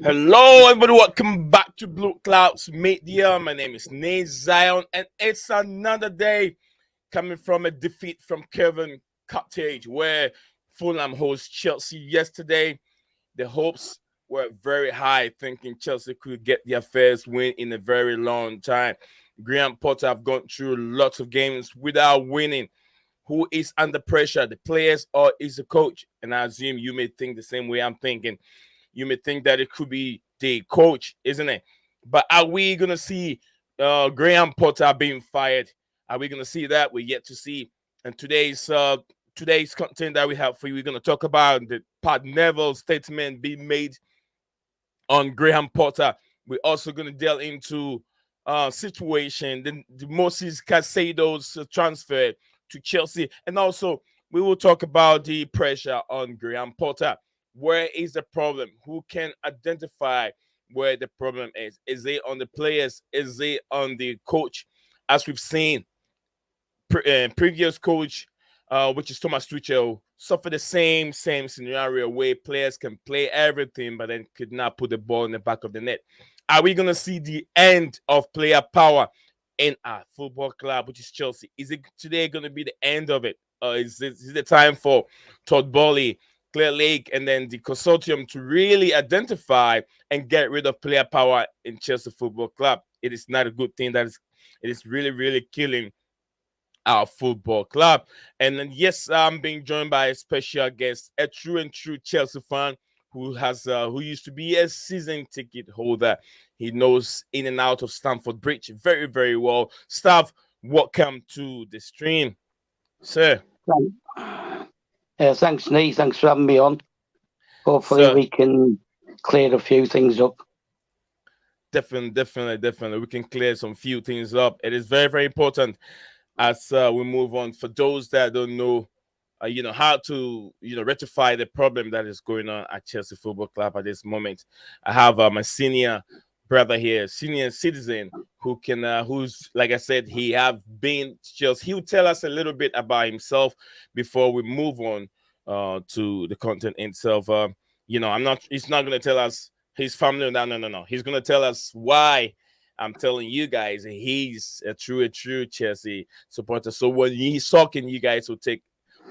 Hello, everybody. Welcome back to Blue Clouds Media. My name is Nate Zion, and it's another day coming from a defeat from Kevin Cottage, where Fulham hosts Chelsea yesterday. The hopes were very high, thinking Chelsea could get their first win in a very long time. Graham Potter have gone through lots of games without winning. Who is under pressure, the players or is the coach? And I assume you may think the same way I'm thinking. You may think that it could be the coach, isn't it? But are we going to see Graham Potter being fired? Are we going to see that? We're yet to see. And today's content that we have for you, we're going to talk about the Pat Neville statement being made on Graham Potter. We're also going to delve into situation, the Moses Caicedo's transfer to Chelsea. And also, we will talk about the pressure on Graham Potter. Where is the problem? Who can identify where the problem is? Is it on the players? Is it on the coach? As we've seen, previous coach, which is Thomas Tuchel, suffered the same scenario where players can play everything but then could not put the ball in the back of the net. Are we going to see the end of player power in our football club, which is Chelsea? Is it today going to be the end of it? Is it the time for Todd Bowley, Clear Lake and then the consortium to really identify and get rid of player power in Chelsea Football Club. It is not a good thing. It is really, really killing our football club. And then, yes, I'm being joined by a special guest, a true and true Chelsea fan who used to be a season ticket holder. He knows in and out of Stamford Bridge very, very well. Staff, welcome to the stream, sir. Thanks, Nee. Thanks for having me on. Hopefully, we can clear a few things up. Definitely. We can clear some few things up. It is very, very important as we move on. For those that don't know, how to, rectify the problem that is going on at Chelsea Football Club at this moment. I have my senior brother here, senior citizen, who's, like I said, he'll tell us a little bit about himself before we move on to the content itself. He's not going to tell us his family. No. He's going to tell us why I'm telling you guys he's a true Chelsea supporter. So when he's talking, you guys will take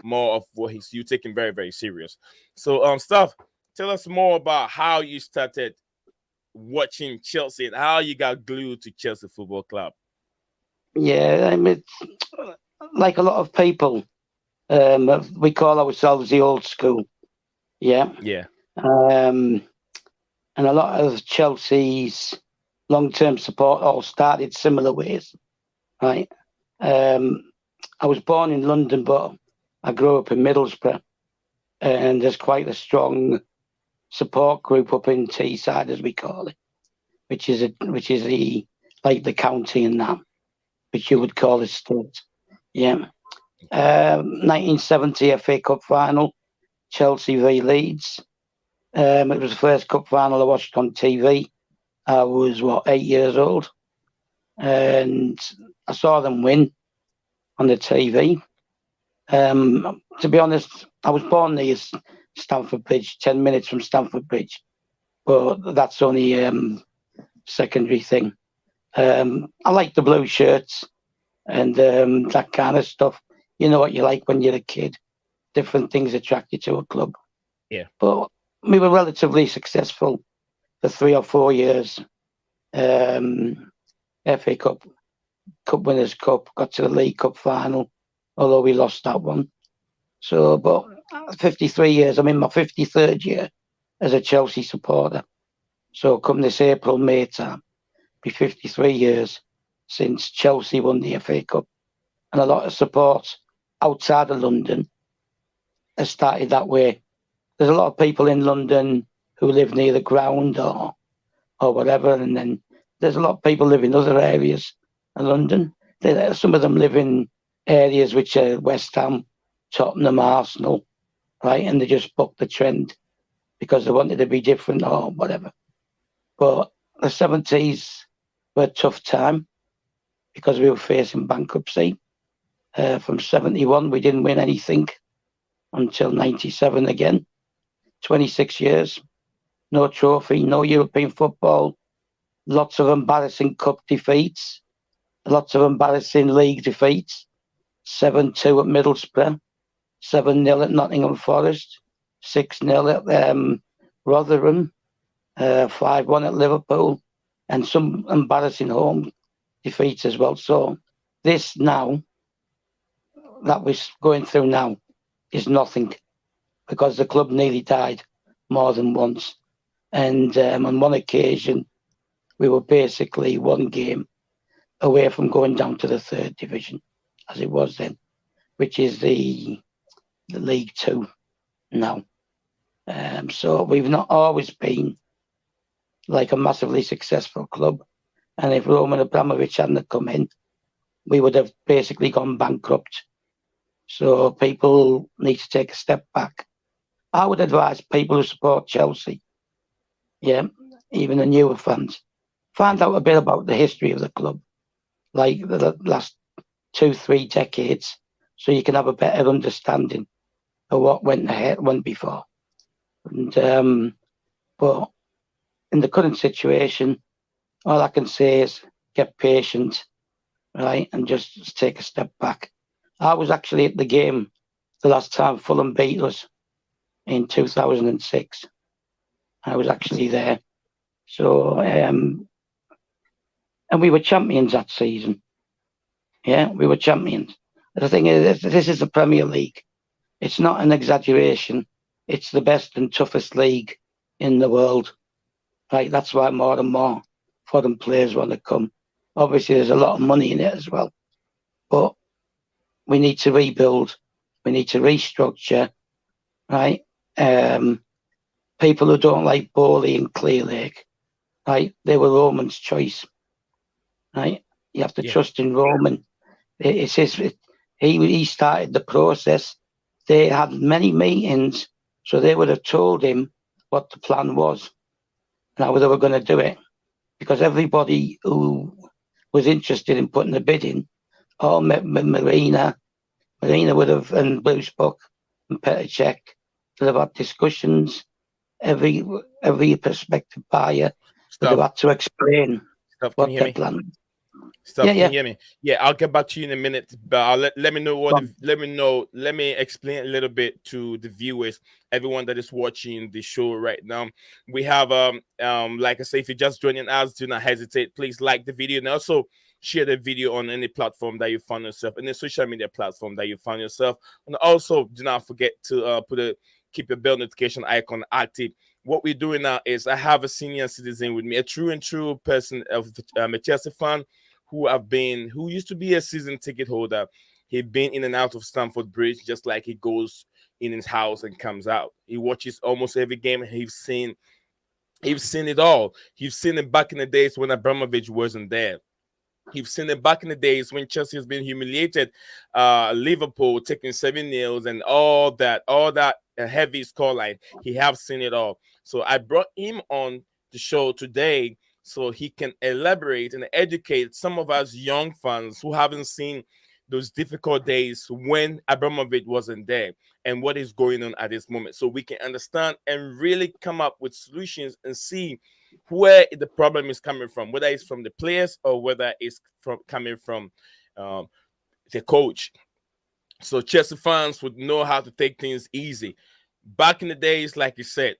more of what you take him very, very serious. So, Staff, tell us more about how you started watching Chelsea and how you got glued to Chelsea Football Club. Yeah, it's like a lot of people. We call ourselves the old school. Yeah. And a lot of Chelsea's long-term support all started similar ways, right? I was born in London, but I grew up in Middlesbrough, and there's quite a strong support group up in Teesside, as we call it, which is the county and that, which you would call a state. Yeah. 1970 FA Cup final, Chelsea v Leeds. It was the first cup final I watched on TV. I was 8 years old, and I saw them win on the TV. To be honest, I was born near Stamford Bridge, 10 minutes from Stamford Bridge, but that's only secondary thing. I like the blue shirts and that kind of stuff. You know what you like when you're a kid. Different things attract you to a club. Yeah. But we were relatively successful for 3 or 4 years. FA Cup, Cup Winners' Cup, got to the League Cup final, although we lost that one. So, but 53 years, I'm in my 53rd year as a Chelsea supporter. So come this April, May time, be 53 years since Chelsea won the FA Cup. And a lot of support outside of London has started that way. There's a lot of people in London who live near the ground or whatever, and then there's a lot of people live in other areas of London. Some of them live in areas which are West Ham, Tottenham, Arsenal, right? And they just bucked the trend because they wanted to be different or whatever. But the 70s were a tough time because we were facing bankruptcy. From 71, we didn't win anything until 97 again. 26 years, no trophy, no European football, lots of embarrassing cup defeats, lots of embarrassing league defeats. 7-2 at Middlesbrough, 7-0 at Nottingham Forest, 6-0 at Rotherham, 5-1 at Liverpool, and some embarrassing home defeats as well. So this now, that we're going through now, is nothing because the club nearly died more than once. And on one occasion, we were basically one game away from going down to the third division, as it was then, which is the League Two now. So we've not always been like a massively successful club. And if Roman Abramovich hadn't come in, we would have basically gone bankrupt. So people need to take a step back. I would advise people who support Chelsea, even the newer fans, find out a bit about the history of the club, like the last 2-3 decades, so you can have a better understanding of what went before. And but in the current situation, all I can say is get patient, right, and just take a step back. I was actually at the game the last time Fulham beat us in 2006. I was actually there. So, and we were champions that season. Yeah, we were champions. The thing is, this is the Premier League. It's not an exaggeration. It's the best and toughest league in the world. Right, that's why more and more foreign players want to come. Obviously, there's a lot of money in it as well. But we need to rebuild. We need to restructure. Right, people who don't like Bowley and Clearlake, right, they were Roman's choice. Right, you have to trust in Roman. It's his. He started the process. They had many meetings, so they would have told him what the plan was and how they were going to do it. Because everybody who was interested in putting a bid in, or Marina would have, and Bruce Buck and Petr would have had discussions. Every prospective buyer would have had to explain what their plan was. Can you hear me? Yeah, I'll get back to you in a minute, but I'll let me know what let me explain a little bit to the viewers, everyone that is watching the show right now. We have like I say, if you're just joining us, do not hesitate. Please like the video and also share the video on any platform that you found yourself, any social media platform that you found yourself, and also do not forget to keep your bell notification icon active. What we're doing now is I have a senior citizen with me, a true person of a Chelsea fan who used to be a season ticket holder. He'd been in and out of Stamford Bridge, just like he goes in his house and comes out. He watches almost every game. He's seen it all. He's seen it back in the days when Abramovich wasn't there. You've seen it back in the days when Chelsea has been humiliated, Liverpool taking 7-0 and all that heavy scoreline. He have seen it all. So I brought him on the show today so he can elaborate and educate some of us young fans who haven't seen those difficult days when Abramovich wasn't there and what is going on at this moment, so we can understand and really come up with solutions and see where the problem is coming from, whether it's from the players or whether it's coming from the coach. So Chelsea fans would know how to take things easy. Back in the days, like you said,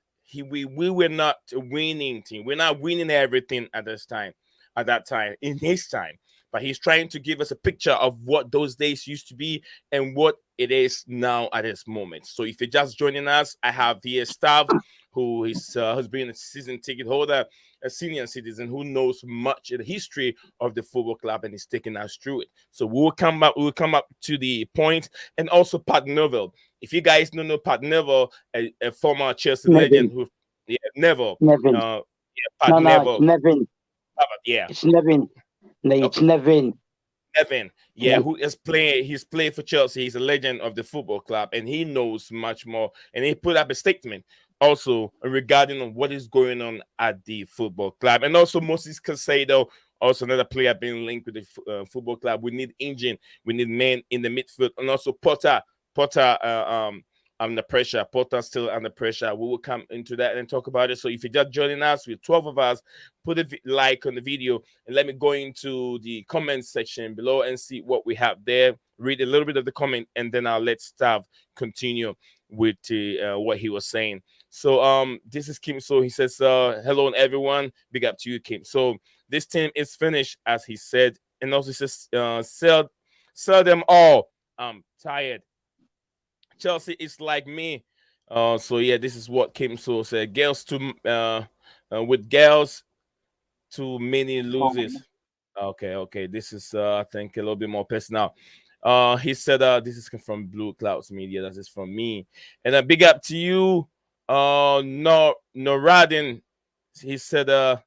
we were not a winning team. We're not winning everything at that time, in his time. But he's trying to give us a picture of what those days used to be and what it is now at this moment. So if you're just joining us, I have here staff who has been a season ticket holder, a senior citizen who knows much of the history of the football club and is taking us through it. So we'll come up to the point. And also Pat Neville. If you guys don't know Pat Neville, a former Chelsea legend who Neville. Nevin. Pat Neville. It's Nevin. Yeah. It's Nevin. No, it's Nevin. Nevin, he's played for Chelsea. He's a legend of the football club, and he knows much more. And he put up a statement also regarding what is going on at the football club. And also Moses Caicedo, also another player being linked with the football club. We need engine, we need men in the midfield, and also Potter under pressure. Potter's still under pressure. We will come into that and talk about it. So if you're just joining us, with 12 of us, put a like on the video and let me go into the comment section below and see what we have there. Read a little bit of the comment and then I'll let staff continue with what he was saying. So this is Kim. So he says, hello everyone. Big up to you, Kim. So this team is finished, as he said, and also says, sell them all. I'm tired. Chelsea is like me. So yeah, this is what Kim So said. Girls to with girls too many loses. Okay. This is I think a little bit more personal. He said this is from Blue Clouds Media. That is from me. And a big up to you, Noradin. He said Noradin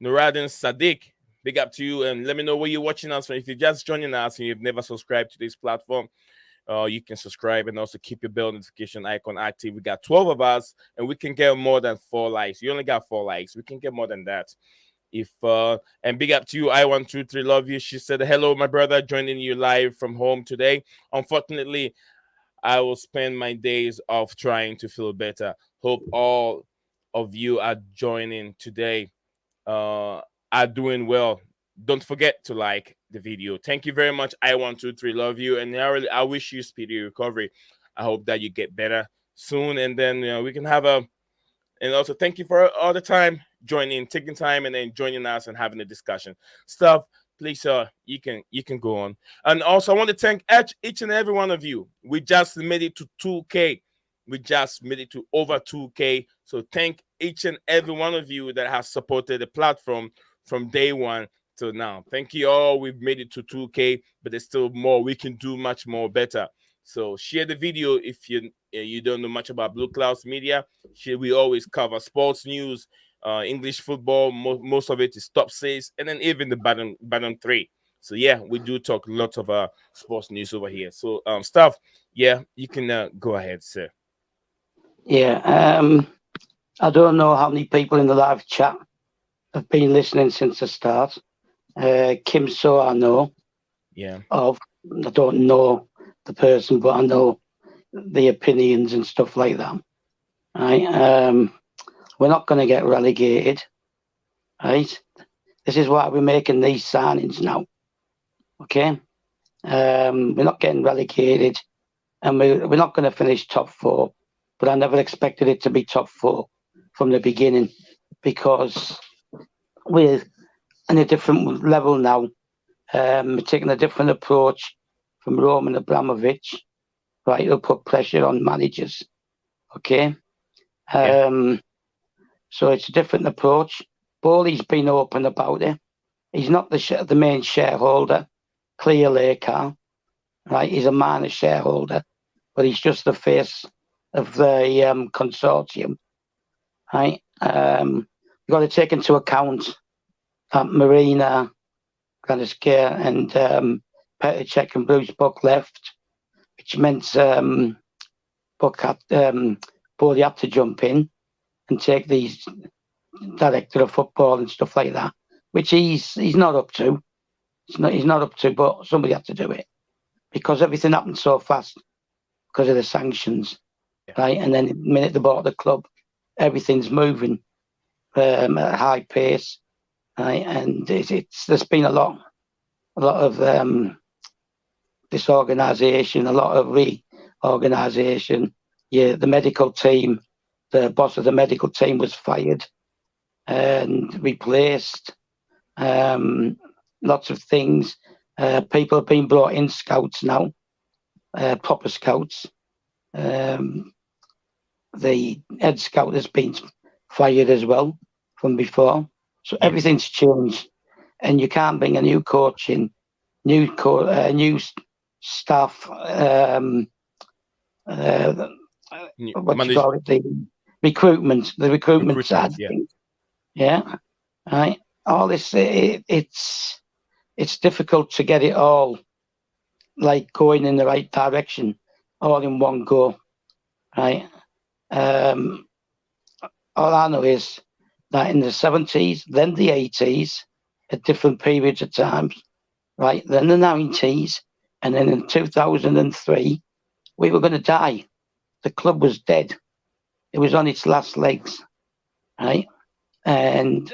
Sadiq. Big up to you, and let me know where you're watching us from. If you're just joining us and you've never subscribed to this platform, you can subscribe and also keep your bell notification icon active. We got 12 of us, and we can get more than 4 likes. You only got 4 likes. We can get more than that. If and big up to you, I123, love you. She said, hello, my brother, joining you live from home today. Unfortunately, I will spend my days off trying to feel better. Hope all of you are joining today. Are doing well. Don't forget to like the video. Thank you very much. I123, love you, and I wish you speedy recovery. I hope that you get better soon, and then we can have a. And also, thank you for all the time taking time, and then joining us and having a discussion. Stuff, please, you can go on. And also, I want to thank each and every one of you. We just made it to 2K. We just made it to over 2K. So thank each and every one of you that has supported the platform from day one till now. Thank you all. We've made it to 2K, but there's still more. We can do much more better. So share the video if you don't know much about Blue Clouds Media. Here we always cover sports news, English football. Most of it is top six, and then even the bottom three. So yeah, we do talk lots of sports news over here. So stuff, yeah, you can go ahead, sir. Yeah, I don't know how many people in the live chat have been listening since the start. Kim So I know. Yeah. I don't know the person, but I know the opinions and stuff like that. Right? We're not going to get relegated. Right? This is why we're making these signings now. Okay? We're not getting relegated, and we're not going to finish top four. But I never expected it to be top four from the beginning, because we're in a different level now. We're taking a different approach from Roman Abramovich. Right, he'll put pressure on managers. Okay. So it's a different approach. Bowley's been open about it. He's not the main shareholder, clearly, Carl. Right, he's a minor shareholder, but he's just the face of the consortium. Right, you've got to take into account that Marina, Granisker, and Petacek and Bruce Buck left, which meant Bowley had to jump in and take these director of football and stuff like that, which he's not up to. He's not up to, but somebody had to do it because everything happened so fast because of the sanctions, right? And then the minute they bought the club, everything's moving at a high pace, right? And there's been a lot of disorganisation, a lot of reorganisation. Yeah, the medical team, the boss of the medical team was fired and replaced. Lots of things. People have been brought in, scouts now, proper scouts. The head scout has been fired as well from before. So everything's changed, and you can't bring a new coach in, new staff. What you call it? The recruitment side. Yeah, right. All this, it's difficult to get it all like going in the right direction, all in one go, right? All I know is that in the 70s, then the 80s, at different periods of times, right? Then the 90s, and then in 2003, we were going to die. The club was dead. It was on its last legs, right? And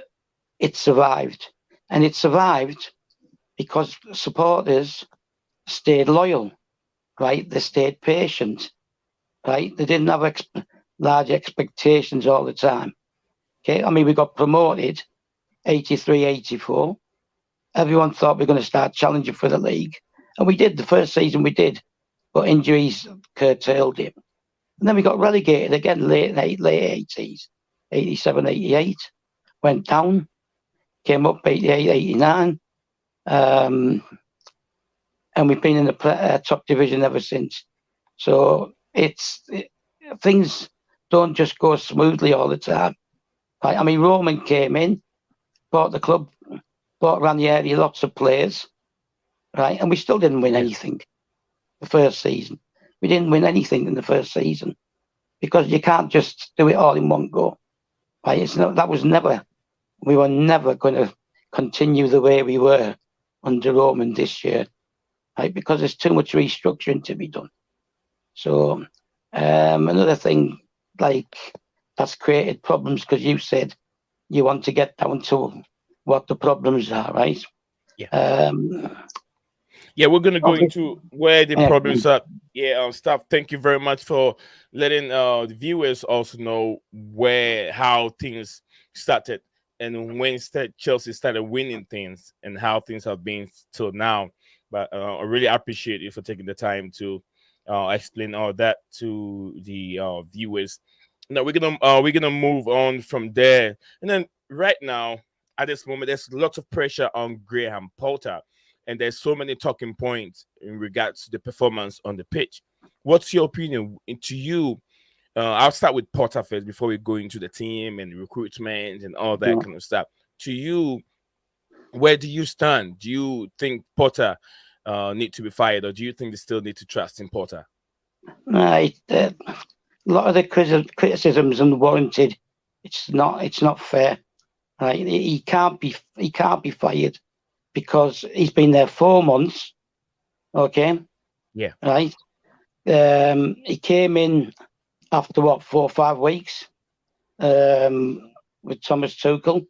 it survived. And it survived because supporters stayed loyal, right? They stayed patient, right? They didn't have large expectations all the time. Okay, I mean, we got promoted 83, 84. Everyone thought we were going to start challenging for the league. And we did. The first season we did, but injuries curtailed it. And then we got relegated again late 80s, 87, 88. Went down, came up 88, 89. And we've been in the top division ever since. So things don't just go smoothly all the time. Right? I mean, Roman came in, bought the club, bought Ranieri lots of players, right? And we still didn't win anything the first season. We didn't win anything in the first season because you can't just do it all in one go. Right? We were never going to continue the way we were under Roman this year, right? Because there's too much restructuring to be done. So another thing, like, that's created problems because you said you want to get down to what the problems are, right? Yeah. Yeah, we're gonna go Okay. into where the Yeah. problems are. Yeah, stuff. Thank you very much for letting the viewers also know how things started and when Chelsea started winning things and how things have been till now. But I really appreciate you for taking the time to explain all that to the viewers. Now we're gonna move on from there, and then right now at this moment, there's lots of pressure on Graham Potter, and there's so many talking points in regards to the performance on the pitch. What's your opinion? To you, I'll start with Potter first before we go into the team and recruitment and all that kind of stuff. To you, where do you stand? Do you think Potter need to be fired, or do you think they still need to trust in Potter? Right. A lot of the criticisms unwarranted. It's not fair. Right. He can't be fired because he's been there 4 months. Okay. Yeah. Right. He came in after 4 or 5 weeks with Thomas Tuchel.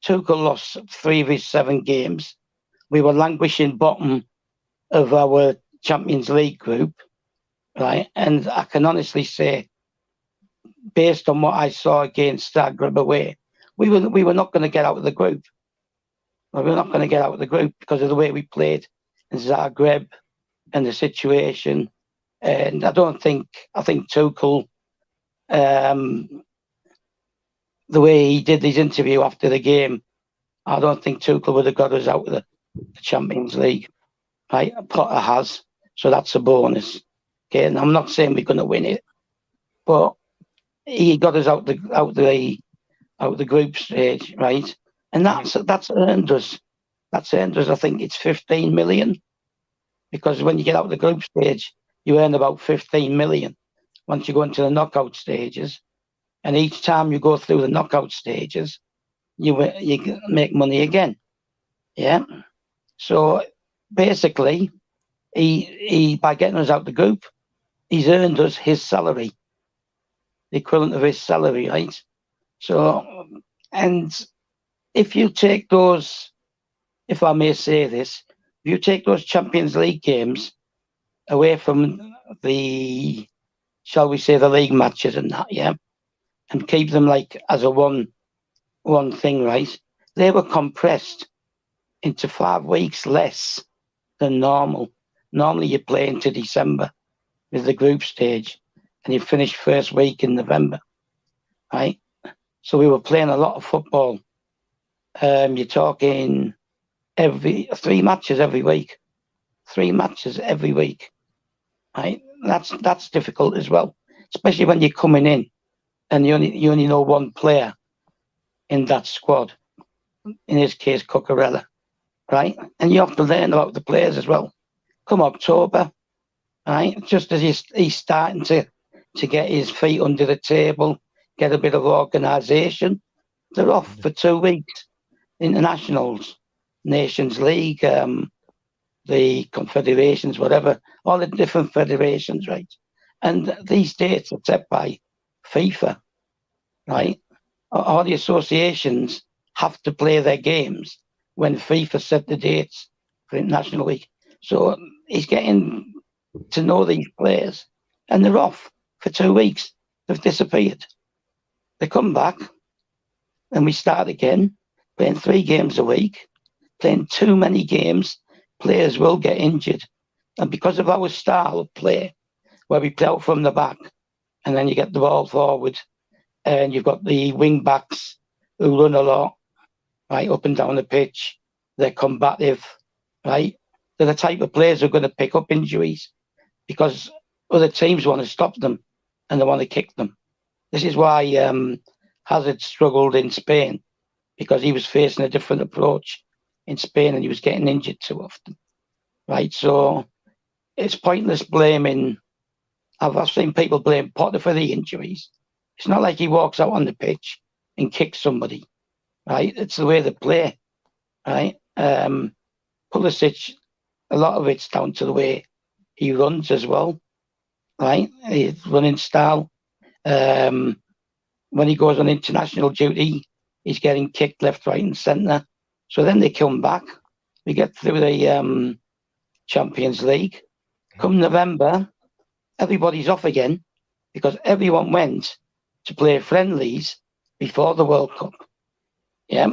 Tuchel lost 3 of his 7 games. We were languishing bottom of our Champions League group, right? And I can honestly say, based on what I saw against Zagreb away, we were not going to get out of the group. We were not going to get out of the group because of the way we played in Zagreb and the situation. And I think Tuchel, the way he did his interview after the game, I don't think Tuchel would have got us out of the Champions League. Right? Potter has, so that's a bonus. Okay, and I'm not saying we're going to win it, but he got us out the group stage, right? And that's earned us. That's earned us. I think it's 15 million, because when you get out of the group stage, you earn about 15 million once you go into the knockout stages. And each time you go through the knockout stages, you make money again. Yeah. So basically, he by getting us out the group, he's earned us his salary, the equivalent of his salary, right? So, and if you take those, if I may say this, if you take those Champions League games away from the, shall we say, the league matches and that, yeah, and keep them like as a one thing, right? They were compressed into 5 weeks less than normal. Normally you play into December with the group stage and you finish first week in November, right? So we were playing a lot of football. You're talking 3 matches every week. 3 matches every week, right? That's difficult as well, especially when you're coming in and you only know one player in that squad. In his case, Cucurella, right? And you have to learn about the players as well. Come October, right? Just as he's starting to get his feet under the table, get a bit of organisation, they're off for 2 weeks. Internationals, Nations League, the confederations, whatever, all the different federations, right? And these dates are set by FIFA, right? All the associations have to play their games when FIFA set the dates for International Week. So he's getting to know these players, and they're off for 2 weeks. They've disappeared. They come back, and we start again, playing 3 games a week, playing too many games. Players will get injured. And because of our style of play, where we play out from the back, and then you get the ball forward, and you've got the wing backs who run a lot, right, up and down the pitch. They're combative, right? They're the type of players who are going to pick up injuries because other teams want to stop them and they want to kick them. This is why Hazard struggled in Spain, because he was facing a different approach in Spain and he was getting injured too often, right? So it's pointless blaming. I've seen people blame Potter for the injuries. It's not like he walks out on the pitch and kicks somebody, right? It's the way they play, right? Pulisic, a lot of it's down to the way he runs as well, right? His running style. When he goes on international duty, he's getting kicked left, right, and centre. So then they come back. We get through the Champions League. Come November, everybody's off again because everyone went to play friendlies before the World Cup. Yeah.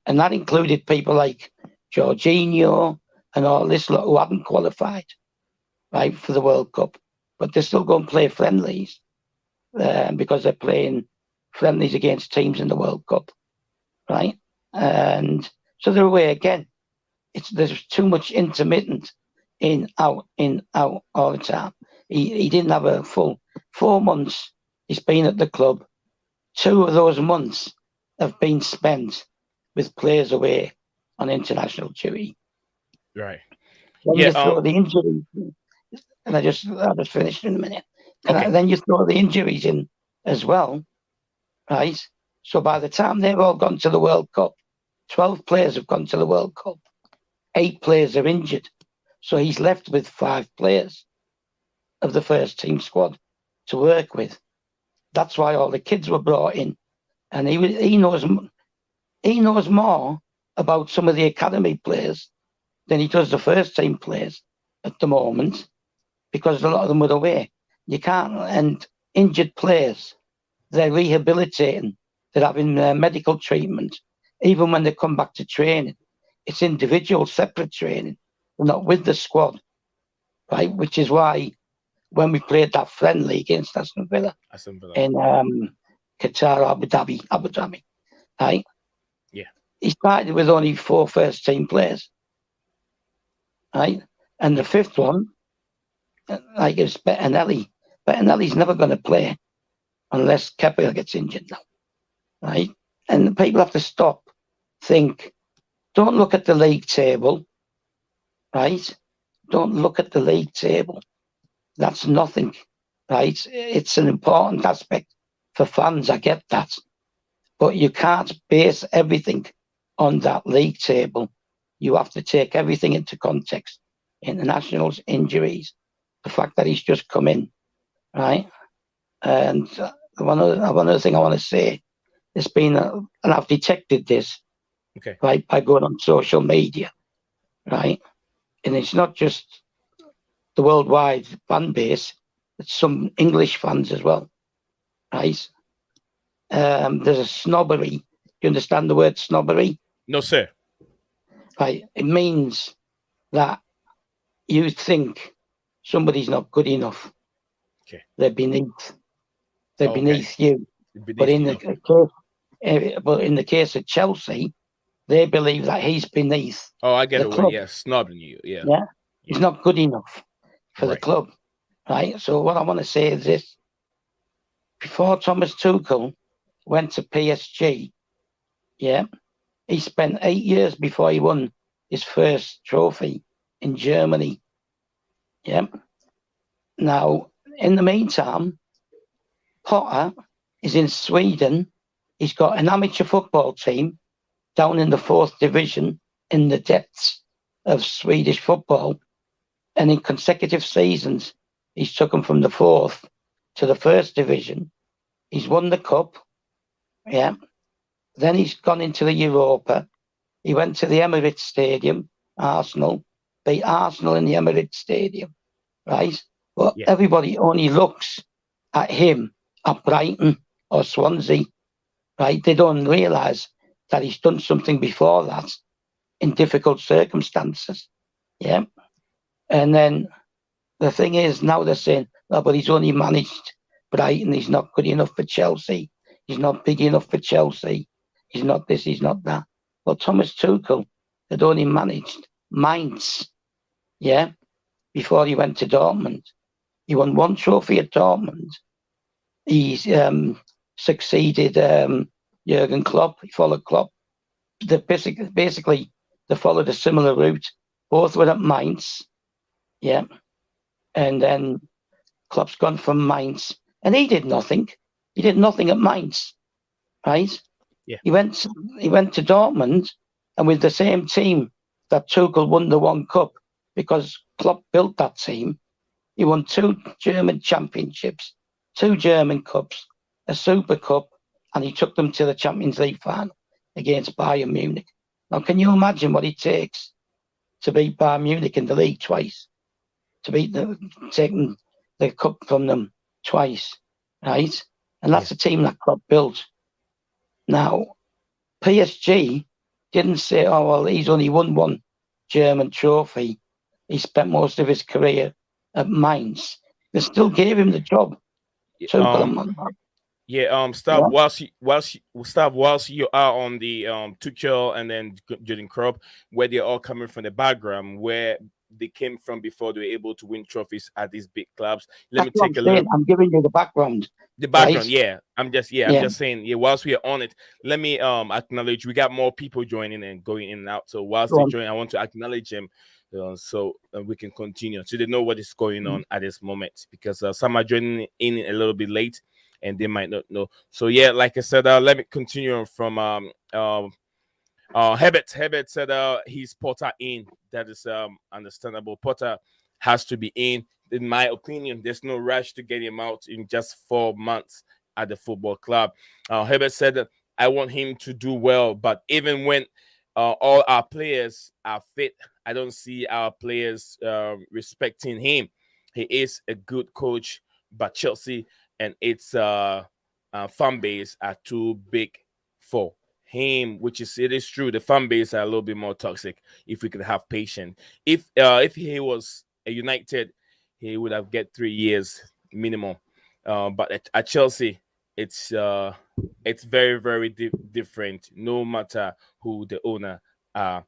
And that included people like Jorginho and all this lot who hadn't qualified, right, for the World Cup. But they're still going to play friendlies because they're playing friendlies against teams in the World Cup, right? And so they're away again. There's too much intermittent in, out all the time. He didn't have a full 4 months he's been at the club. 2 of those months have been spent with players away on international duty. Right. Then you throw the injuries in, and I'll just finish in a minute. Then you throw the injuries in as well, right? So by the time they've all gone to the World Cup, 12 players have gone to the World Cup. 8 players are injured. So he's left with 5 players of the first team squad to work with. That's why all the kids were brought in. And he knows more about some of the academy players than he does the first team players at the moment, because a lot of them were away. You can't, and injured players, they're rehabilitating, they're having medical treatment. Even when they come back to training, it's individual, separate training. They're not with the squad, right? Which is why when we played that friendly against Aston Villa in Qatar, Abu Dhabi, right? Yeah. He started with only 4 first team players, right? And the 5th one, like, it's Bettinelli. Bettinelli's never going to play unless Kepa gets injured now, right? And people have to stop, think. Don't look at the league table, right? Don't look at the league table. That's nothing, right? It's an important aspect for fans, I get that. But you can't base everything on that league table. You have to take everything into context. Internationals, injuries, the fact that he's just come in, right? And one other thing I want to say, it's been, and I've detected this, right, by going on social media, right? And it's not just the worldwide fan base, it's some English fans as well, right? There's a snobbery. Do you understand the word snobbery? No, sir. Right. It means that you think somebody's not good enough. Okay. They're beneath. They're beneath you. But in the case of Chelsea, they believe that he's beneath. Oh, I get the it. club. Yeah, snobbing you. Yeah. Yeah. He's not good enough for the club. Right. So what I want to say is this: before Thomas Tuchel went to PSG, yeah, he spent 8 years before he won his first trophy in Germany. Yeah. Now, in the meantime, Potter is in Sweden. He's got an amateur football team down in the 4th division in the depths of Swedish football. And in consecutive seasons, he's took them from the 4th to the 1st division. He's won the cup. Yeah. Then he's gone into the Europa. He went to the Emirates Stadium, Arsenal, beat Arsenal in the Emirates Stadium, right? But everybody only looks at him at Brighton or Swansea, right? They don't realise that he's done something before that in difficult circumstances, yeah? And then the thing is, now they're saying, no, but he's only managed Brighton, he's not good enough for Chelsea, he's not big enough for Chelsea, he's not this, he's not that. Well, Thomas Tuchel had only managed Mainz, yeah, before he went to Dortmund. He won 1 trophy at Dortmund. He's succeeded Jurgen Klopp. He followed Klopp. Basically, they followed a similar route. Both were at Mainz, yeah. And then Klopp's gone from Mainz, and he did nothing. He did nothing at Mainz, right? Yeah. He went to Dortmund, and with the same team that Tuchel won the 1 cup, because Klopp built that team. He won 2 German championships, 2 German cups, a Super Cup, and he took them to the Champions League final against Bayern Munich. Now, can you imagine what it takes to beat Bayern Munich in the league twice, to beat taking the cup from them twice, right? And that's a team that Klopp built. Now, PSG didn't say, oh, well, he's only won one German trophy. He spent most of his career at Mainz. They still gave him the job. Stav, whilst you are on the Tuchel and then Jurgen Klopp, where they're all coming from the background where they came from before they were able to win trophies at these big clubs. I'm giving you the background. The background, right? Yeah. I'm just saying, whilst we are on it, let me acknowledge we got more people joining and going in and out. So whilst they join, I want to acknowledge them. So we can continue so they know what is going on at this moment, because some are joining in a little bit late and they might not know. So yeah, like I said, let me continue from Herbert said he's Potter in. That is understandable. Potter has to be in my opinion. There's no rush to get him out in just 4 months at the football club. Herbert said that I want him to do well, but even when all our players are fit, I don't see our players respecting him. He is a good coach, but Chelsea and its fan base are too big for him, which is, it is true. The fan base are a little bit more toxic. If we could have patience, if he was a United, he would have get 3 years minimum. But at Chelsea, it's very, very different. No matter who the owner are.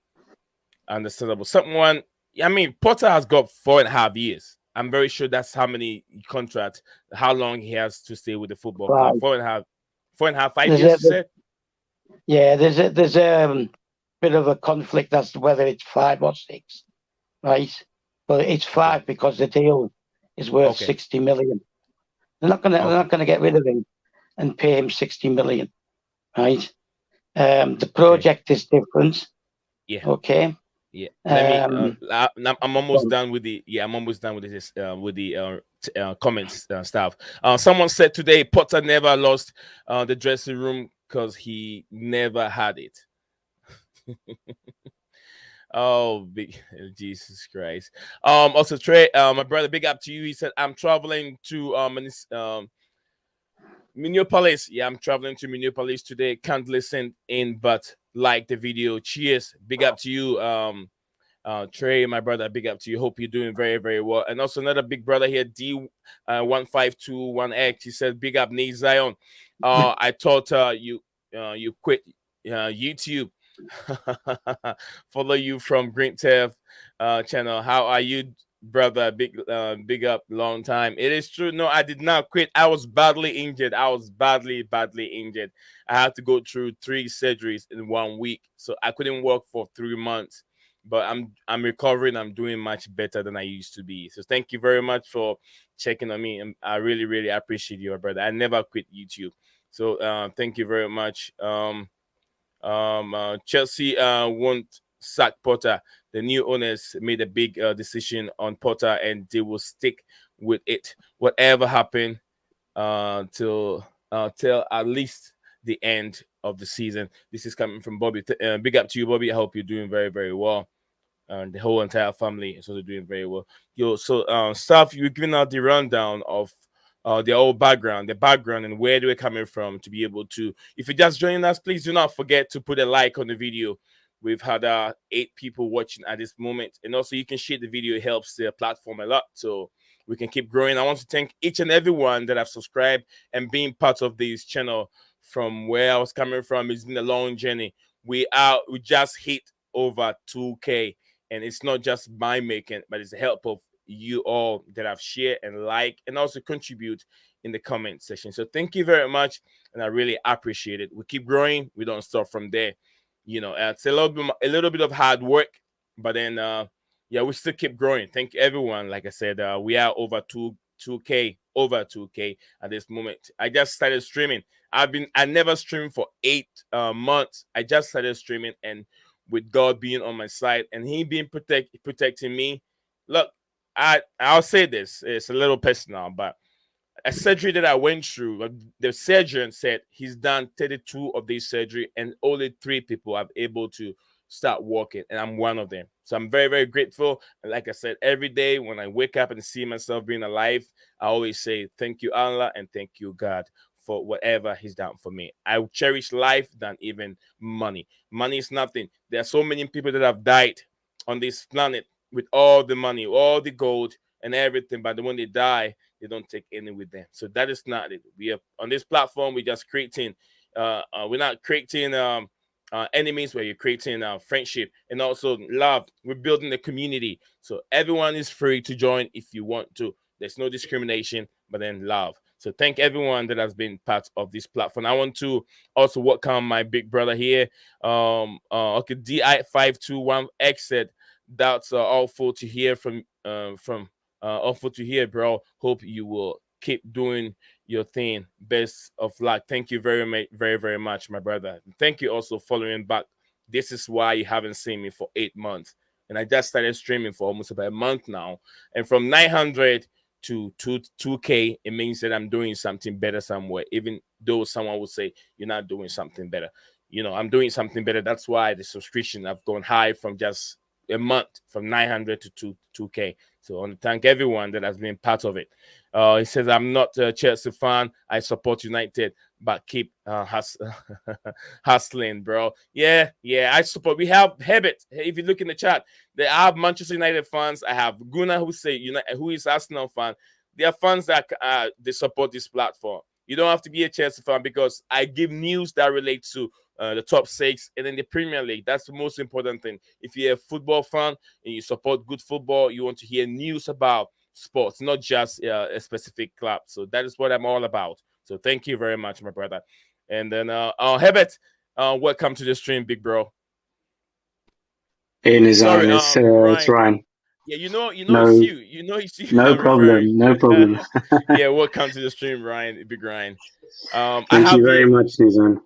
Understandable. Potter has got 4.5 years. I'm very sure that's how many contracts, how long he has to stay with the football club. 4.5, 5 years. You said. Yeah, there's a bit of a conflict as to whether it's 5 or 6, right? But it's 5 because the deal is worth 60 million. They're not gonna get rid of him and pay him 60 million, right? The project is different. Yeah. Okay. Yeah. I'm almost done with the. Yeah, I'm almost done with this. With the comments stuff. Someone said today Potter never lost the dressing room because he never had it. Oh, Jesus Christ. Also Trey, my brother, big up to you. He said I'm traveling to Minneapolis. Yeah, I'm traveling to Minneapolis today. Can't listen in, but like the video. Cheers. Big up to you. Trey, my brother, big up to you. Hope you're doing very, very well. And also another big brother here, D15221X. He said, big up, Nate Zion. I thought you quit YouTube. Follow you from Green Turf channel. How are you, brother? Big up, long time. It is true. No, I did not quit. I was badly injured. I was badly injured. I had to go through 3 surgeries in 1 week, so I couldn't work for 3 months. But I'm recovering. I'm doing much better than I used to be. So thank you very much for checking on me. And I really, really appreciate you, brother. I never quit YouTube. So thank you very much. Chelsea won't sack Potter. The new owners made a big decision on Potter, and they will stick with it. Whatever happened till at least the end of the season. This is coming from Bobby. Big up to you, Bobby. I hope you're doing very, very well. And the whole entire family is also doing very well. Staff, you're giving out the rundown of their whole background, and where they were coming from to be able to. If you're just joining us, please do not forget to put a like on the video. We've had 8 people watching at this moment, and also you can share the video. It helps the platform a lot, so we can keep growing. I want to thank each and everyone that have subscribed and being part of this channel. From where I was coming from, it's been a long journey. We just hit over 2K, and it's not just my making, but it's the help of you all that have shared and like and also contribute in the comment section. So thank you very much, and I really appreciate it. We keep growing. We don't stop from there. It's a little bit of hard work, but then we still keep growing. Thank you, everyone. Like I said, we are over 2K at this moment. I just started streaming. I never streamed for 8 months. I just started streaming, and with God being on my side and He being protecting me. Look, I'll say this. It's a little personal, but a surgery that I went through, the surgeon said he's done 32 of these surgery, and only 3 people are able to start working, and I'm one of them. So I'm very, very grateful. And like I said, every day when I wake up and see myself being alive, I always say, thank you, Allah, and thank you, God, for whatever He's done for me. I cherish life than even money. Money is nothing. There are so many people that have died on this planet with all the money, all the gold, and everything, but when they die, they don't take any with them. So that is not it. We are on this platform. We're just creating. We're not creating enemies. Where you're creating friendship and also love. We're building a community. So everyone is free to join if you want to. There's no discrimination, but then love. So thank everyone that has been part of this platform. I want to also welcome my big brother here. Okay, DI521X said that's awful to hear from awful to hear, bro. Hope you will keep doing your thing. Best of luck. Thank you very much, my brother. Thank you also following back. This is why you haven't seen me for 8 months, and I just started streaming for almost about a month now. And from 900 to 2K, it means that I'm doing something better somewhere. Even though someone would say you're not doing something better, I'm doing something better. That's why the subscription have gone high from just a month, from 900 to 2K. So I want to thank everyone that has been part of it. He says, I'm not a Chelsea fan. I support United, but keep hustling, bro. Yeah, I support. We have Herbert. If you look in the chat, I have Manchester United fans. I have Gunnar who is Arsenal fan. They are fans that they support this platform. You don't have to be a Chelsea fan because I give news that relates to the top 6 and then the Premier League. That's the most important thing. If you're a football fan and you support good football, you want to hear news about sports, not just a specific club. So that is what I'm all about. So thank you very much, my brother. And then Herbert, welcome to the stream, big bro. Sorry, it's Ryan. Yeah, no, it's you. It's you. No problem. No problem. Yeah, welcome to the stream, Ryan. Big Ryan. Thank you very much, Nizan.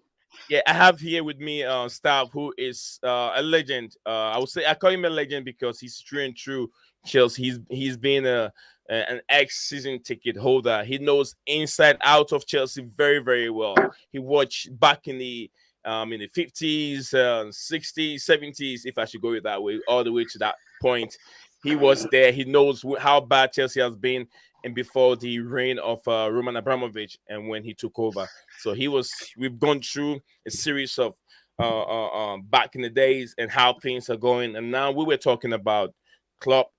Yeah, I have here with me Stav, who is a legend. I would say I call him a legend because he's true and true Chelsea. He's been an ex-season ticket holder. He knows inside out of Chelsea very, very well. He watched back in the 50s, 60s, 70s, if I should go with that way, all the way to that point. He was there. He knows how bad Chelsea has been, and before the reign of Roman Abramovich and when he took over. So we've gone through a series of back in the days and how things are going. And now we were talking about Klopp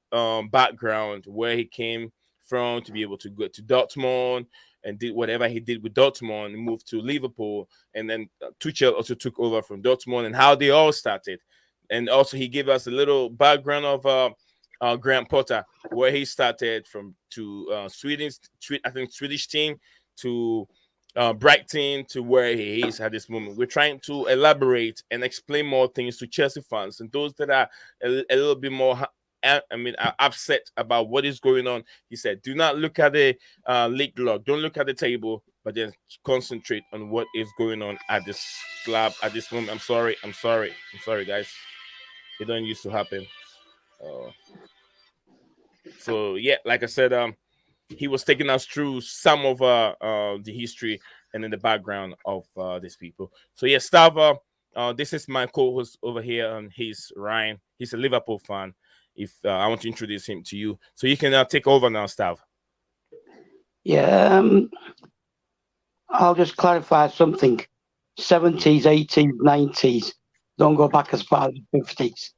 background, where he came from to be able to go to Dortmund and did whatever he did with Dortmund and moved to Liverpool. And then Tuchel also took over from Dortmund and how they all started. And also he gave us a little background of Graham Potter, where he started from Swedish team to Brighton to where he is at this moment. We're trying to elaborate and explain more things to Chelsea fans and those that are a little bit more upset about what is going on. He said, do not look at the league log, don't look at the table, but then concentrate on what is going on at this club at this moment. I'm sorry, guys. It don't used to happen. So yeah, like I said, he was taking us through some of the history and in the background of these people. So yeah, Stava, this is my co-host over here, and he's Ryan. He's a Liverpool fan. If I want to introduce him to you, so you can take over now, Stav. Yeah, I'll just clarify something. 70s, 80s, 90s. Don't go back as far as the 50s.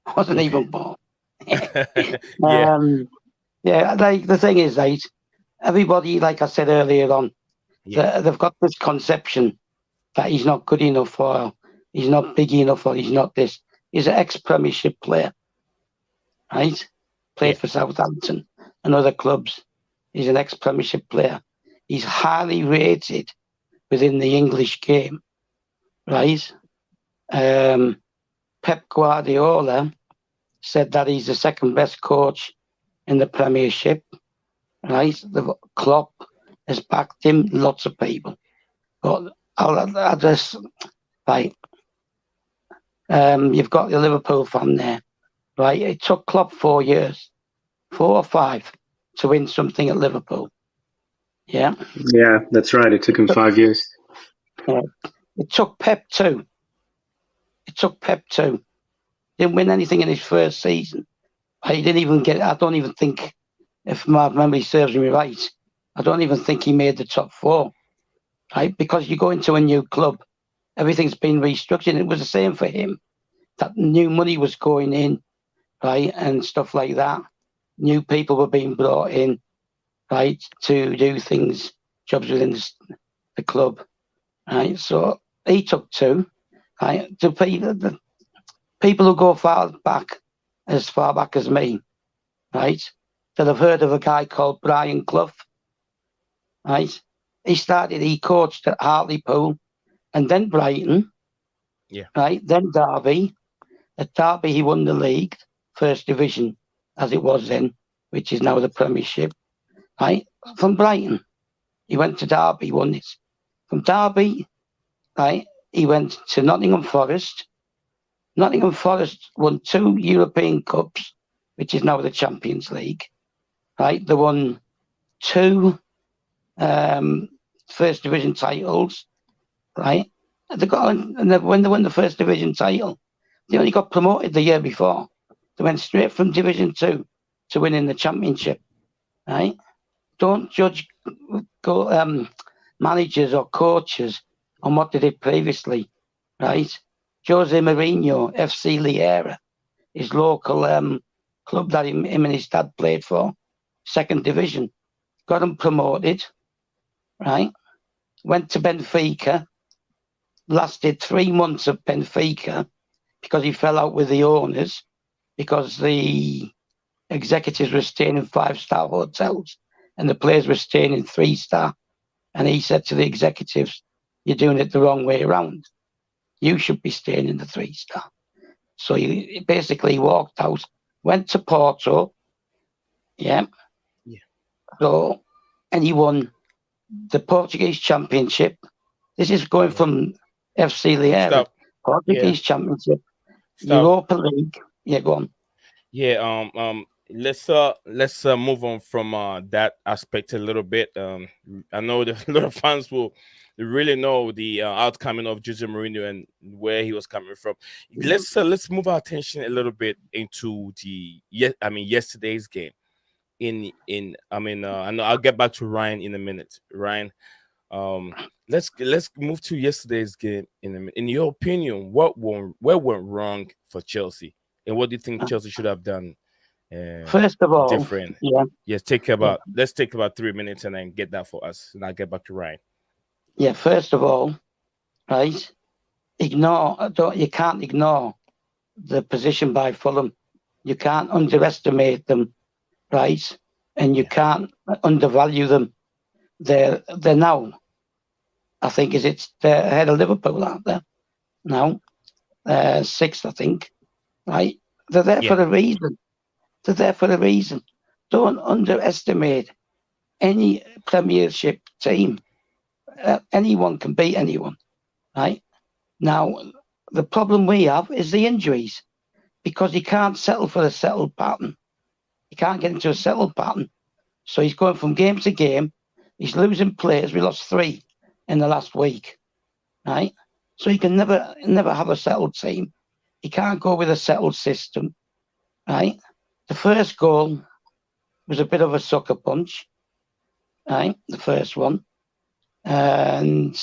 I wasn't even born. The thing is, right, everybody, like I said earlier on, they've got this conception that he's not good enough, or he's not big enough, or he's not this. He's an ex-Premiership player, right? Played for Southampton and other clubs. He's an ex-Premiership player. He's highly rated within the English game, right? Pep Guardiola said that he's the second best coach in the Premiership, right? The Klopp has backed him, lots of people. But I'll just, right, you've got your Liverpool fan there, right? It took Klopp 4 years, 4 or 5, to win something at Liverpool. Yeah? Yeah, that's right. It took him 5 years. Yeah. It took Pep 2. Didn't win anything in his first season. He didn't even get. I don't even think, if my memory serves me right, I don't even think he made the top 4. Right, because you go into a new club, everything's been restructured. It was the same for him. That new money was going in, right, and stuff like that. New people were being brought in, right, to do things, jobs within the club, right. So he took 2, right. The people who go as far back as me, right, that have heard of a guy called Brian Clough, right. He coached at Hartlepool and then Brighton, right, then Derby. At Derby, he won the league, First Division, as it was then, which is now the Premiership, right, from Brighton. He went to Derby, won it. From Derby, right, he went to Nottingham Forest. Nottingham Forest won 2 European Cups, which is now the Champions League, right. They won 2 First Division titles, right. When they won the First Division title, they only got promoted the year before. They went straight from Division 2 to winning the Championship, right. Don't judge managers or coaches on what they did previously, right. Jose Mourinho, FC Liera, his local club that him and his dad played for, 2nd Division, got him promoted, right. Went to Benfica, lasted 3 months at Benfica because he fell out with the owners because the executives were staying in 5-star hotels and the players were staying in 3-star. And he said to the executives, "You're doing it the wrong way around. You should be staying in the 3-star." So he basically walked out, went to Porto, So, and he won the Portuguese Championship. This is going from FC Liera, Portuguese Championship, Europa League. Yeah, go on. Yeah, let's move on from that aspect a little bit. I know that a lot of fans will really know the outcome of Jose Mourinho and where he was coming from. Let's move our attention a little bit into yesterday's game. I know I'll get back to Ryan in a minute. Ryan, let's move to yesterday's game in a minute. In your opinion, where went wrong for Chelsea, and what do you think Chelsea should have done? First of all, different. Let's take about 3 minutes and then get that for us, and I'll get back to Ryan. Yeah, first of all, right, you can't ignore the position by Fulham. You can't underestimate them, right, and you can't undervalue them. They're now, I think, they're ahead of Liverpool, aren't they? Now, 6th, I think, right. They're there for a reason. They're there for a reason. Don't underestimate any Premiership team. Anyone can beat anyone, right? Now, the problem we have is the injuries, because he can't settle for a settled pattern. He can't get into a settled pattern. So he's going from game to game. He's losing players. We lost 3 in the last week, right? So he can never have a settled team. He can't go with a settled system, right? The first goal was a bit of a sucker punch, right? The first one. And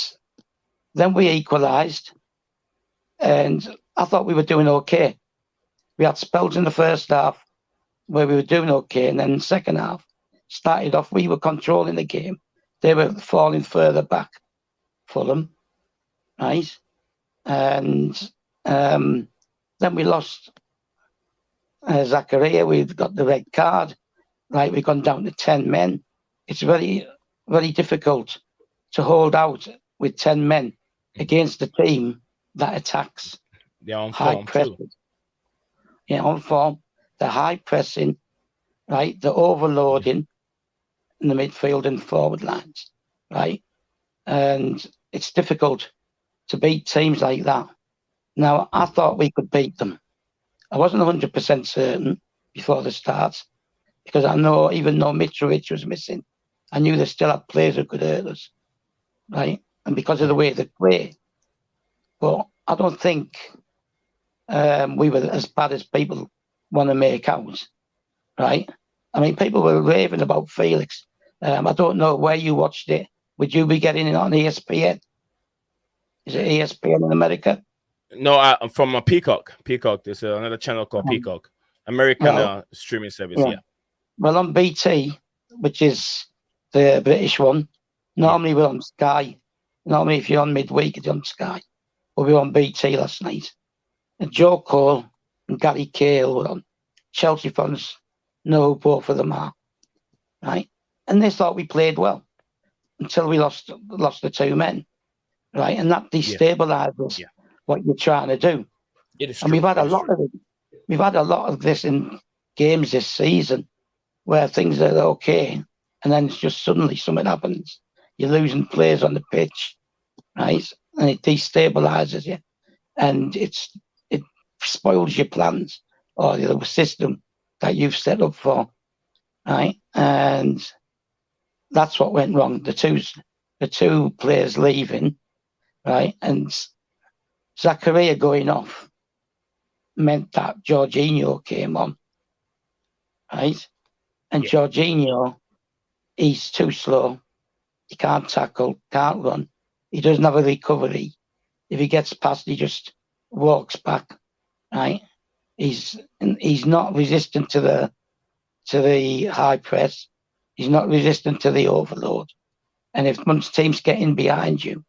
then we equalised. And I thought we were doing okay. We had spells in the first half where we were doing okay. And then the second half started off, we were controlling the game. They were falling further back, Fulham, right? And then we lost Zakaria. We've got the red card, right? We've gone down to 10 men. It's very, very difficult to hold out with 10 men against a team that attacks. They're on high form pressing. too. Yeah, on form. They're high pressing, right? They're overloading in the midfield and forward lines, right? And it's difficult to beat teams like that. Now, I thought we could beat them. I wasn't 100% certain before the start, because even though Mitrovic was missing, I knew they still had players who could hurt us, right? And because of the way they play. But I don't think we were as bad as people want to make out, right? I mean, people were raving about Felix. I don't know where you watched it. Would you be getting it on ESPN? Is it ESPN in America? No, I'm from a Peacock. Peacock. There's another channel called Peacock, American streaming service. Yeah. Well, on BT, which is the British one, normally we're on Sky. Normally, if you're on midweek, it's on Sky. But we were on BT last night. And Joe Cole and Gary Cahill were on. Chelsea fans know who both of them are, right? And they thought we played well until we lost the two men, right? And that destabilises what you're trying to do. And we've had a lot of it. We've had a lot of this in games this season where things are okay, and then it's just suddenly something happens. You're losing players on the pitch, right? And it destabilises you, and it spoils your plans or the system that you've set up for, right? And that's what went wrong. The two players leaving, right, and Zakaria going off meant that Jorginho came on, right? And Jorginho, he's too slow. He can't tackle, can't run. He doesn't have a recovery. If he gets past, he just walks back, right? He's not resistant to the high press. He's not resistant to the overload. And if once teams get in behind you,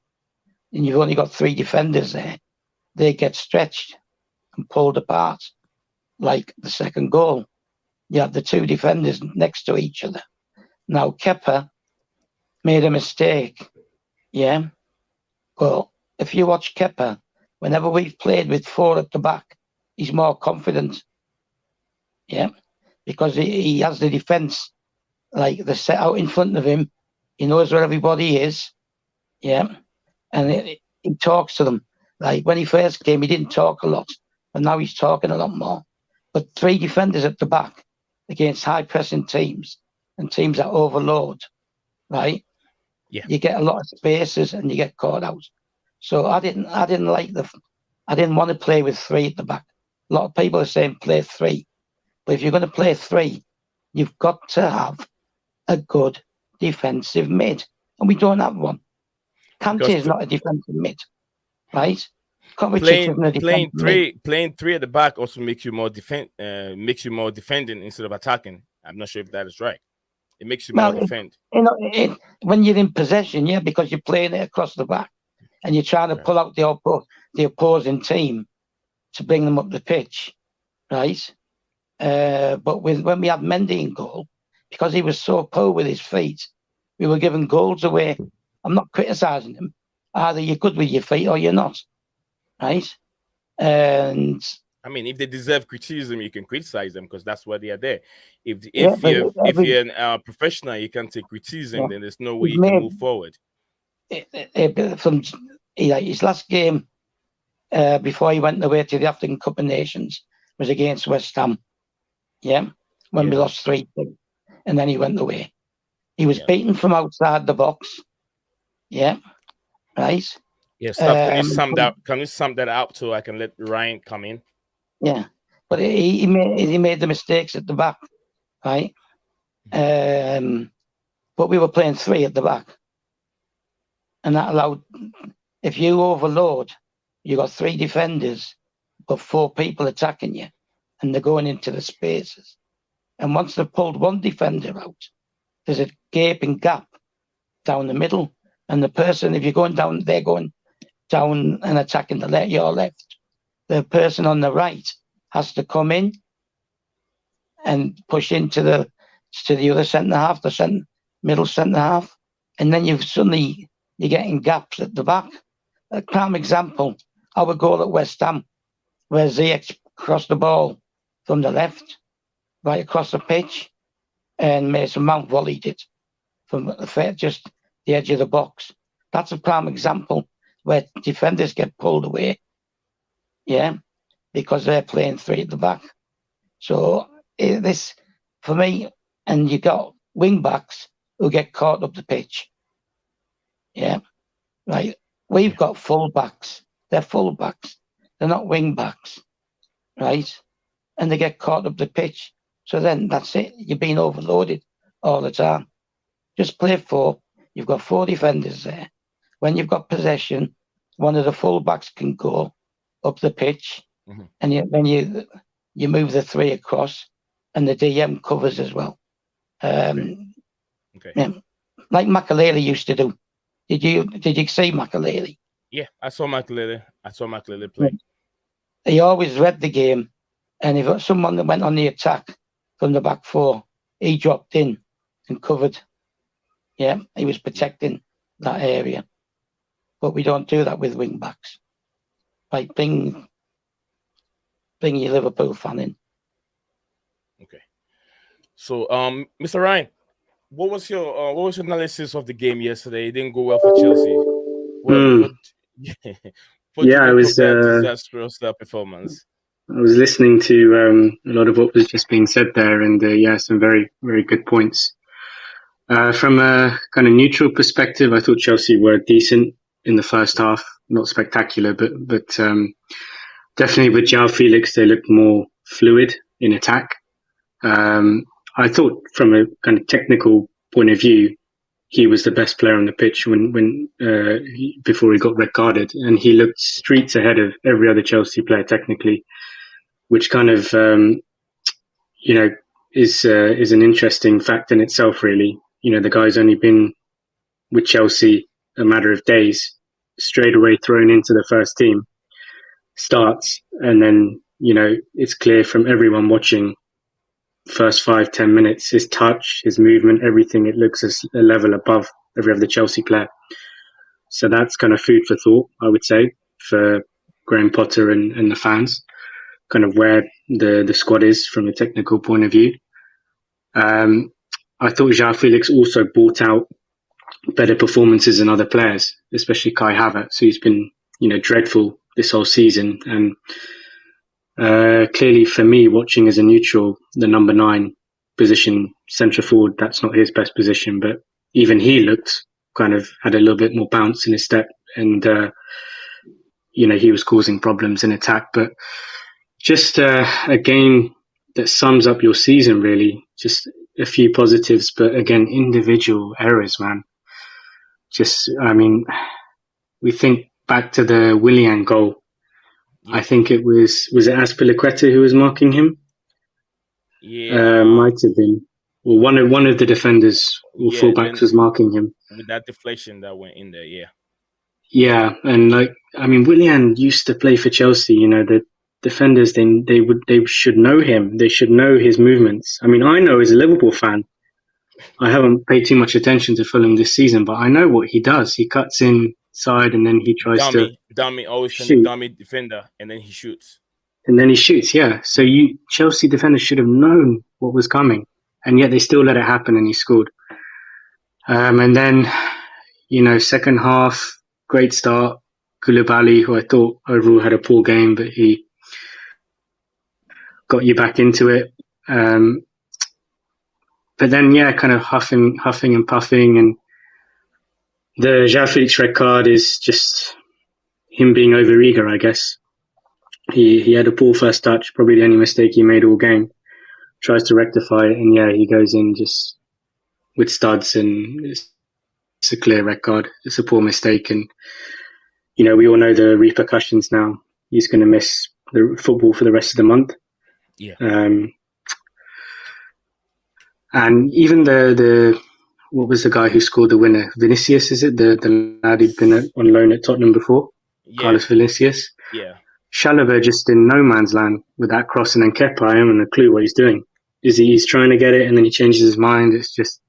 and you've only got three defenders there, they get stretched and pulled apart. Like the second goal, you have the two defenders next to each other. Now Kepa made a mistake, Well, if you watch Kepa, whenever we've played with four at the back, he's more confident, because he has the defence, like they're set out in front of him. He knows where everybody is, and he talks to them. Like when he first came, he didn't talk a lot, but now he's talking a lot more. But three defenders at the back against high pressing teams and teams that overload, right? Yeah, you get a lot of spaces and you get caught out. So I didn't want to play with three at the back. A lot of people are saying play three, but if you're going to play three, you've got to have a good defensive mid, and we don't have one. Kante is not a defensive mid, right? Playing three at the back also makes you more defending instead of attacking. I'm not sure if that is right. It makes you more defend. When you're in possession, because you're playing it across the back and you're trying to pull out the opposing team to bring them up the pitch, right? But when we had Mendy in goal, because he was so poor with his feet, we were giving goals away. I'm not criticising him. Either you're good with your feet or you're not, right? And I mean, if they deserve criticism, you can criticize them because that's why they are there. If you're a professional, you can take criticism, then there's no way you can move forward. From his last game before he went away to the African Cup of Nations was against West Ham, when we lost 3-2, and then he went away. He was beaten from outside the box, right? Yeah, Steph, can you sum that up so I can let Ryan come in? Yeah, but he made the mistakes at the back, right? But we were playing three at the back, and that allowed, if you overload, you got three defenders, but four people attacking you, and they're going into the spaces. And once they've pulled one defender out, there's a gaping gap down the middle, and the person, if you're going down, they're going down and attacking your left. The person on the right has to come in and push into the other centre half, middle centre half, and then you're getting gaps at the back. A prime example, our goal at West Ham, where Ziyech crossed the ball from the left, right across the pitch, and Mason Mount volleyed it from just the edge of the box. That's a prime example where defenders get pulled away, because they're playing three at the back. So this, for me, and you got wing backs who get caught up the pitch. Right. We've got full backs. They're full backs. They're not wing backs. right? And they get caught up the pitch. So then that's it. You're being overloaded all the time. Just play 4. You've got 4 defenders there. When you've got possession, one of the full-backs can go up the pitch, and then you move the 3 across, and the DM covers as well. Okay. Yeah, like Makaleli used to do. Did you see Makaleli? Yeah, I saw Makaleli play. He always read the game, and if someone that went on the attack from the back 4, he dropped in and covered. Yeah, he was protecting that area. But we don't do that with wing backs. Like, bring your Liverpool fan in. Okay. So, Mr. Ryan, what was your analysis of the game yesterday? It didn't go well for Chelsea. I was disastrous performance. I was listening to a lot of what was just being said there, and some very, very good points. From a kind of neutral perspective, I thought Chelsea were decent in the first half. Not spectacular, but definitely with Joao Felix, they looked more fluid in attack. I thought from a kind of technical point of view, he was the best player on the pitch before he got red carded, and he looked streets ahead of every other Chelsea player technically, which kind of is an interesting fact in itself, really. The guy's only been with Chelsea a matter of days, straight away thrown into the first team, starts, and then it's clear from everyone watching. First 5-10 minutes, his touch, his movement, everything, it looks as a level above every other Chelsea player. So that's kind of food for thought, I would say, for Graham Potter and the fans, kind of where the squad is from a technical point of view. I thought Joao Felix also brought out better performances than other players, especially Kai Havertz, who's been dreadful this whole season. And clearly for me, watching as a neutral, the number 9 position, centre forward, that's not his best position, but even he looked had a little bit more bounce in his step, and he was causing problems in attack. But just a game that sums up your season, really. Just a few positives, but again, individual errors, man. We think back to the Willian goal. Yeah. I think it was it Azpilicueta who was marking him? Yeah. Might have been. Well, one of the defenders or fullbacks was marking him. With that deflection that went in there, yeah. Yeah, and Willian used to play for Chelsea. The defenders, they should know him. They should know his movements. I know as a Liverpool fan, I haven't paid too much attention to Fulham this season, but I know what he does. He cuts inside and then he tries to always shoot. Dummy defender, and then he shoots. Yeah. So Chelsea defenders should have known what was coming, and yet they still let it happen, and he scored. And then, second half, great start. Koulibaly, who I thought overall had a poor game, but he got you back into it. But then, kind of huffing and puffing, and the Joao Felix red card is just him being overeager, I guess. He had a poor first touch, probably the only mistake he made all game. Tries to rectify it, and he goes in just with studs, and it's a clear red card. It's a poor mistake, and we all know the repercussions now. He's going to miss the football for the rest of the month. Yeah. And even the what was the guy who scored the winner? Vinicius, is it? The lad who'd been on loan at Tottenham before? Yeah. Carlos Vinicius? Yeah. Chalobah just in no man's land with that cross, and then Kepa, I haven't a clue what he's doing. He's trying to get it and then he changes his mind. It's just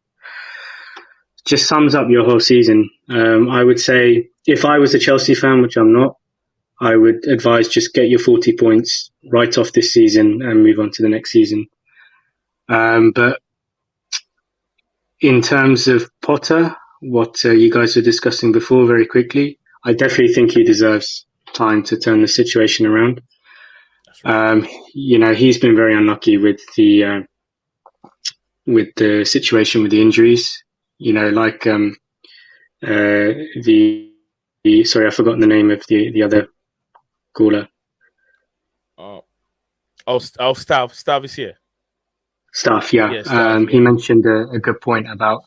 sums up your whole season. I would say if I was a Chelsea fan, which I'm not, I would advise just get your 40 points right off this season and move on to the next season. But in terms of Potter, what you guys were discussing before very quickly, I definitely think he deserves time to turn the situation around. Right. He's been very unlucky with the situation with the injuries. Sorry, I've forgotten the name of the other caller. Stav is here. Stuff, yeah. Yeah, Stav. He Yeah. mentioned a good point about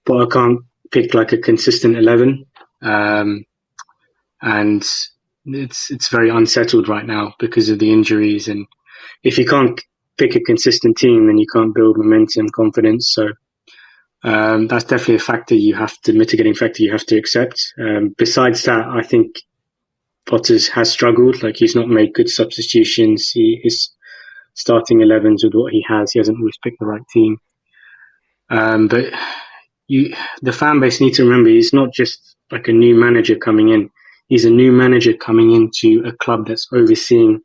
Potter can't pick like a consistent 11, and it's very unsettled right now because of the injuries. And if you can't pick a consistent team, then you can't build momentum, confidence. So that's definitely a factor mitigating factor you have to accept. Besides that, I think Potter has struggled. Like he's not made good substitutions. His starting 11s with what he has. He hasn't always picked the right team. But the fan base need to remember he's not just like a new manager coming in. He's a new manager coming into a club that's overseeing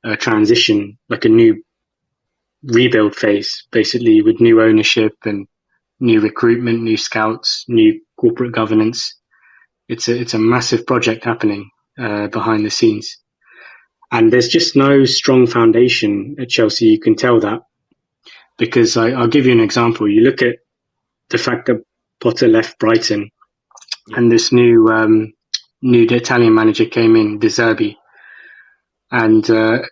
a transition, like a new rebuild phase, basically with new ownership and new recruitment, new scouts, new corporate governance. It's a massive project happening behind the scenes, and there's just no strong foundation at Chelsea. You can tell that because I'll give you an example. You look at the fact that Potter left Brighton, and this new Italian manager came in, De Zerbi, and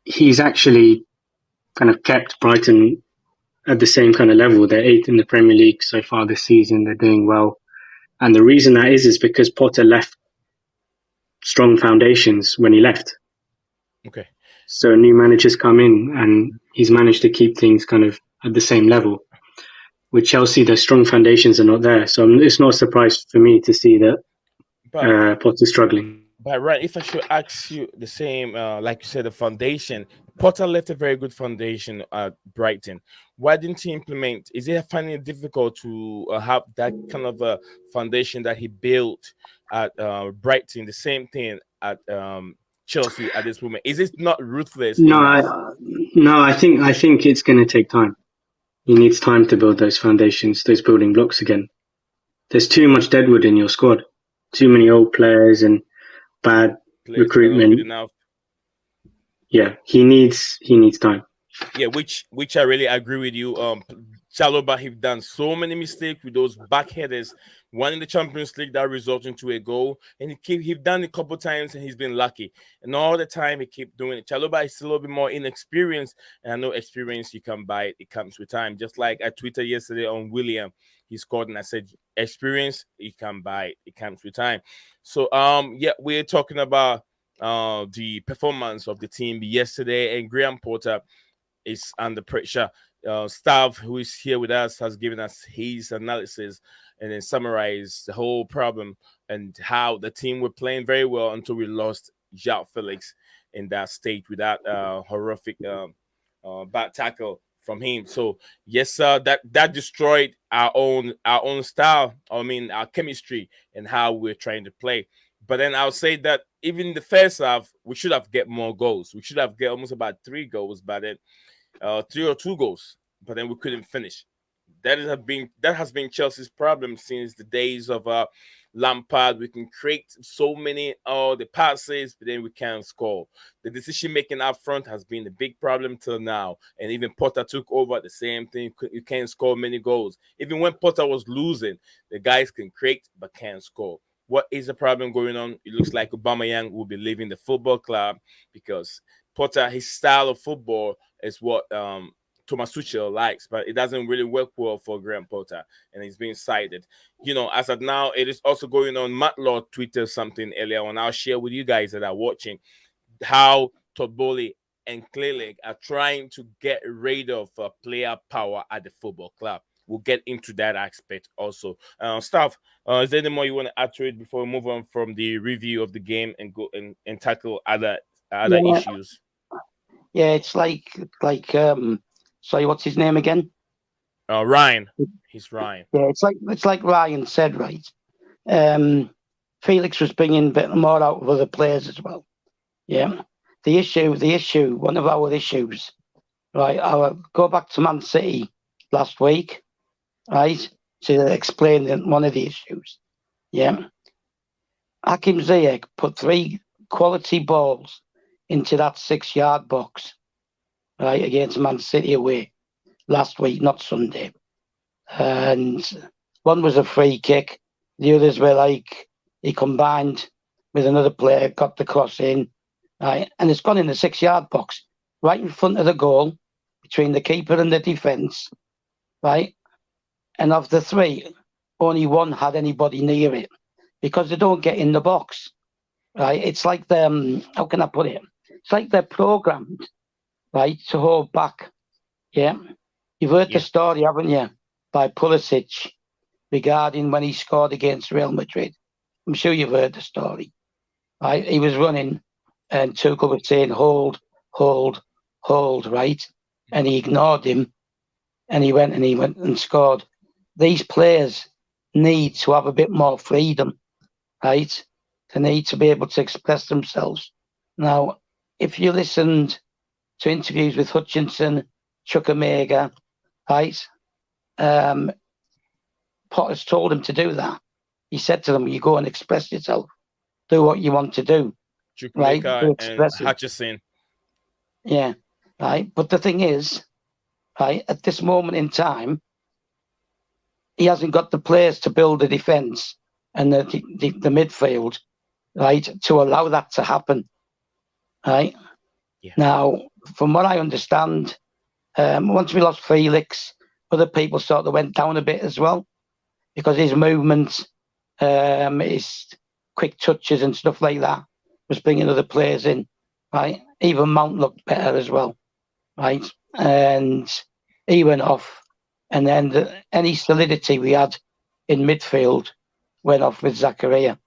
he's actually kind of kept Brighton at the same kind of level. They're 8th in the Premier League so far this season. They're doing well. And the reason that is because Potter left strong foundations when he left. Okay. So new managers come in and he's managed to keep things kind of at the same level. With Chelsea, their strong foundations are not there. So it's not a surprise for me to see that Potter's struggling. But right, if I should ask you the same, like you said, the foundation, Potter left a very good foundation at Brighton. Why didn't he implement? Is it finding it difficult to have that kind of a foundation that he built at Brighton? The same thing at Chelsea at this moment. Is it not ruthless enough? I think it's going to take time. He needs time to build those foundations, those building blocks again. There's too much deadwood in your squad, too many old players and bad recruitment. Yeah, he needs time. Yeah, which I really agree with you. Chalobah, he's done so many mistakes with those back headers. One in the Champions League that resulted into a goal, and he's done it a couple times, and he's been lucky. And all the time he keep doing it. Chalobah is a little bit more inexperienced, and I know experience you can buy it. It comes with time. Just like I tweeted yesterday on William, he scored, and I said experience you can buy it. It comes with time. So yeah, we're talking about the performance of the team yesterday, and Graham Potter is under pressure. Stav, who is here with us, has given us his analysis and then summarized the whole problem and how the team were playing very well until we lost Joao Felix in that stage with that horrific bad tackle from him. So yes, that destroyed our own style. I mean, our chemistry and how we're trying to play. But then I'll say that even in the first half, we should have get more goals. We should have get almost about 3 goals, but then 3 or 2 goals, but then we couldn't finish. That has been Chelsea's problem since the days of Lampard. We can create so many the passes, but then we can't score. The decision making up front has been a big problem till now, and even Potter took over the same thing. You can't score many goals. Even when Potter was losing, the guys can create but can't score. What is the problem going on? It looks like Aubameyang will be leaving the football club because Potter, his style of football is what Thomas Tuchel likes, but it doesn't really work well for Graham Potter, and he's being cited. You know, as of now, it is also going on. Matt Lord tweeted something earlier on. I'll share with you guys that are watching how Todd Bowley and Clearlake are trying to get rid of player power at the football club. We'll get into that aspect also. Staff, is there any more you want to add to it before we move on from the review of the game and go and tackle other issues? Yeah, it's like sorry, what's his name again? Ryan. He's Ryan. Yeah, it's like Ryan said, right? Felix was bringing a bit more out of other players as well. Yeah. The issue, one of our issues, right? I'll go back to Man City last week, right? To explain one of the issues. Yeah. Hakim Ziyech put 3 quality balls into that 6-yard box, right, against Man City away last week, not Sunday. And one was a free kick. The others were like he combined with another player, got the cross in, right? And it's gone in the 6-yard box, right in front of the goal, between the keeper and the defence, right? And of the 3, only 1 had anybody near it because they don't get in the box, right? It's like how can I put it? It's like they're programmed, right, to hold back. Yeah, you've heard the story, haven't you, by Pulisic regarding when he scored against Real Madrid. I'm sure you've heard the story, right? He was running, and Tuchel was saying, "Hold, hold, hold," right? And he ignored him, and he went and scored. These players need to have a bit more freedom, right? They need to be able to express themselves. Now, if you listened to interviews with Hutchinson, Chukwuemeka, right? Potter's told him to do that. He said to them, "You go and express yourself. Do what you want to do." Right? And Hutchinson. Yeah, right. But the thing is, right, at this moment in time, he hasn't got the players to build the defence and the midfield, right, to allow that to happen. Right? Yeah. Now, from what I understand, once we lost Felix, other people sort of went down a bit as well because his movements, his quick touches and stuff like that was bringing other players in, right? Even Mount looked better as well, right? And he went off. And then any solidity we had in midfield went off with Zakaria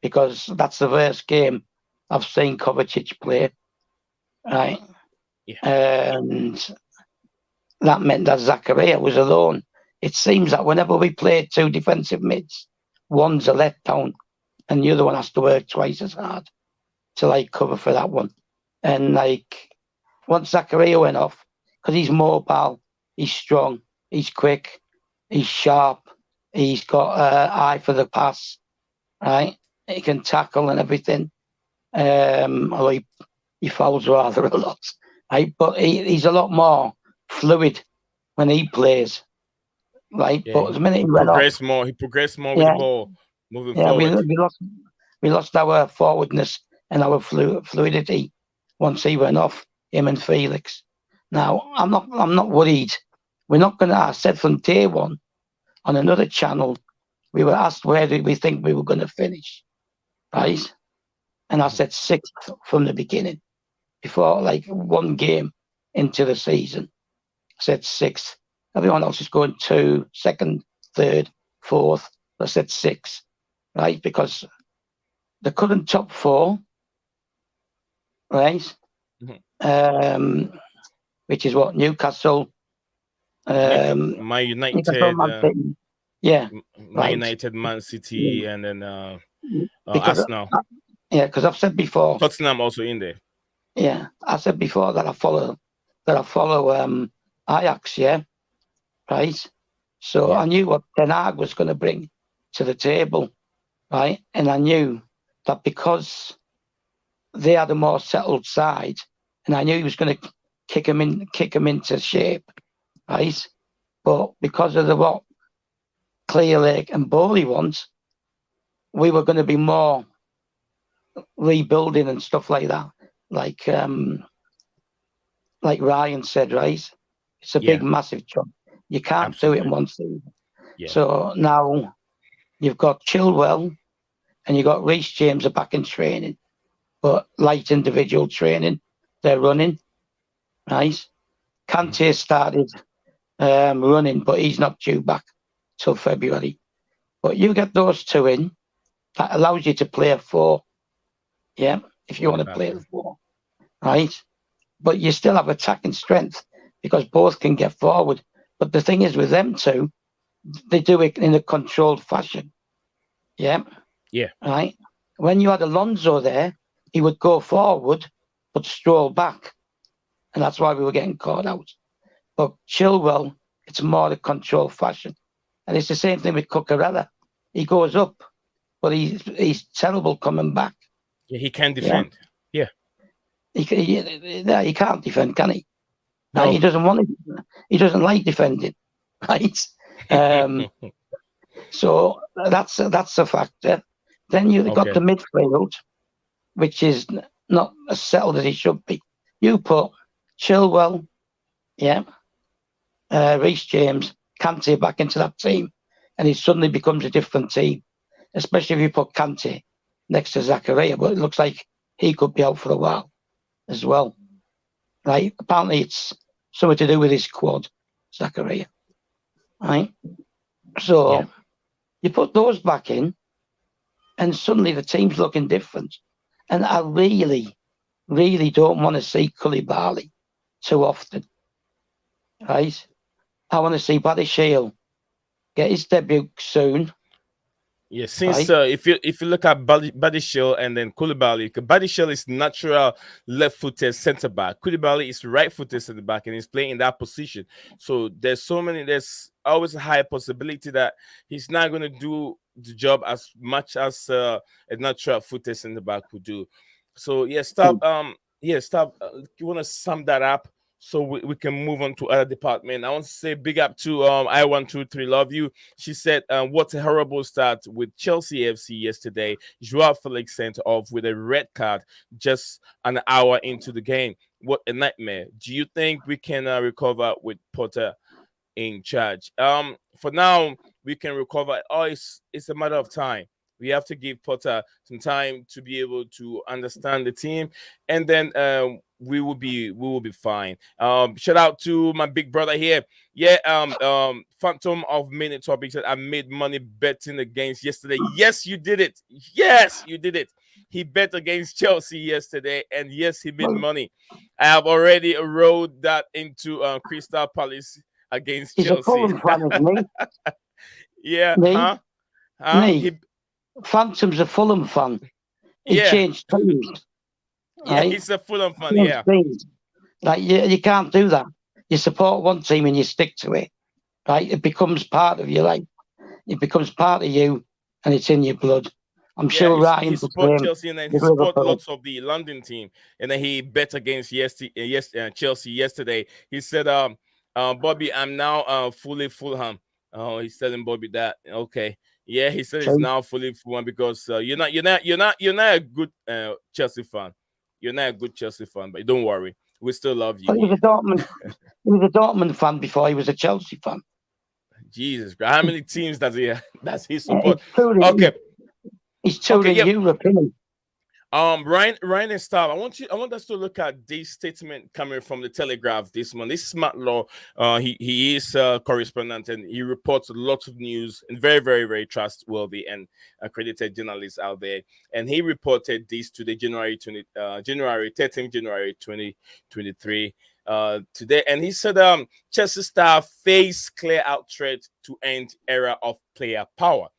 because that's the first game I've seen Kovacic play, right? Yeah. And that meant that Zakaria was alone. It seems that whenever we play 2 defensive mids, one's a letdown and the other one has to work twice as hard to cover for that one. And once Zakaria went off, because he's mobile, he's strong, he's quick, he's sharp, he's got an eye for the pass, right? He can tackle and everything. Although he fouls rather a lot, right? But he's a lot more fluid when he plays, right? Yeah, but the minute he went off, he progressed more with the ball moving forward. We lost our forwardness and our fluidity once he went off, him and Felix. Now I'm not worried. We're not going to. I said from day one on another channel, we were asked where did we think we were going to finish, right? And I said 6th from the beginning. Before one game into the season, I said 6th. Everyone else is going 2, 2nd, 3rd, 4th. I said 6th, right? Because the current top 4, right? Mm-hmm. Which is what Newcastle, Man United, Man United, Man City, and then Arsenal. Because I've said before, Tottenham also in there. Yeah, I said before that I follow Ajax, yeah, right. So I knew what Ten Hag was going to bring to the table, right, and I knew that because they had a more settled side, and I knew he was going to kick him into shape, right. But because of what Clearlake and Bowley want, we were going to be more rebuilding and stuff like that. Like Ryan said, right? It's a big, massive job. You can't do it in one season. Yeah. So now you've got Chilwell and you've got Reece James are back in training, but light individual training. They're running, right? Kante started running, but he's not due back till February. But you get those 2 in, that allows you to play a 4. Yeah, if you want to play a 4, right? But you still have attacking strength because both can get forward. But the thing is with them 2, they do it in a controlled fashion. Yeah. Yeah. Right. When you had Alonso there, he would go forward but stroll back. And that's why we were getting caught out. But Chilwell, it's more a controlled fashion. And it's the same thing with Cucurella. He goes up, but he's terrible coming back. Yeah, he can defend. Yeah. He can't defend, can he? No. He doesn't want it. He doesn't like defending, right? So that's a factor. Then you've got the midfield, which is not as settled as he should be. You put Chilwell, Reece James, Kante back into that team, and it suddenly becomes a different team. Especially if you put Kante next to Zakaria, but it looks like he could be out for a while as well. Right? Apparently, it's something to do with his quad, Zakaria. Right? So you put those back in, and suddenly the team's looking different. And I really, really don't want to see Koulibaly too often. Right? I want to see Badishile get his debut soon. Yeah, since if you look at Badishile and then Koulibaly, Badishile is natural left-footed centre back. Koulibaly is right-footed centre back, and he's playing in that position. So there's always a high possibility that he's not going to do the job as much as a natural-footed centre back would do. So you want to sum that up so we can move on to other department. I want to say big up to I123 Love You. She said, what a horrible start with Chelsea FC yesterday. Joao Felix sent off with a red card just an hour into the game. What a nightmare. Do you think we can recover with Potter in charge? For now, we can recover. It's a matter of time. We have to give Potter some time to be able to understand the team, and then we will be fine. Shout out to my big brother here. Yeah, Phantom of Minute Topic said I made money betting against yesterday. Yes, you did it. Yes, you did it. He bet against Chelsea yesterday, and yes, he made money. I have already rolled that into Crystal Palace against He's Chelsea. A Fulham fan, isn't he? Yeah, Me? Phantom's a Fulham fan. He changed teams. Yeah, right? He's a Fulham fan, yeah. Like you can't do that. You support one team and you stick to it. Right? It becomes part of your life. It becomes part of you, and it's in your blood. I'm sure Ryan. He supports Chelsea, and then he supports lots of the London team. And then he bet against Chelsea yesterday. He said, Bobby, I'm now fully Fulham. Oh, he's telling Bobby that. Okay. Yeah, he said he's now fully Fulham because you're not a good Chelsea fan. You're not a good Chelsea fan, but don't worry, we still love you. He was a Dortmund fan before he was a Chelsea fan. Jesus Christ, how many teams does he support? Okay, he's touring Europe, isn't he? Ryan and Stav, I want us to look at this statement coming from the Telegraph this month. This is Matt Law. He is a correspondent and he reports lots of news and very, very, very trustworthy and accredited journalists out there. And he reported this to the January 13th, January 2023 today. And he said, Chelsea staff face clear out threat to end era of player power.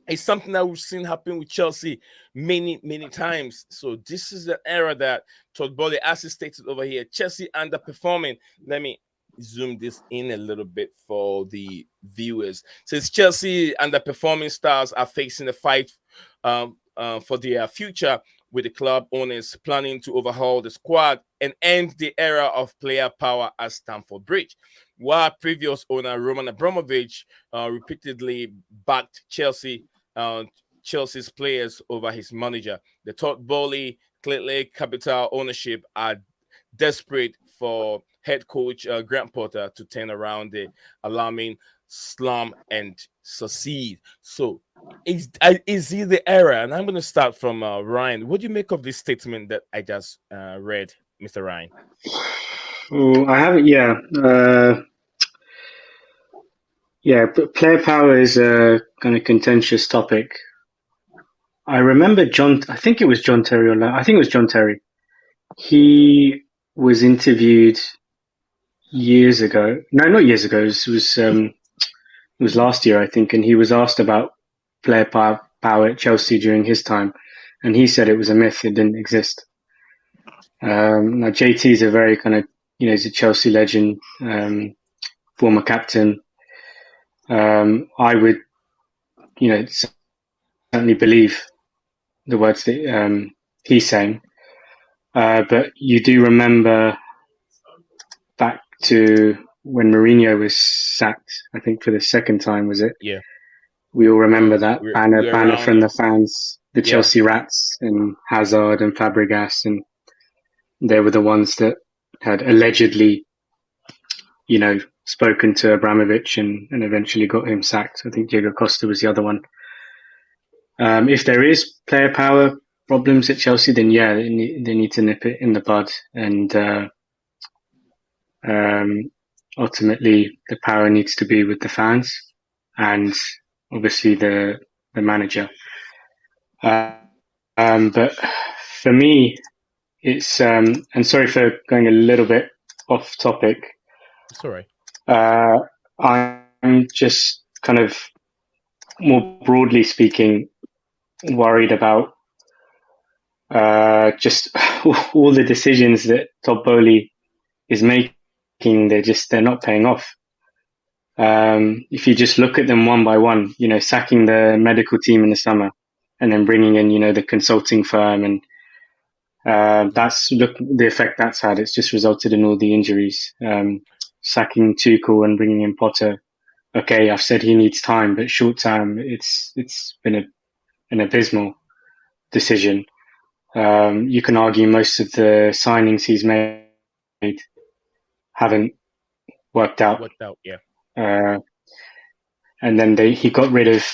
It's something that we've seen happen with Chelsea many, many times. So this is the era that Todd Bowley, as he stated over here, Chelsea underperforming. Let me zoom this in a little bit for the viewers. Since Chelsea underperforming stars are facing a fight for their future, with the club owners planning to overhaul the squad and end the era of player power at Stamford Bridge. While previous owner Roman Abramovich repeatedly backed Chelsea's players over his manager, the Todd Bowley Clearly Capital ownership are desperate for head coach Grant Potter to turn around the alarming slump and succeed. So is he the era? And I'm going to start from Ryan. What do you make of this statement that I just read, Mr. Ryan? Oh, I haven't. But player power is a kind of contentious topic. I remember I think it was John Terry. He was interviewed years ago. No, not years ago. It was last year, I think. And he was asked about player power at Chelsea during his time. And he said it was a myth. It didn't exist. Now JT is a very kind of, he's a Chelsea legend, former captain. I would, certainly believe the words that he's saying. But you do remember back to when Mourinho was sacked, I think for the second time, was it? Yeah. We all remember that banner from the fans. the Chelsea rats and Hazard and Fabregas, and they were the ones that had allegedly, spoken to Abramovich and eventually got him sacked. I think Diego Costa was the other one. If there is player power problems at Chelsea, then they need to nip it in the bud, and ultimately the power needs to be with the fans and obviously the manager. But for me, it's and sorry for going a little bit off topic. It's all right. I'm just kind of more broadly speaking worried about just all the decisions that Todd Bowley is making. They're not paying off. If you just look at them one by one, sacking the medical team in the summer and then bringing in, the consulting firm, and the effect that's had. It's just resulted in all the injuries. Sacking Tuchel and bringing in Potter. Okay, I've said he needs time, but short term, it's been an abysmal decision. You can argue most of the signings he's made haven't worked out. And then he got rid of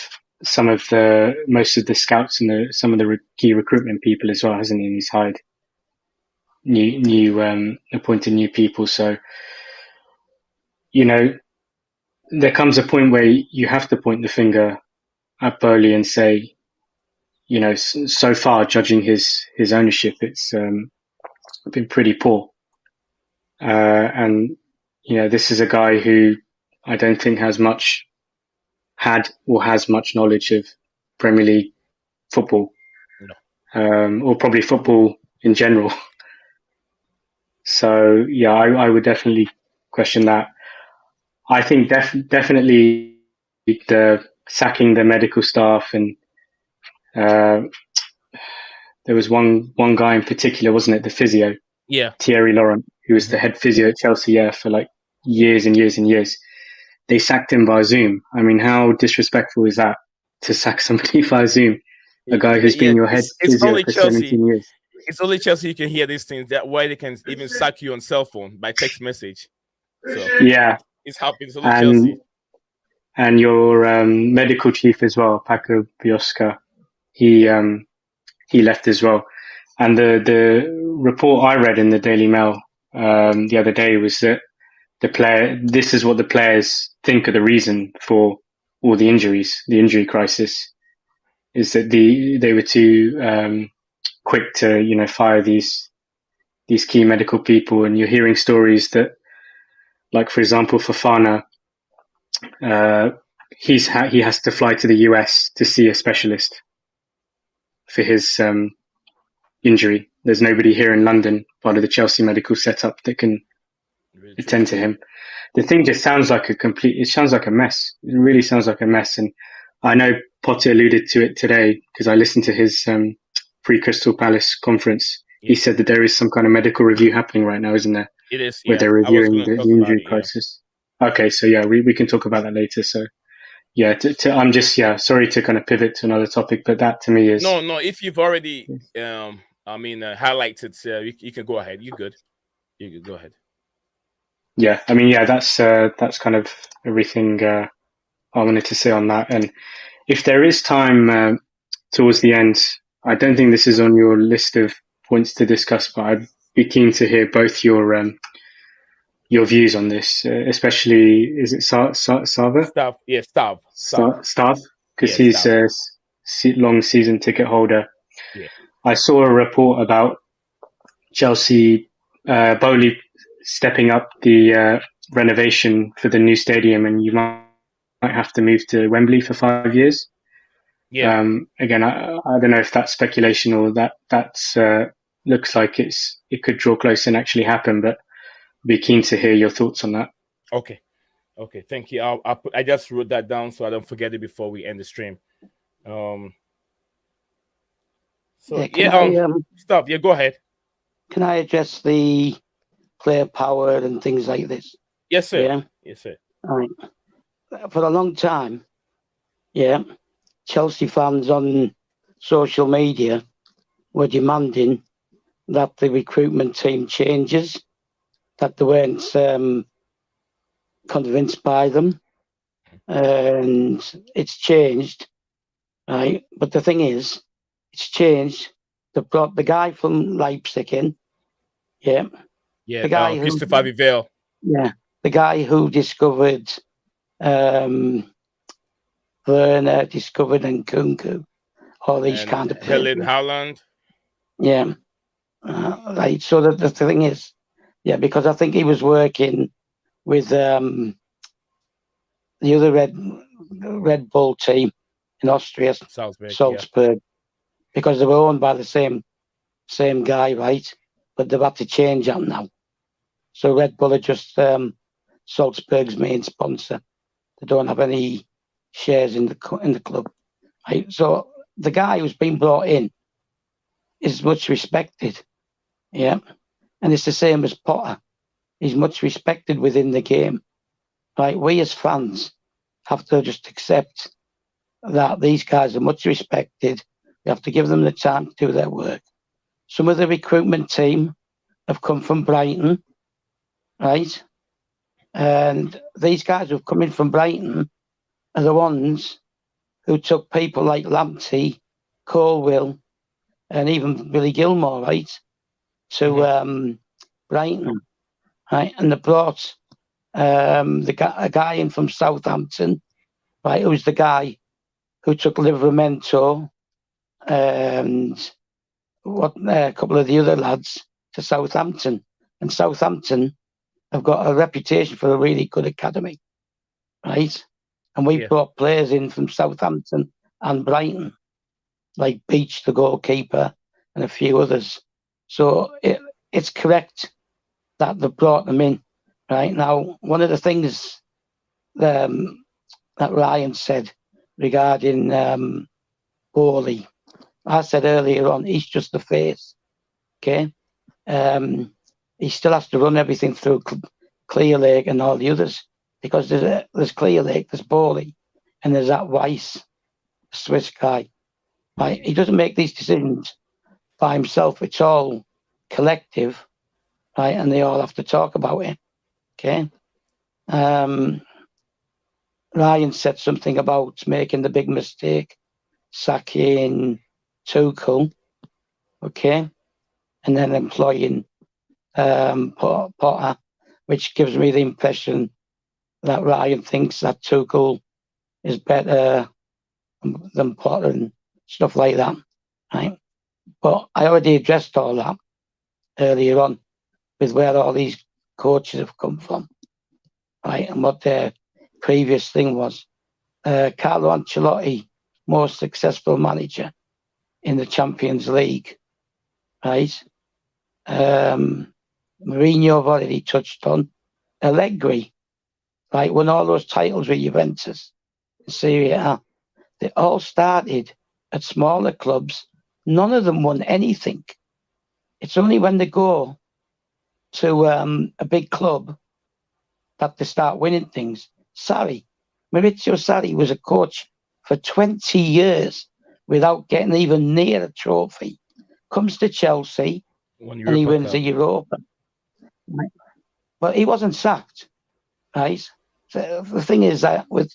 most of the scouts and some of the key recruitment people as well, hasn't he? And he's hired appointed new people. So, there comes a point where you have to point the finger at Bowley and say, so far, judging his ownership, it's been pretty poor. And this is a guy who I don't think has much knowledge of Premier League football, or probably football in general. So I would definitely question that. I think definitely the sacking the medical staff, and there was one guy in particular, wasn't it, the physio? Yeah, Thierry Laurent, who was the head physio at Chelsea, for like years and years and years. They sacked him via Zoom. I mean, how disrespectful is that to sack somebody via Zoom? A guy who's been your head physio for 17 years. It's only Chelsea you can hear these things. That why they can even sack you on cell phone by text message. So it's happening. It's only Chelsea. And your medical chief as well, Paco Biosca, he left as well. And the report I read in the Daily Mail the other day was that this is what the players think are the reason for all the injuries, the injury crisis, is that they were too quick to fire these key medical people. And you're hearing stories that, like for example, Fofana, he has to fly to the US to see a specialist for his injury. There's nobody here in London, part of the Chelsea medical setup, that can attend to him. The thing just sounds like it sounds like a mess. It really sounds like a mess. And I know Potter alluded to it today because I listened to his pre-Crystal Palace conference. He said that there is some kind of medical review happening right now, isn't there? It is. Where they're reviewing the injury crisis. Okay, so we can talk about that later. So I'm just sorry to kind of pivot to another topic, but that to me is no. If you've already highlighted, you can go ahead. You good? You can go ahead. Yeah, I mean, that's kind of everything I wanted to say on that. And if there is time towards the end, I don't think this is on your list of points to discuss, but I'd be keen to hear both your views on this, especially, is it Sava? Stav, yeah, Stav, because he's a long season ticket holder. Yeah. I saw a report about Chelsea, Bowley stepping up the renovation for the new stadium, and you might have to move to Wembley for 5 years. Yeah. Again, I don't know if that's speculation or that's looks like it could draw close and actually happen, but be keen to hear your thoughts on that. Okay, thank you. I just wrote that down so I don't forget it before we end the stream. Stop. Yeah, go ahead. Can I address the player power and things like this? Yes, sir. Yeah? Yes, sir. All right. For a long time, Chelsea fans on social media were demanding that the recruitment team changes, that they weren't convinced by them, and it's changed, right? But the thing is, it's changed. They've brought the guy from Leipzig in, yeah. Yeah, The guy Christopher Vivell. Yeah, the guy who discovered Werner, discovered Nkunku, all these And kind of players. Helen Haaland. Yeah, right. So the thing is, yeah, because I think he was working with the other Red Bull team in Austria, Salzburg, because they were owned by the same guy, right? But they've had to change that now. So Red Bull are just Salzburg's main sponsor. They don't have any shares in the club. Right? So the guy who's been brought in is much respected. Yeah. And it's the same as Potter. He's much respected within the game. Right? We as fans have to just accept that these guys are much respected. We have to give them the time to do their work. Some of the recruitment team have come from Brighton, right? And these guys who've come in from Brighton are the ones who took people like Lamptey, Colwill, and even Billy Gilmore, right, to Brighton, right? And they brought a guy in from Southampton, right, who's the guy who took Livramento and a couple of the other lads to Southampton. And Southampton have got a reputation for a really good academy, right? And we brought players in from Southampton and Brighton, like Beach, the goalkeeper, and a few others. So it's correct that they've brought them in. Right now, one of the things that Ryan said regarding Bowley, I said earlier on, he's just the face. Okay, he still has to run everything through Clear Lake and all the others, because there's Clear Lake, there's Bowley, and there's that Weiss, Swiss guy. Right? He doesn't make these decisions by himself. It's all collective, right? And they all have to talk about it. Okay. Ryan said something about making the big mistake, sacking Tuchel, okay, and then employing Potter, which gives me the impression that Ryan thinks that Tuchel is better than Potter and stuff like that, right? But I already addressed all that earlier on with where all these coaches have come from, right, and what their previous thing was. Carlo Ancelotti, most successful manager in the Champions League, right? Mourinho, I've already touched on. Allegri, right, won all those titles with Juventus, Serie A. They all started at smaller clubs. None of them won anything. It's only when they go to a big club that they start winning things. Maurizio Sarri was a coach for 20 years without getting even near a trophy. Comes to Chelsea and he wins a Europa. Right? But he wasn't sacked, right? So the thing is that with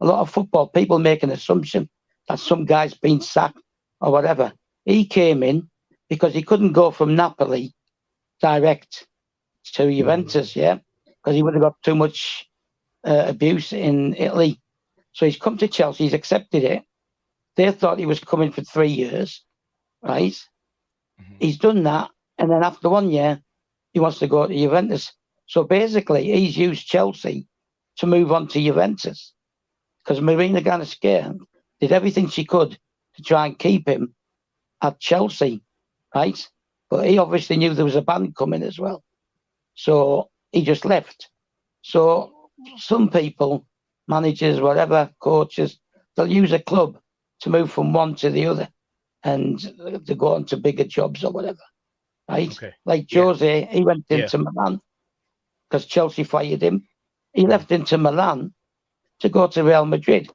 a lot of football, people make an assumption that some guy's been sacked or whatever. He came in because he couldn't go from Napoli direct to Juventus, because he would have got too much abuse in Italy. So he's come to Chelsea, he's accepted it. They thought he was coming for 3 years, right? He's done that, and then after 1 year, he wants to go to Juventus. So basically, he's used Chelsea to move on to Juventus, because Marina Ganesquer did everything she could to try and keep him at Chelsea, right? But he obviously knew there was a ban coming as well. So he just left. So some people, managers, whatever, coaches, they'll use a club to move from one to the other and to go on to bigger jobs or whatever, right? Okay. Like Jose, he went into Milan because Chelsea fired him. He left into Milan to go to Real Madrid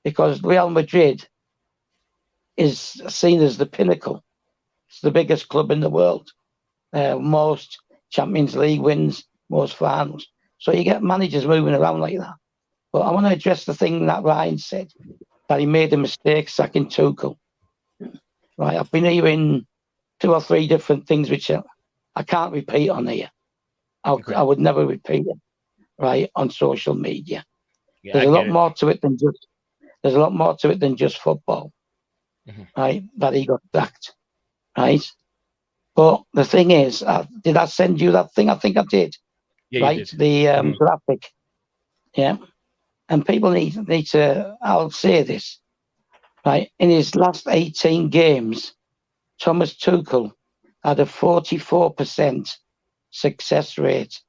because Real Madrid is seen as the pinnacle. It's the biggest club in the world. Most Champions League wins, most finals. So you get managers moving around like that. But I want to address the thing that Ryan said, that he made a mistake sacking Tuchel. Right, I've been hearing 2 or 3 different things which I can't repeat on here. I would never repeat it, right, on social media. Yeah, there's a lot more to it than just football, right? That he got sacked, right? But the thing is, did I send you that thing? I think I did. Yeah, right, you did. the graphic. Yeah, and people need to. I'll say this, right? In his last 18 games, Thomas Tuchel had a 44% success rate,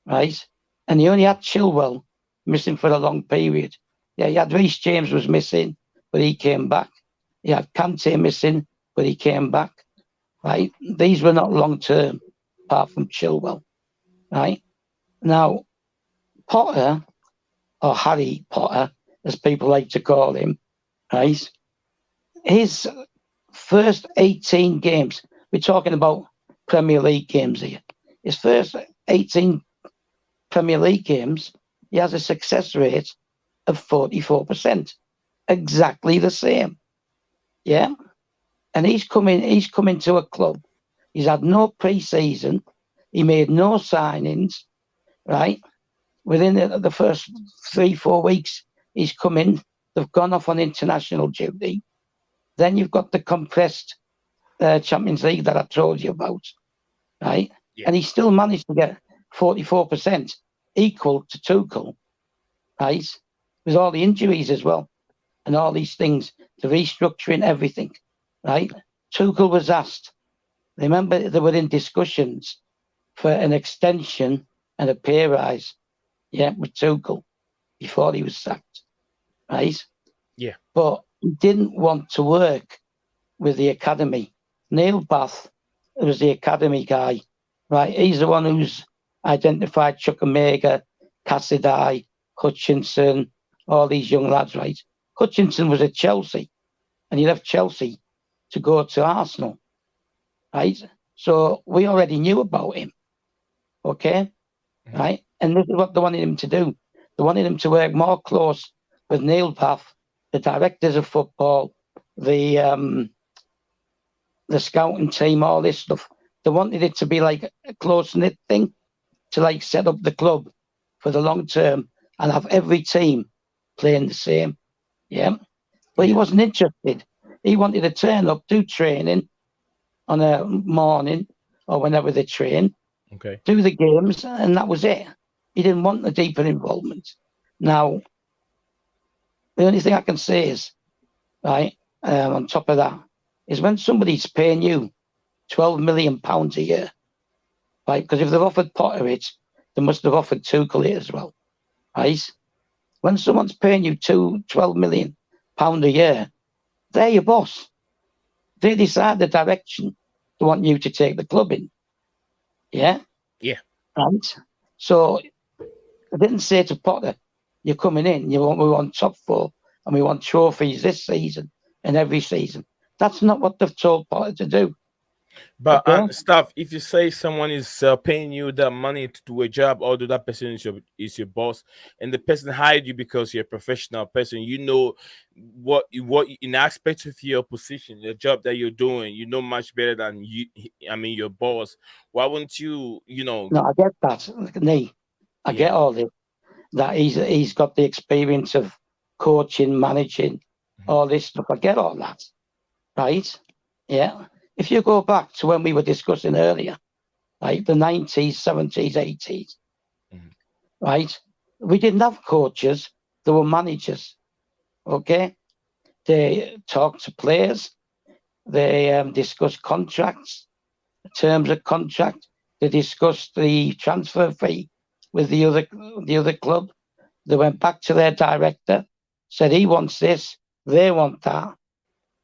right? And he only had Chilwell missing for a long period. Yeah, he had Reece James was missing, but he came back. He had Kante missing, but he came back, right? These were not long-term, apart from Chilwell, right? Now, Potter, or Harry Potter, as people like to call him, right? His first 18 games, we're talking about Premier League games here. His first 18 Premier League games, he has a success rate of 44%. Exactly the same. Yeah. And he's coming to a club. He's had no pre-season. He made no signings, right? Within the first 3-4 weeks, he's come in. They've gone off on international duty. Then you've got the compressed Champions League that I told you about, right? Yeah. And he still managed to get 44%, equal to Tuchel, right? With all the injuries as well, and all these things, the restructuring, everything, right? Tuchel was asked. Remember, they were in discussions for an extension and a pay rise, yeah, with Tuchel before he was sacked, right? Yeah. But he didn't want to work with the academy. Neil Bath was the academy guy, right? He's the one who's identified Chukwuemeka, Caicedo, Hutchinson, all these young lads, right? Hutchinson was at Chelsea, and he left Chelsea to go to Arsenal, right? So we already knew about him, okay? Right? And this is what they wanted him to do. They wanted him to work more close with Neil Bath, the directors of football, the scouting team, all this stuff. They wanted it to be like a close-knit thing, to like set up the club for the long term and have every team playing the same. Yeah. But he wasn't interested. He wanted to turn up, do training on a morning or whenever they train, do the games, and that was it. He didn't want the deeper involvement. Now, the only thing I can say is, right, on top of that, is when somebody's paying you £12 million a year, right? Because if they've offered Potter it, they must have offered Tuchel it as well, right? When someone's paying you £12 million a year, they're your boss. They decide the direction they want you to take the club in. Yeah? Yeah. Right? So I didn't say to Potter, you're coming in, we want top 4 and we want trophies this season and every season. That's not what they've told Potter to do. But stuff, if you say someone is paying you that money to do a job, although that person is your boss, and the person hired you because you're a professional person, you know what in aspects of your position, the job that you're doing, you know much better than your boss. Why wouldn't you? No, I get that. I get all this. That he's got the experience of coaching, managing, all this stuff. I get all that, right? Yeah. If you go back to when we were discussing earlier, right, the 90s, 70s, 80s, right, we didn't have coaches. There were managers, okay? They talked to players. They discussed contracts, terms of contract. They discussed the transfer fee with the other club. They went back to their director, said he wants this, they want that,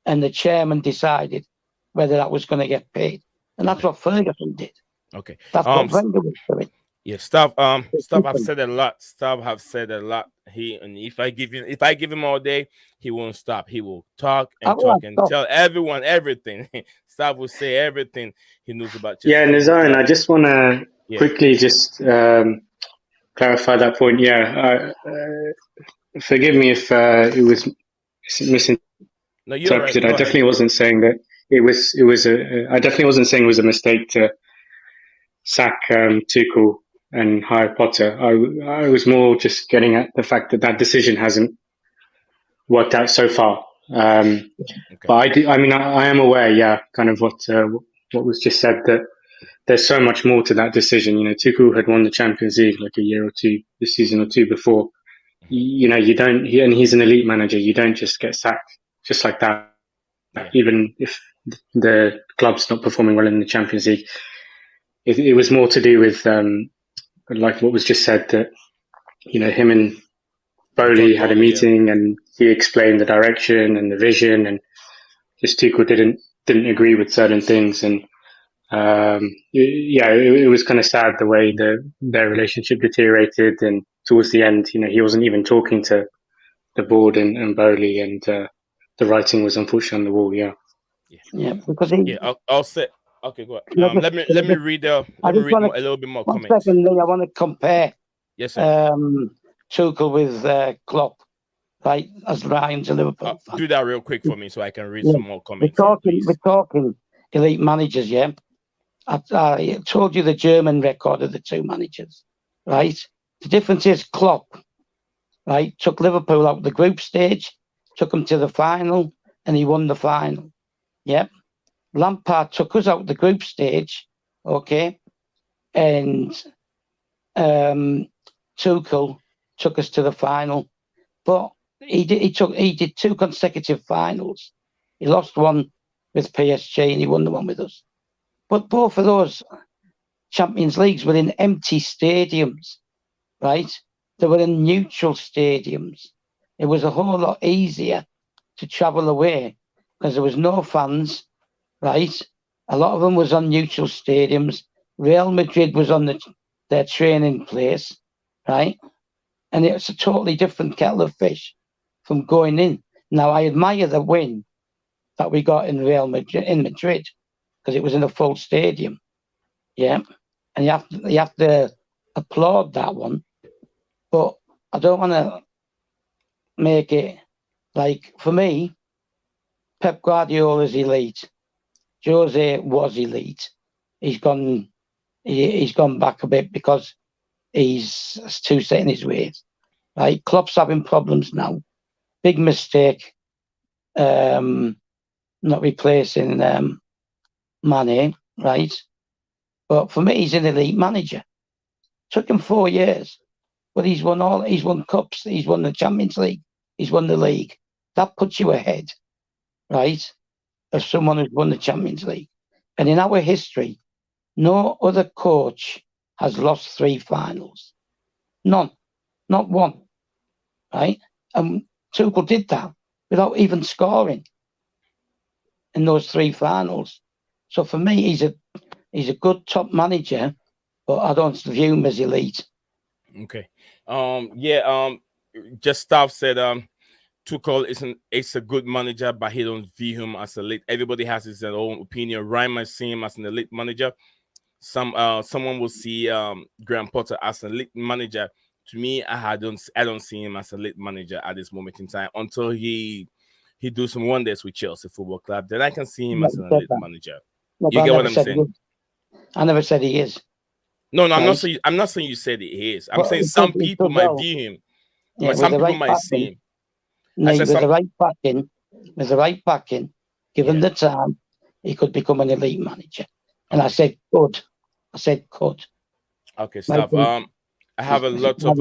and the chairman decided whether that was going to get paid. And that's what Ferguson did. Okay. That's what Wenger was doing. Yeah, Stav have said a lot. Stav have said a lot And if I give him all day, he won't stop. He will talk I and talk won't and stop. tell everyone everything. Stav will say everything he knows about Chelsea Yeah, Football Nazarin, Club. I just want to Yeah. quickly just clarify that point. Yeah, forgive me if it was misinterpreted. No, you're right. I Go ahead. definitely wasn't saying that I definitely wasn't saying it was a mistake to sack Tuchel and hire Potter. I was more just getting at the fact that decision hasn't worked out so far. Okay. But I am aware, yeah, kind of what was just said, that there's so much more to that decision. You know, Tuchel had won the Champions League like a year or two, this season or two before. You know, you don't, and he's an elite manager. You don't just get sacked just like that. Yeah. Even if the club's not performing well in the Champions League, it was more to do with, like what was just said, that, you know, him and Bowley had a meeting and he explained the direction and the vision, and just Tuchel didn't agree with certain things. And it was kind of sad the way their relationship deteriorated, and towards the end, you know, he wasn't even talking to the board and Bowley, and the writing was unfortunately on the wall. Yeah, because I'll say. Okay, go ahead. Let me read a little bit more comments. Secondly, I want to compare. Yes, sir. Tuchel with Klopp, right? As Ryan's a Liverpool fan. Do that real quick for me so I can read some more comments. We're talking elite managers, yeah. I told you the German record of the two managers, right? The difference is Klopp, right, took Liverpool out of the group stage, took them to the final, and he won the final. Yep. Lampard took us out of the group stage, okay, and Tuchel took us to the final, but he did two consecutive finals. He lost one with PSG and he won the one with us. But both of those Champions Leagues were in empty stadiums, right? They were in neutral stadiums. It was a whole lot easier to travel away because there was no fans, right? A lot of them was on neutral stadiums. Real Madrid was on their training place, right? And it's a totally different kettle of fish from going in. Now, I admire the win that we got in Madrid because it was in a full stadium. Yeah. And you have to applaud that one. But I don't want to make it like, for me, Pep Guardiola is elite. Jose was elite. He's gone back a bit because he's too set in his ways. Right? Klopp's having problems now. Big mistake. Not replacing Mane, right? But for me, he's an elite manager. Took him 4 years, but he's won cups, he's won the Champions League, he's won the league. That puts you ahead, right, of someone who's won the Champions League. And in our history, no other coach has lost 3 finals. None. Not one. Right? And Tuchel did that without even scoring in those 3 finals. So for me, he's a good top manager, but I don't view him as elite. Okay. Just Stav said Tuchel is a good manager, but he don't view him as elite. Everybody has his own opinion. Ryan might see him as an elite manager. Someone will see Graham Potter as an elite manager. To me, I don't see him as a elite manager at this moment in time until he do some wonders with Chelsea Football Club. Then I can see him as an elite manager. You get what I'm saying? I never said he is. No, I'm not saying you said he is. I'm saying some people might view him. Yeah, some people might see him. With the right backing, given the time, he could become an elite manager. And I said could. Okay, Stav. I have a lot of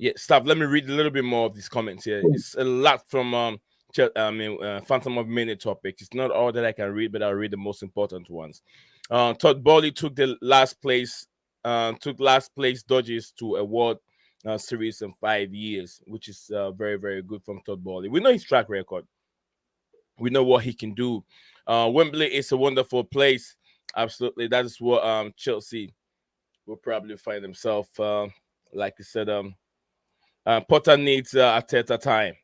Stav. Let me read a little bit more of these comments here. It's a lot from Phantom of Many topics. It's not all that I can read, but I'll read the most important ones. Todd Bowley took last place Dodgers to award series in 5 years, which is very, very good from Todd Bowley. We know his track record. We know what he can do. Wembley is a wonderful place. Absolutely. That is what Chelsea will probably find themselves like I said, Potter needs Arteta time.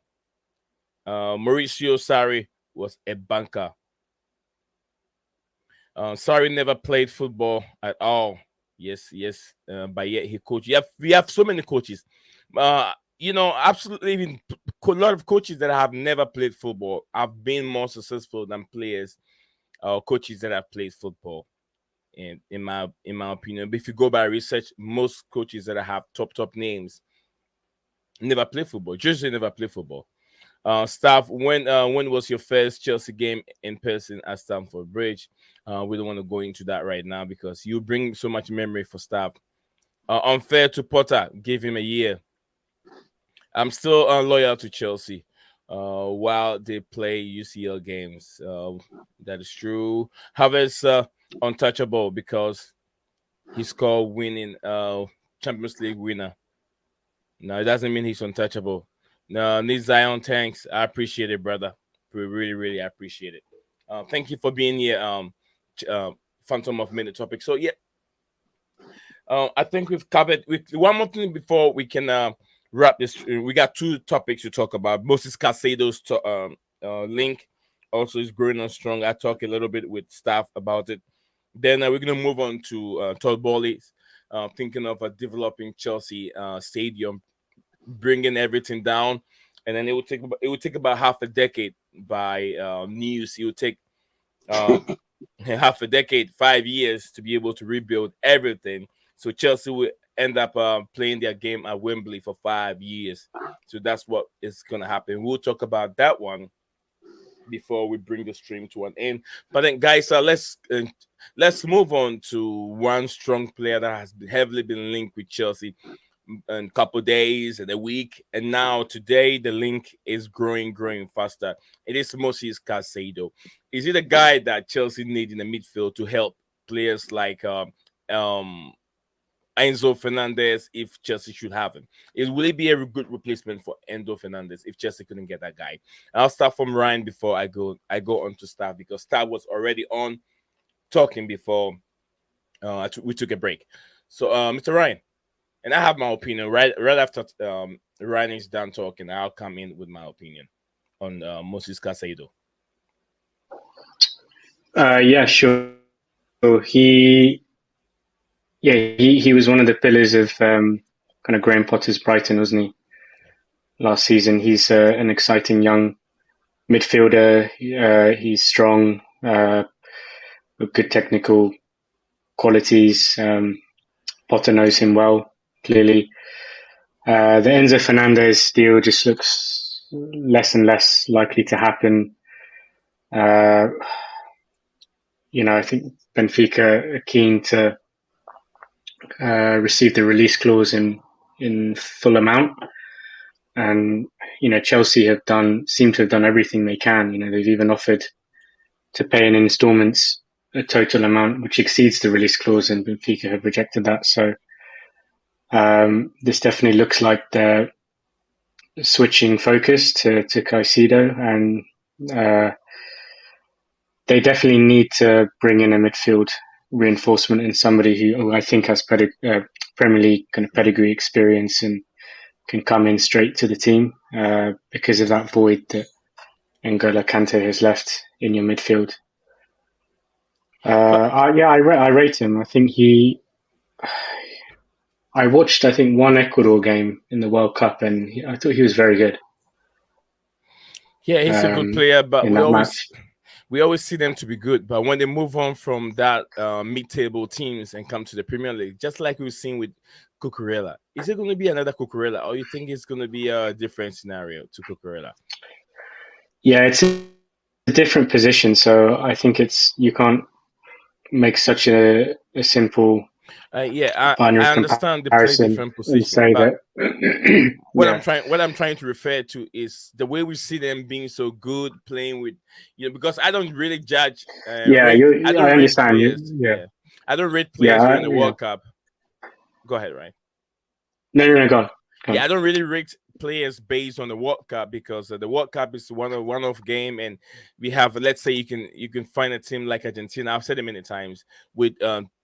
Mauricio Sarri was a banker. Sarri never played football at all. Yes, yes. But yet he coached. We have so many coaches. Absolutely, even a lot of coaches that have never played football have been more successful than players or coaches that have played football. In my opinion, but if you go by research, most coaches that have top names never play football. Just never play football. Staff, when was your first Chelsea game in person at Stamford Bridge? We don't want to go into that right now because you bring so much memory for staff. Unfair to Potter, give him a year. I'm still loyal to Chelsea while they play UCL games. That is true. Havertz untouchable because he scored winning Champions League winner. No, it doesn't mean he's untouchable. No, need Zion, thanks. I appreciate it, brother. We really, really appreciate it. Thank you for being here, Phantom of Minute topic. So yeah, I think we've covered with one more thing before we can wrap this. We got two topics to talk about. Moses Caicedo's link also is growing on strong. I talk a little bit with staff about it. Then we're gonna move on to Todd Bowley's thinking of a developing Chelsea stadium, bringing everything down, and then it would take about half a decade by news. It would take half a decade, 5 years to be able to rebuild everything. So Chelsea will end up playing their game at Wembley for 5 years. So that's what is going to happen. We'll talk about that one before we bring the stream to an end. But then, guys, let's move on to one strong player that has heavily been linked with Chelsea in a couple days and a week, and now today the link is growing faster. It is Moses Caicedo. Is it a guy that Chelsea need in the midfield to help players like Enzo Fernandez if Chelsea should have him? Will it be a good replacement for Enzo Fernandez if Chelsea couldn't get that guy? I'll start from Ryan before I go on to Staff, because Staff was already on talking before we took a break. So Mr. Ryan, and I have my opinion right after Ryan is done talking. I'll come in with my opinion on Moses Caicedo. Yeah, sure. So he was one of the pillars of kind of Graham Potter's Brighton, wasn't he? Last season, he's an exciting young midfielder. He's strong, with good technical qualities. Potter knows him well, clearly. The Enzo Fernandez deal just looks less and less likely to happen. I think Benfica are keen to receive the release clause in full amount, and Chelsea seem to have done everything they can. They've even offered to pay in instalments a total amount which exceeds the release clause, and Benfica have rejected that. So this definitely looks like they're switching focus to Caicedo, and they definitely need to bring in a midfield reinforcement and somebody who I think has Premier League kind of pedigree experience and can come in straight to the team because of that void that N'Golo Kante has left in your midfield. I rate him. I think I watched one Ecuador game in the World Cup, and I thought he was very good. Yeah, he's a good player, but we always see them to be good. But when they move on from that mid-table teams and come to the Premier League, just like we've seen with Cucurella, is it going to be another Cucurella, or you think it's going to be a different scenario to Cucurella? Yeah, it's a different position, so I think you can't make such a simple. I understand the play different position, but what I'm trying to refer to is the way we see them being so good playing with, because I don't really judge. I understand. Players, I don't rate players during the World Cup. Go ahead, Ryan. No, go on. Yeah, I don't really rate players based on the World Cup, because the World Cup is one-off game, and we have, let's say you can find a team like Argentina. I've said it many times, with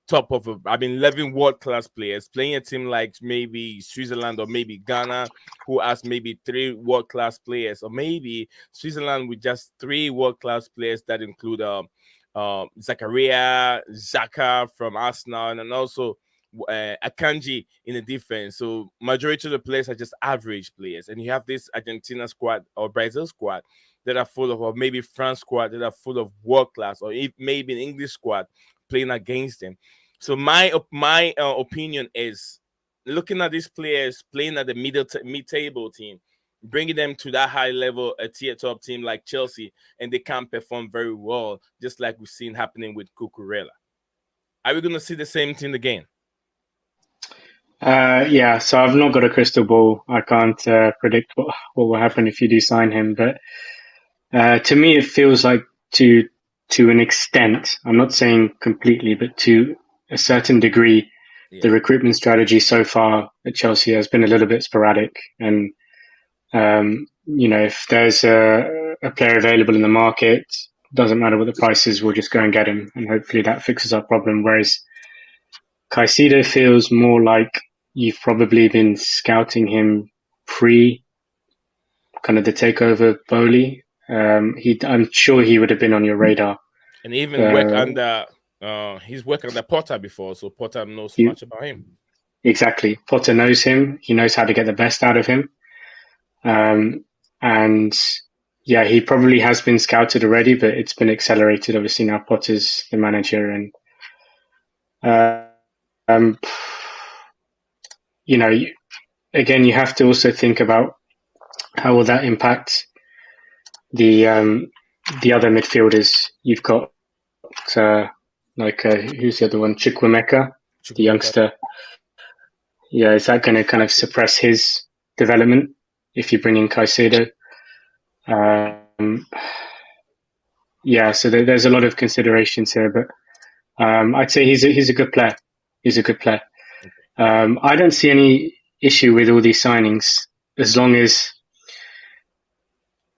top of 11 world-class players, playing a team like maybe Switzerland or maybe Ghana, who has maybe 3 world-class players, or maybe Switzerland with just 3 world-class players that include Zakaria, Xhaka from Arsenal, and also Akanji in the defense. So majority of the players are just average players, and you have this Argentina squad or Brazil squad that are full of, or maybe France squad that are full of world-class, or maybe an English squad playing against them. So my opinion is, looking at these players playing at the mid-table team, bringing them to that high level, a tier top team like Chelsea, and they can't perform very well, just like we've seen happening with Cucurella. Are we going to see the same thing again? Yeah, so I've not got a crystal ball. I can't predict what will happen if you do sign him. But to me, it feels like to an extent, I'm not saying completely, but to a certain degree, the recruitment strategy so far at Chelsea has been a little bit sporadic. And, if there's a player available in the market, doesn't matter what the price is, we'll just go and get him. And hopefully that fixes our problem. Whereas Caicedo feels more like you've probably been scouting him pre kind of the takeover Bowley. I'm sure he would have been on your radar. And even he's worked under Potter before, so Potter knows much about him. Exactly. Potter knows him. He knows how to get the best out of him. And yeah, he probably has been scouted already, but it's been accelerated. Obviously now Potter's the manager, and again, you have to also think about how will that impact the other midfielders. You've got who's the other one? Chukwuemeka, the youngster. Yeah, is that going to kind of suppress his development if you bring in Caicedo? Yeah, so there's a lot of considerations here, but I'd say he's a good player. He's a good player. I don't see any issue with all these signings as long as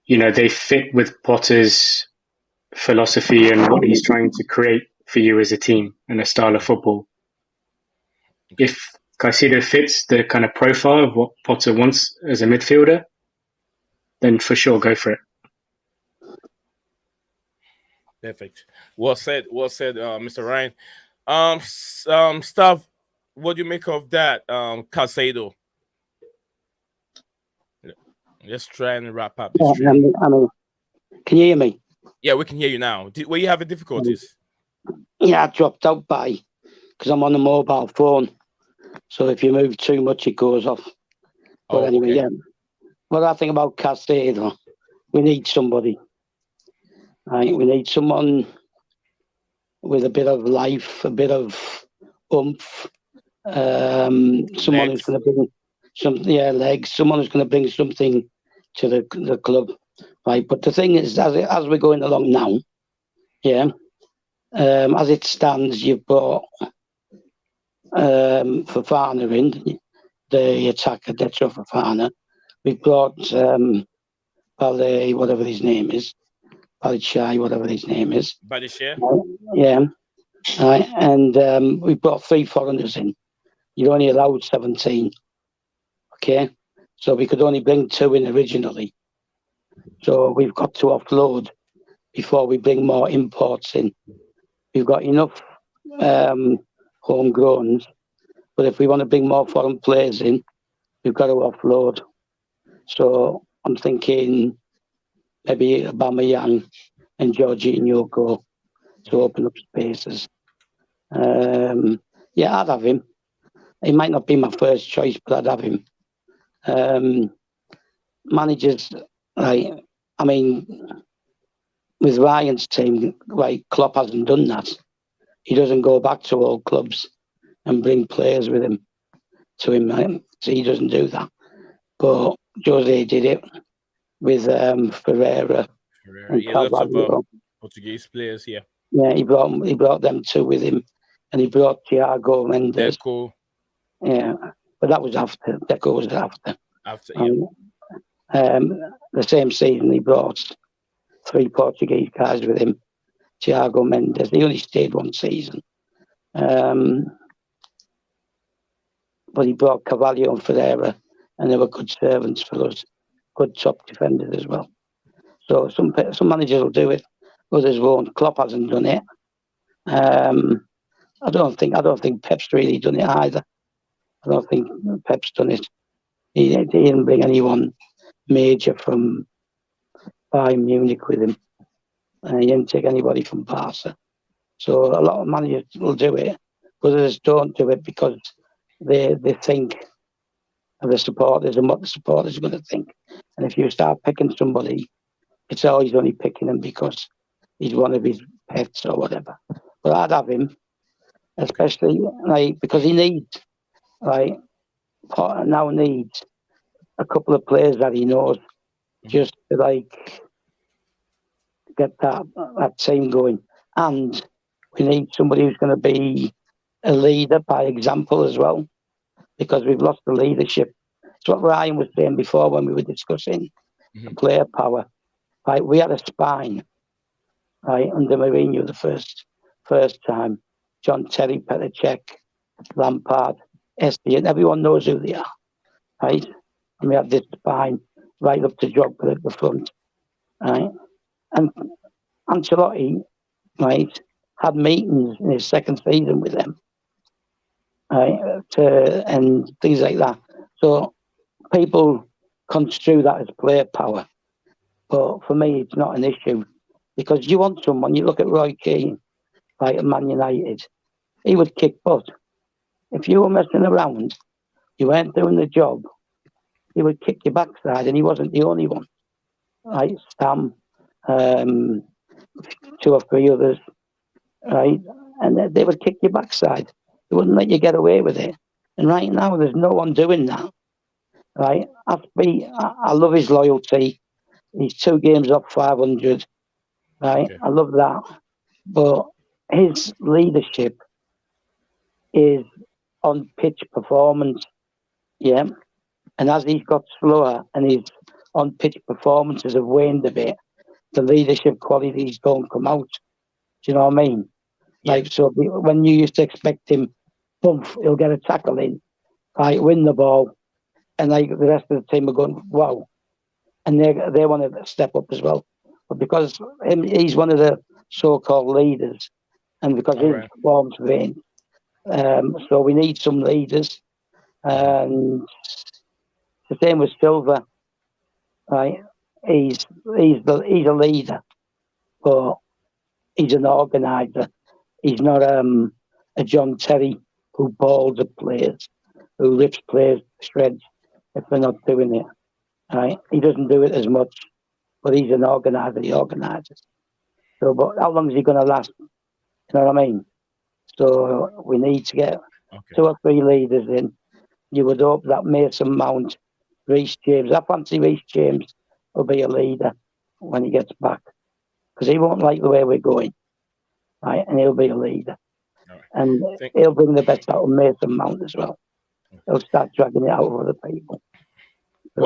they fit with Potter's philosophy and what he's trying to create for you as a team and a style of football. If Caicedo fits the kind of profile of what Potter wants as a midfielder, then for sure go for it. Perfect. Well said, Mr. Ryan. Stav, what do you make of that, Caicedo? Let's try and wrap up this stream. Can you hear me? Yeah, we can hear you now. Were you having difficulties? Yeah, I dropped out because I'm on a mobile phone. So if you move too much, it goes off. But anyway, okay. Yeah. What I think about Caicedo, we need somebody. Right? We need someone with a bit of life, a bit of oomph. Someone who's going to bring legs. Someone who's going to bring something to the club, right? But the thing is, as we're going along now, as it stands, you've brought Fofana in, the attacker, Detro Fofana. We've brought Ballet, whatever his name is, Balichai, whatever his name is. Balichai? Yeah. Right. And we brought 3 foreigners in. You're only allowed 17. Okay? So we could only bring 2 in originally. So we've got to offload before we bring more imports in. We've got enough homegrowns, but if we want to bring more foreign players in, we've got to offload. So I'm thinking maybe Aubameyang and Jorginho go to open up spaces. I'd have him. He might not be my first choice, but I'd have him. Managers, with Ryan's team, Klopp hasn't done that. He doesn't go back to old clubs and bring players with him to him. So he doesn't do that. But Jose did it with Ferreira and Carvalho. Portuguese players, yeah. Yeah, he brought them 2 with him, and he brought Thiago Mendes. Deco. Yeah, but that was after. Deco was after. The same season, he brought 3 Portuguese guys with him. Thiago Mendes. He only stayed 1 season. But he brought Carvalho and Ferreira, and they were good servants for us, good top defenders as well. So some managers will do it, others won't. Klopp hasn't done it. I don't think Pep's really done it either. I don't think Pep's done it. He didn't bring anyone major from Bayern Munich with him, and he didn't take anybody from Barca. So a lot of managers will do it, but others don't do it because they think of the supporters and what the supporters are going to think. And if you start picking somebody, it's always only picking him because he's one of his pets or whatever. But I'd have him, especially because he needs now needs a couple of players that he knows just to get that team going. And we need somebody who's going to be a leader by example as well, because we've lost the leadership. It's what Ryan was saying before when we were discussing the player power. We had a spine under Mourinho the first time. John Terry, Petr Cech, Lampard, Esti, and everyone knows who they are, right? And we had this spine right up to Drogba at the front, right? And Ancelotti, had meetings in his second season with them, right? And things like that. So people construe that as player power. But for me, it's not an issue because you want someone. You look at Roy Keane, at Man United, he would kick butt. If you were messing around, you weren't doing the job, he would kick your backside, and he wasn't the only one. Right, Stam, 2 or 3 others, right, and they would kick your backside. They wouldn't let you get away with it. And right now, there's no one doing that. Right, I love his loyalty. He's 2 games off 500. Right, okay. I love that. But his leadership is on pitch performance, yeah. And as he's got slower and his on pitch performances have waned a bit, the leadership qualities don't come out. Do you know what I mean? Yeah. So when you used to expect him, he'll get a tackle in, win the ball, and the rest of the team are going, wow. And they want to step up as well. But because he's one of the so-called leaders, and because his form's vain, so we need some leaders. And the same with Silva, right? He's a leader, but he's an organizer. He's not a John Terry who balls at players, who rips players to shreds if they're not doing it. Right? He doesn't do it as much, but he's an organizer. He organizes. So, but how long is he going to last? You know what I mean? So we need to get 2 or 3 leaders in. You would hope that Mason Mount, Reece James. I fancy Reece James will be a leader when he gets back, because he won't like the way we're going, right? And he'll be a leader, and he'll bring the best out of Mason Mount as well. He'll start dragging it out of other people. So,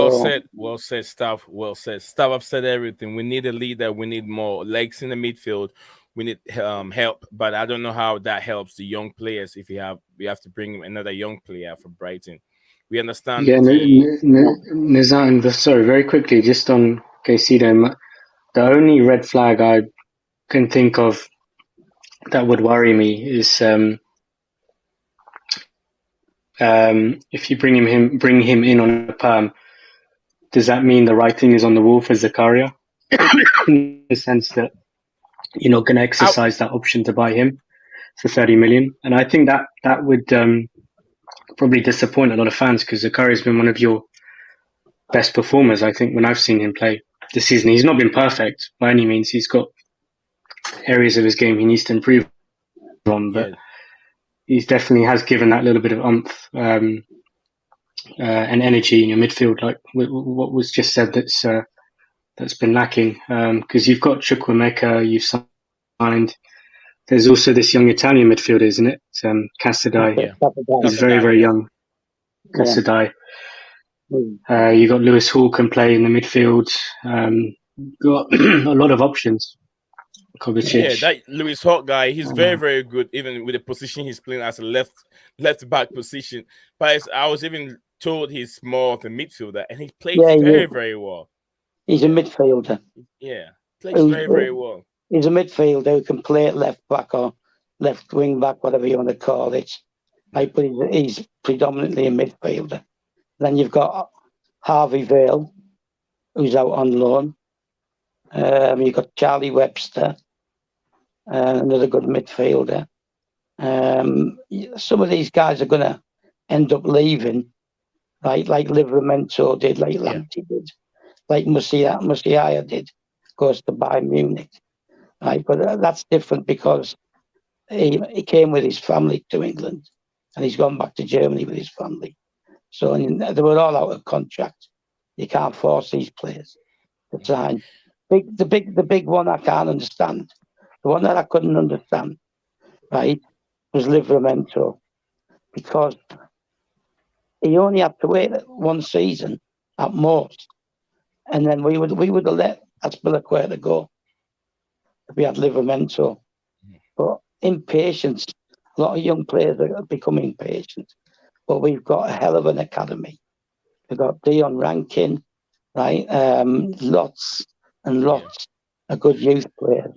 well said, Stav. Well said, Stav. I've said everything. We need a leader. We need more legs in the midfield. We need help, but I don't know how that helps the young players. If we have to bring another young player for Brighton. We understand. Yeah, Nizam, sorry, very quickly, just on Caicedo, the only red flag I can think of that would worry me is if you bring him in on a perm, does that mean the writing is on the wall for Zakaria? In the sense that you're not going to exercise that option to buy him for 30 million. And I think that would probably disappoint a lot of fans, because Zakaria's been one of your best performers, I think, when I've seen him play this season. He's not been perfect by any means. He's got areas of his game he needs to improve on, but he definitely has given that little bit of oomph and energy in your midfield, like what was just said, that's been lacking. Because you've got Chukwuemeka, you've signed. There's also this young Italian midfielder, isn't it? Caicedo. He's very, very young. Caicedo. You got Lewis Hall can play in the midfield. Got a lot of options. Kovacic. Yeah, that Lewis Hawk guy, he's very, very good, even with the position he's playing as a left back position. But I was even told he's more of a midfielder, and he plays Yeah, very, very well. he's a midfielder. Yeah, plays very, very well. He's a midfielder who can play at left back or left wing back, whatever you want to call it. But he's predominantly a midfielder. Then you've got Harvey Vale, who's out on loan. You've got Charlie Webster, another good midfielder. Some of these guys are going to end up leaving, right? Like Livramento did, like Lamptey did, like Musiala did, goes to Bayern Munich. Right, but that's different because he came with his family to England, and he's gone back to Germany with his family. So they were all out of contract. You can't force these players to sign. The big one I can't understand. The one that I couldn't understand, right, was Livramento, because he only had to wait one season at most, and then we would have let Azpilicueta go if we had Livramento. But impatience, a lot of young players are becoming impatient. But we've got a hell of an academy. We've got Dion Rankin, right? Lots and lots of good youth players.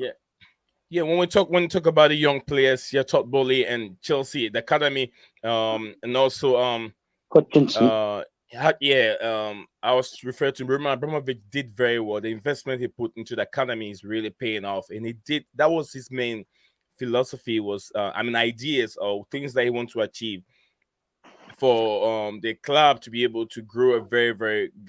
Yeah, when we talk about the young players, Todd Bowley and Chelsea, the academy, and also Hutchinson. I was referred to Roman Abramovich did very well. The investment he put into the academy is really paying off, and that was his main philosophy, was ideas or things that he wants to achieve for the club to be able to grow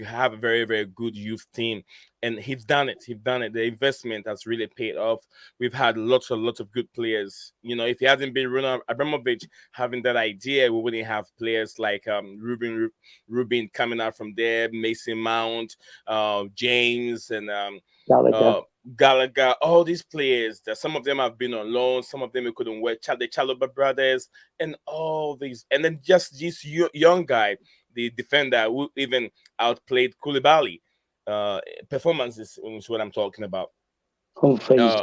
have a very, very good youth team. And he's done it. The investment has really paid off. We've had lots of good players. If it hadn't been Roman Abramovich having that idea, we wouldn't have players like Rubin coming out from there, Mason Mount, James, and Gallagher, all these players, that some of them have been on loan, some of them we couldn't wear, the Chalobah brothers, and all these, and then just this young guy, the defender who even outplayed Koulibaly. Performances is what I'm talking about. Humphreys.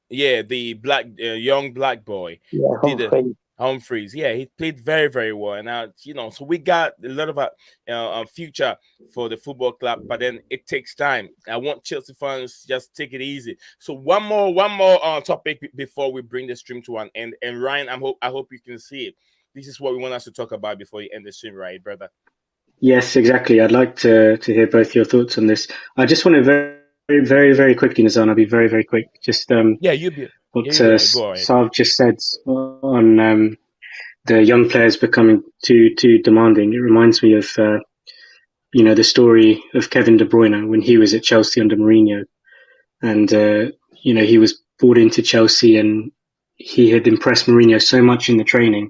The young black boy. Humphreys. Humphreys, he played very, very well, and so we got a lot of future for the football club, but then it takes time. I want Chelsea fans just take it easy. So one more topic before we bring the stream to an end. And Ryan, I hope you can see it. This is what we want us to talk about before you end the stream, right, brother? Yes, exactly. I'd like to hear both your thoughts on this. I just want to very, very, very quickly, Nazan. I'll be very, very quick. Just what Sav just said on the young players becoming too demanding. It reminds me of the story of Kevin De Bruyne when he was at Chelsea under Mourinho, and he was brought into Chelsea, and he had impressed Mourinho so much in the training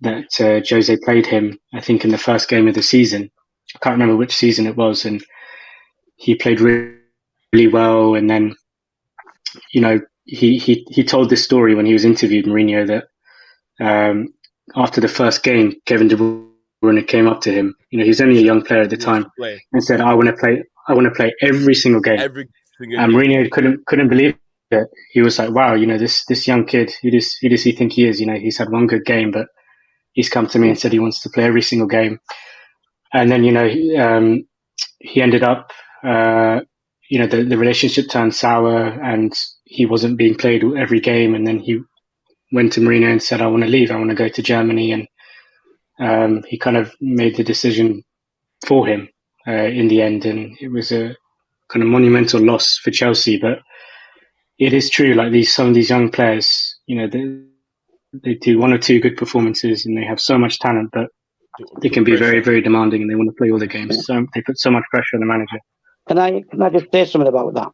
that Jose played him, I think, in the first game of the season. I can't remember which season it was, and he played really, really well. And then, he told this story when he was interviewed, Mourinho, that after the first game, Kevin De Bruyne came up to him. He was only a young player at the time, and said, "I want to play every single game." And Mourinho couldn't believe it. He was like, "Wow, this young kid, who does he think he is? He's had one good game, but he's come to me and said he wants to play every single game." And then, he ended up, the relationship turned sour, and he wasn't being played every game. And then he went to Mourinho and said, "I want to leave. I want to go to Germany." And he kind of made the decision for him in the end. And it was a kind of monumental loss for Chelsea. But it is true, like some of these young players, they do one or two good performances and they have so much talent, but they can be very, very demanding, and they want to play all the games. So they put so much pressure on the manager. Can I just say something about that?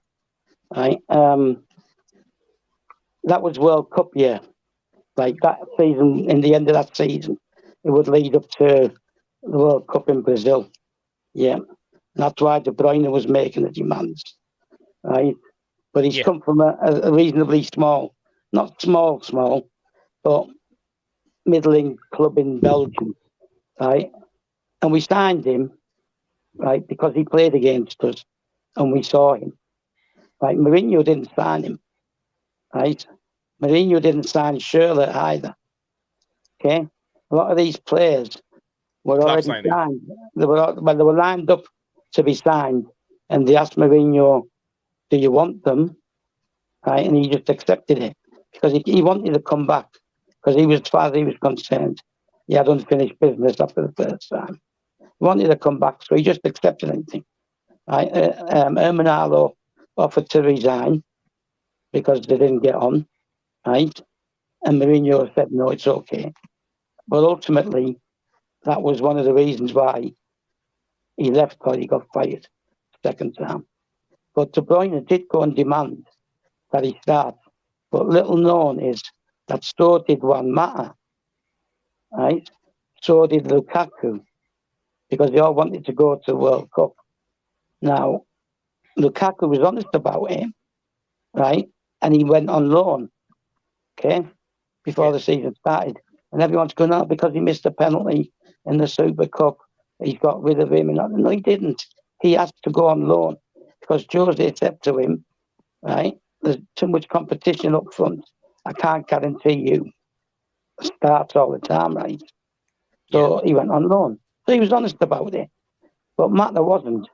Right. That was World Cup year. Like that season, in the end of that season, it would lead up to the World Cup in Brazil. Yeah. And that's why De Bruyne was making the demands. Right. But he's come from a reasonably small, not small, but middling club in Belgium. Right. And we signed him, right, because he played against us and we saw him. Right. Mourinho didn't sign him. right? Mourinho didn't sign Shirley either. Okay, a lot of these players were Club already signing. signed. They were lined up to be signed, and they asked Mourinho, "Do you want them?" Right, and he just accepted it because he wanted to come back because as far as he was concerned, he had unfinished business after the first time. He wanted to come back, so he just accepted anything. Right, Ermanalo offered to resign because they didn't get on. Right, and Mourinho said, "No, it's okay." But ultimately, that was one of the reasons why he left, or he got fired second time. But De Bruyne did go and demand that he start. But little known is that so did Juan Mata, right? So did Lukaku, because they all wanted to go to the World Cup. Now, Lukaku was honest about him, right? And he went on loan, okay, before the season started. And everyone's going out because he missed a penalty in the Super Cup. He's got rid of him. And no, he didn't. He has to go on loan because Jose said to him, right, there's too much competition up front. I can't guarantee you starts all the time, right? So he went on loan. So he was honest about it. But Mata wasn't,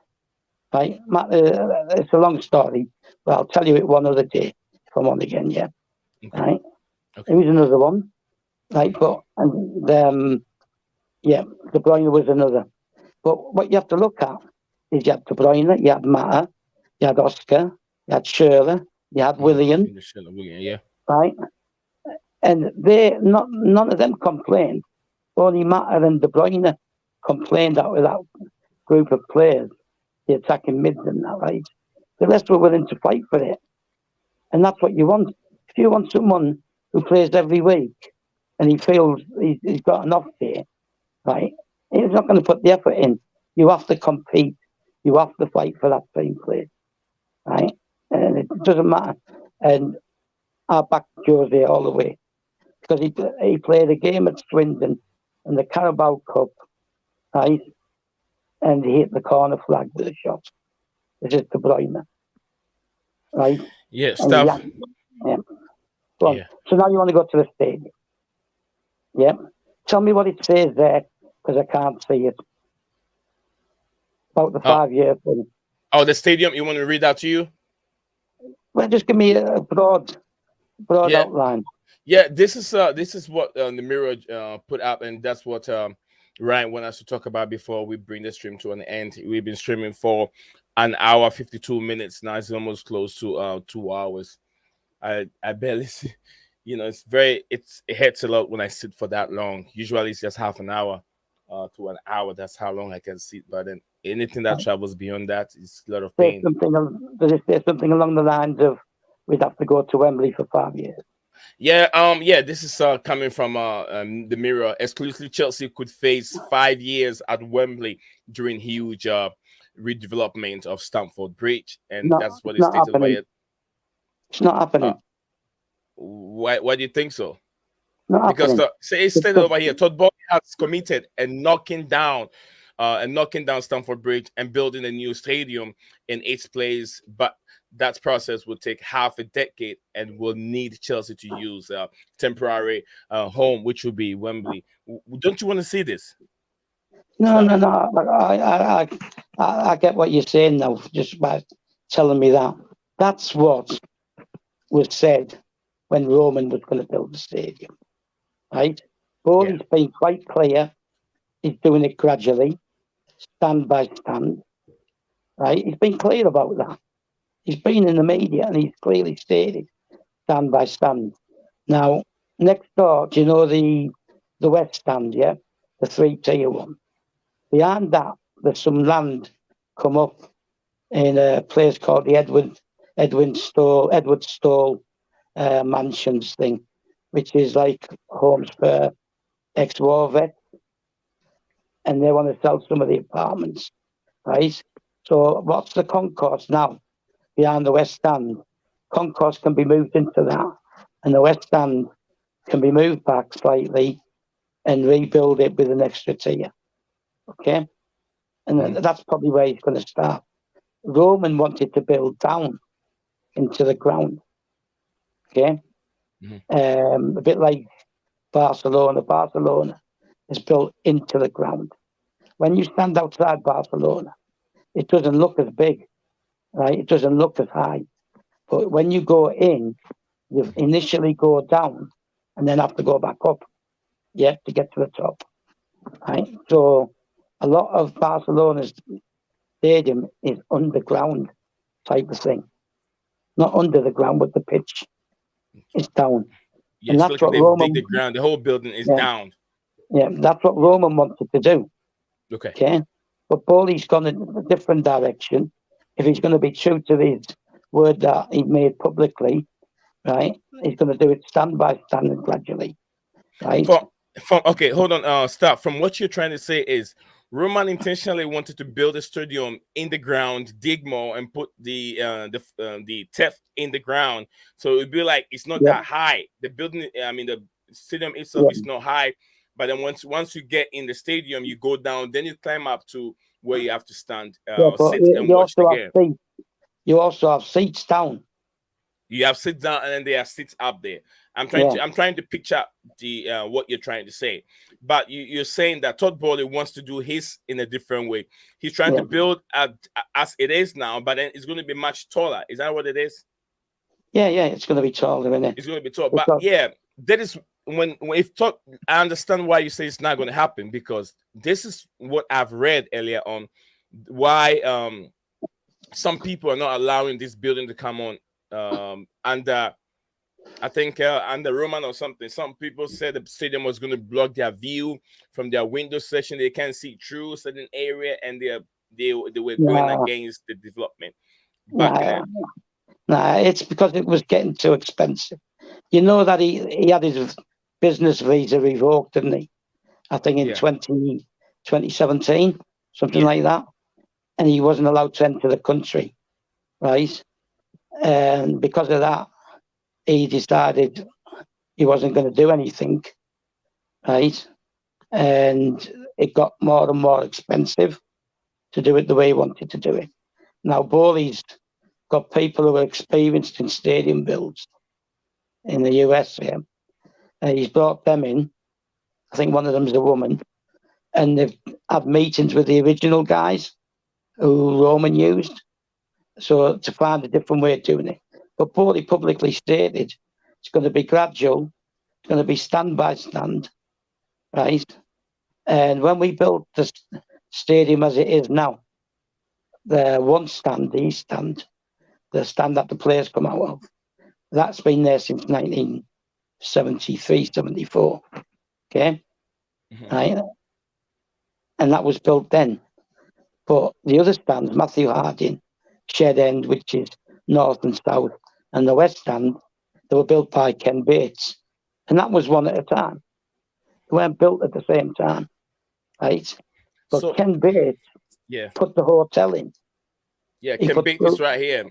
right? Mata, it's a long story, but I'll tell you it one other day if I'm on again, yeah? Okay. Right? Okay. It was another one, right? But, De Bruyne was another. But what you have to look at is you had De Bruyne, you had Mata, you had Oscar, you had Shirley, you had William, Yeah. right? And none of them complained. Only Mata and De Bruyne complained out of that group of players, the attacking mids and that, right? The rest were willing to fight for it. And that's what you want. If you want someone who plays every week and he feels he's got an off day, right? He's not going to put the effort in. You have to compete. You have to fight for that same place, right? And it doesn't matter. And I back Jose all the way because he played a game at Swindon in the Carabao Cup, right? And he hit the corner flag with a shot. This is De Bruyne, right? Yeah, stuff. Yeah. Go on. Yeah. So now you want to go to the stadium. Yeah. Tell me what it says there, because I can't see it. About the 5-year thing. Oh, the stadium. You want me to read that to you? Well, just give me a broad outline. Yeah, this is what the Mirror put up, and that's what Ryan wanted us to talk about before we bring the stream to an end. We've been streaming for an hour 52 minutes now. It's almost close to 2 hours. I barely see, it hurts a lot when I sit for that long. Usually it's just half an hour to an hour. That's how long I can sit. But then anything that travels beyond that is a lot of pain. Does it say something along the lines of we'd have to go to Wembley for 5 years? Yeah, this is coming from the Mirror. Exclusively, Chelsea could face 5 years at Wembley during huge redevelopment of Stamford Bridge, and that's what is stated by it. It's not happening. Why do you think so? Not because happening. It's stated over here. Todd Bowley has committed and knocking down Stamford Bridge and building a new stadium in its place, but that process will take half a decade and will need Chelsea to use a temporary home, which will be Wembley. Don't you want to see this? No. I get what you're saying now, just by telling me that. That's what was said when Roman was going to build the stadium, right? Bowley's been quite clear. He's doing it gradually, stand by stand, right? He's been clear about that. He's been in the media and he's clearly stated stand by stand. Now, next door, do you know the West Stand, yeah? The 3-tier one. Behind that, there's some land come up in a place called the Edward Stoll Mansions thing, which is like homes for ex-war vets. And they want to sell some of the apartments, right? So what's the concourse now behind the West Stand? Concourse can be moved into that, and the West Stand can be moved back slightly and rebuild it with an extra tier. Okay? And that's probably where he's going to start. Roman wanted to build down into the ground. Okay, a bit like Barcelona. Barcelona is built into the ground. When you stand outside Barcelona, it doesn't look as big, right? It doesn't look as high. But when you go in, you initially go down and then have to go back up, to get to the top, right? So a lot of Barcelona's stadium is underground type of thing. Not under the ground, but the pitch is down. Yeah, and it's that's like what they Roman, dig the ground. The whole building is yeah, down. yeah, that's what Roman wanted to do. Okay. But Bowley's gone in a different direction. If he's going to be true to his word that he made publicly, right, he's going to do it stand by stand and gradually, right? Okay, hold on. Stop. From what you're trying to say is Roman intentionally wanted to build a stadium in the ground, dig more, and put the theft in the ground. So it'd be like it's not that high. The building, the stadium itself is not high. But then once you get in the stadium, you go down. Then you climb up to where you have to stand, sit, and watch the game. You also have seats down. You have sit down, and then there are seats up there. I'm trying to picture the what you're trying to say, but you're saying that Todd Bowley wants to do his in a different way. He's trying to build as it is now, but then it's going to be much taller. Is that what it is? Yeah, it's going to be taller, isn't it? It's going to be tall, but that is when if Todd. I understand why you say it's not going to happen, because this is what I've read earlier on. Why some people are not allowing this building to come on. I think under Roman or something, some people said the stadium was going to block their view from their window section. They can't see through a certain area, and they were going against the development. It's because it was getting too expensive. You know that he had his business visa revoked, didn't he? I think in 2017, something like that. And he wasn't allowed to enter the country, right? And because of that, he decided he wasn't going to do anything, right? And it got more and more expensive to do it the way he wanted to do it. Now, Bowley's got people who are experienced in stadium builds in the US here. And he's brought them in. I think one of them is a woman. And they've had meetings with the original guys who Roman used, so to find a different way of doing it. But Bowley publicly stated it's going to be gradual, it's going to be stand by stand, right? And when we built the stadium as it is now, the one stand, the east stand, the stand that the players come out of, that's been there since 1973, 74. Okay? Right? And that was built then. But the other stands, Matthew Harding, Shed End, which is north and south, and the west stand, they were built by Ken Bates. And that was one at a time. They weren't built at the same time, right? But Ken Bates put the hotel in. Yeah, Ken Bates is right here.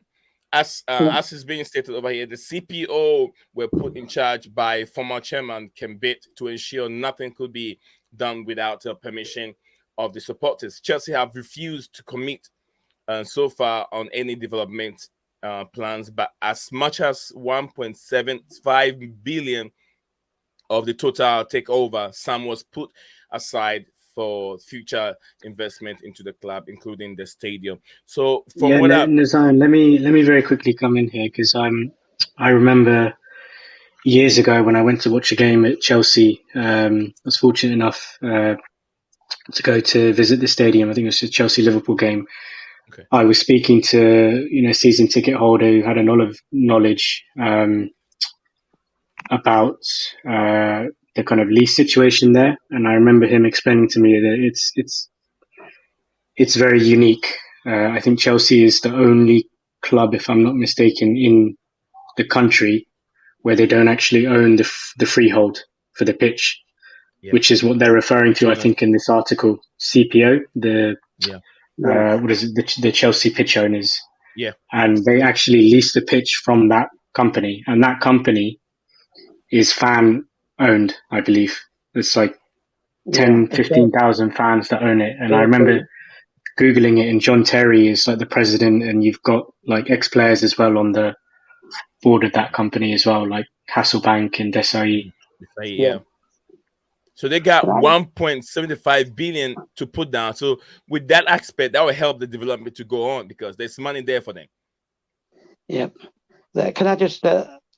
As is being stated over here, the CPO were put in charge by former chairman Ken Bates to ensure nothing could be done without permission of the supporters. Chelsea have refused to commit so far on any development plans, but as much as 1.75 billion of the total takeover sum was put aside for future investment into the club, including the stadium. So Nazan, let me very quickly come in here, because I remember years ago when I went to watch a game at Chelsea. I was fortunate enough to go to visit the stadium. I think it was a Chelsea-Liverpool game. Okay. I was speaking to a season ticket holder who had a lot of knowledge about the kind of lease situation there, and I remember him explaining to me that it's very unique. I think Chelsea is the only club, if I'm not mistaken, in the country where they don't actually own the freehold for the pitch. Which is what they're referring to, I think, in this article. CPO, what is it? The Chelsea pitch owners. Yeah. And they actually lease the pitch from that company, and that company is fan owned, I believe. It's like 15,000 fans that own it. And I remember Googling it, and John Terry is like the president, and you've got like ex-players as well on the boarded that company as well, like Hasselbank and Desai. Yeah. So they got 1.75 billion to put down. So with that aspect, that will help the development to go on because there's money there for them. Yeah. Can I just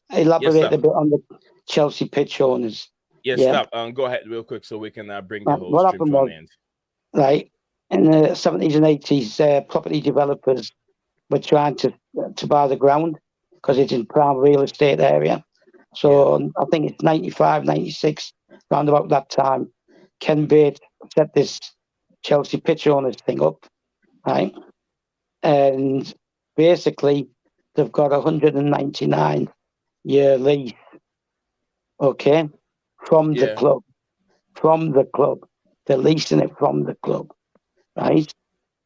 elaborate a bit on the Chelsea pitch owners? Yes, stop. Go ahead real quick so we can bring the whole what stream happened to was, an end. Right, in the 70s and 80s, property developers were trying to buy the ground because it's in prime real estate area. So I think it's 95, 96, round about that time, Ken Bates set this Chelsea pitch owners thing up, right? And basically, they've got a 199-year lease, okay, from the club. From the club. They're leasing it from the club, right?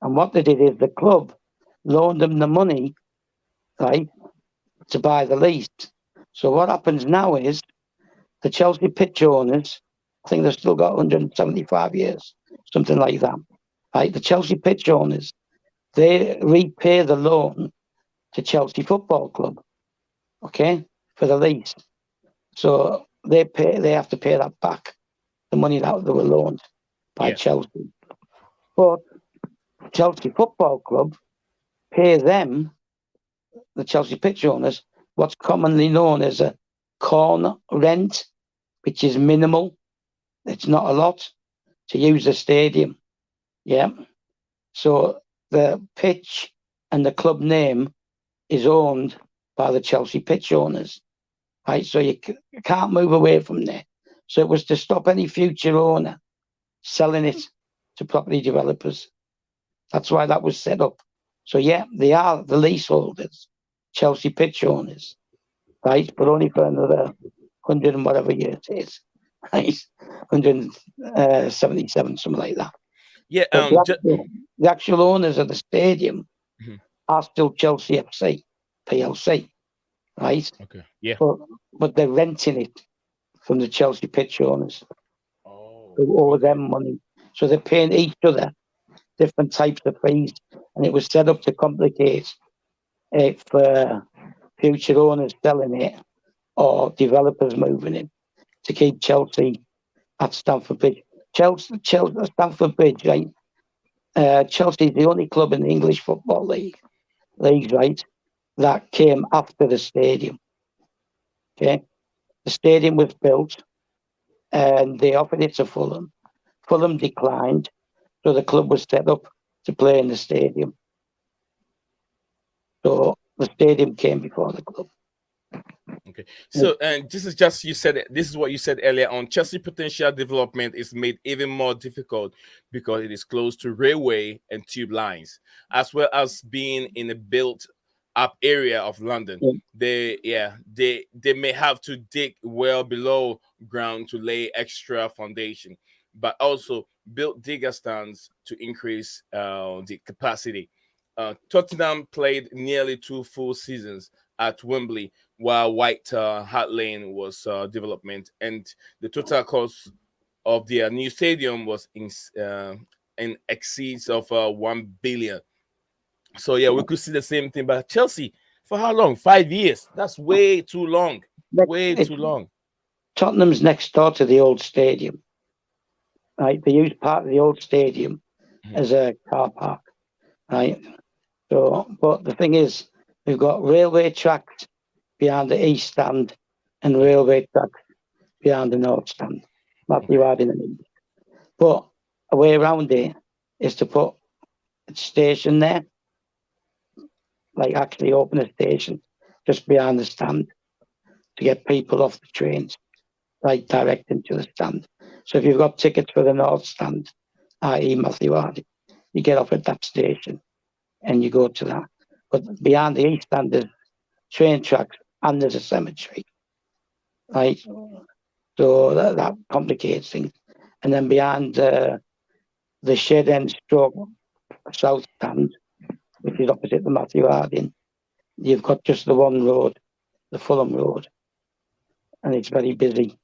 And what they did is the club loaned them the money, right, to buy the lease. So what happens now is the Chelsea pitch owners, I think they've still got 175 years, something like that, right? The Chelsea pitch owners, they repay the loan to Chelsea Football Club, okay, for the lease. So they have to pay that back, the money that they were loaned by Chelsea. But Chelsea Football Club pay them, the Chelsea pitch owners, what's commonly known as a corner rent, which is minimal. It's not a lot to use the stadium. Yeah. So the pitch and the club name is owned by the Chelsea pitch owners. Right. So you can't move away from there. So it was to stop any future owner selling it to property developers. That's why that was set up. So yeah, they are the leaseholders, Chelsea pitch owners, right? But only for another 100 and whatever years it is, right? 177, something like that. Yeah. The actual owners of the stadium are still Chelsea FC, PLC, right? Okay. Yeah. But they're renting it from the Chelsea pitch owners who owe them money. So they're paying each other different types of fees, and it was set up to complicate it for future owners selling it or developers moving in to keep Chelsea at Stamford Bridge. Stamford Bridge, right? Chelsea is the only club in the English Football League, right, that came after the stadium. Okay, the stadium was built, and they offered it to Fulham. Fulham declined, so the club was set up to play in the stadium. So the stadium came before the club. Okay. So, and this is just, this is what you said earlier on. Chelsea potential development is made even more difficult because it is close to railway and tube lines, as well as being in a built up area of London. They may have to dig well below ground to lay extra foundation, but also build digger stands to increase the capacity. Tottenham played nearly 2 full seasons at Wembley while White Hart Lane was development, and the total cost of their new stadium was in exceeds of 1 billion. So yeah, we could see the same thing. But Chelsea, for how long? 5 years. That's way too long. Way too long. Tottenham's next door to the old stadium. Right, they use part of the old stadium as a car park. Right. So, but the thing is, we've got railway tracks behind the east stand and railway tracks behind the north stand. Matthew Harding and East. But a way around it is to put a station there, like actually open a station just behind the stand to get people off the trains, like direct into the stand. So if you've got tickets for the north stand, i.e. Matthew Harding, you get off at that station and you go to that. But behind the east stand, there's train tracks and there's a cemetery, right? So that complicates things. And then behind the shed end stroke south stand, which is opposite the Matthew Harding, you've got just the one road, the Fulham Road, and it's very busy,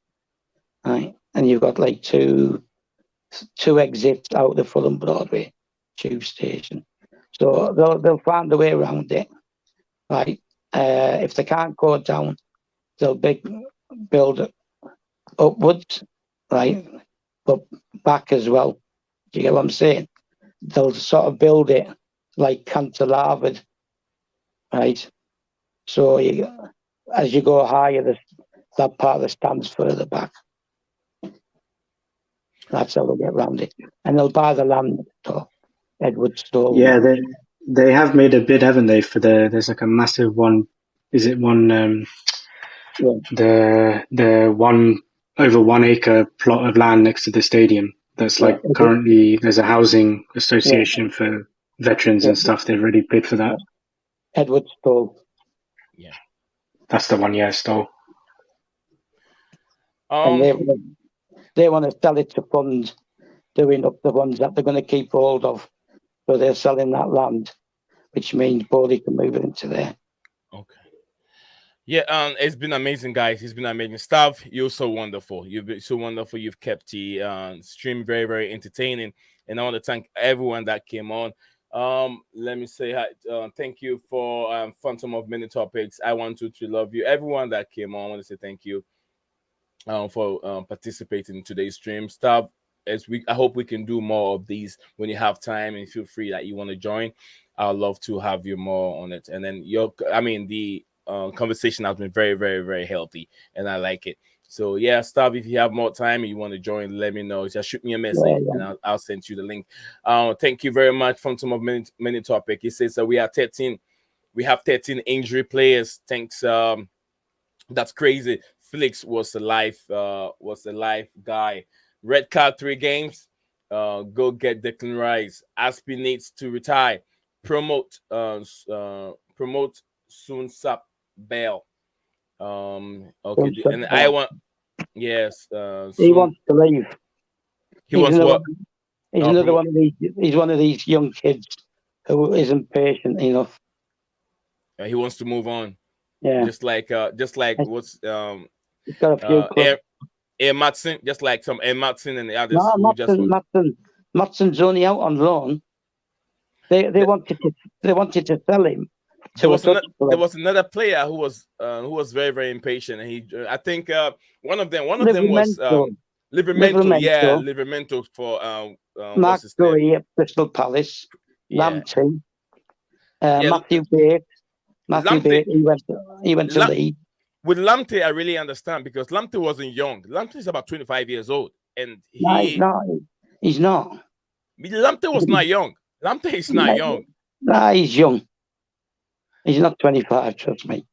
right? And you've got like two exits out the Fulham Broadway tube station. So they'll find a way around it, right? if they can't go down, they'll build upwards, right? But back as well. Do you get what I'm saying? They'll sort of build it like cantilevered, right? So as you go higher, that part of the stand's further back. That's how they'll get round it. And they'll buy the land, so Edward Stowe. Yeah, they have made a bid, haven't they? There's like a massive one. Is it one? The one over 1 acre plot of land next to the stadium. That's like currently there's a housing association for veterans and stuff. They've already bid for that. Edward Stowe. Yeah, that's the one. Yeah, Stowe. And they want to sell it to funds, doing up the ones that they're going to keep hold of. So they're selling that land, which means Bowley can move it into there. Okay. Yeah, it's been amazing, guys. It's been amazing. Stav, you're so wonderful. You've been so wonderful. You've kept the stream very, very entertaining. And I want to thank everyone that came on. Let me say hi. Thank you for Phantom of Many Topics. I want to love you. Everyone that came on, I want to say thank you for participating in today's stream. Stav, I hope we can do more of these when you have time and feel free that you want to join. I'd love to have you more on it. And then the conversation has been very, very, very healthy, and I like it. So yeah, Stav, if you have more time and you want to join, let me know. Just shoot me a message and I'll send you the link. Thank you very much. Phantom of Many Topic. It says that we have 13 injury players. Thanks. That's crazy. Felix was the life guy. Red card 3 games. Go get Declan Rice. Aspi needs to retire. Promote Soon Sap Bell. Okay, and I want he wants to leave. He wants what? He's another one of these. He's one of these young kids who isn't patient enough. He wants to move on. Yeah, just like what's he's got a few clubs. Air Matson, just like some Air Matson and the others. No, Matson's only out on loan. They wanted to sell him. There was another player who was very, very impatient, and I think one of them was Livramento. Yeah, Livramento for Mark Gurry at Crystal Palace. Lamptey. Matthew Bates. He went to Leeds. With Lamptey, I really understand because Lamptey wasn't young. Lamptey is about 25 years old, and he's not. Lamptey was not young. Lamptey is not young. Nah, he's young. He's not 25, trust me.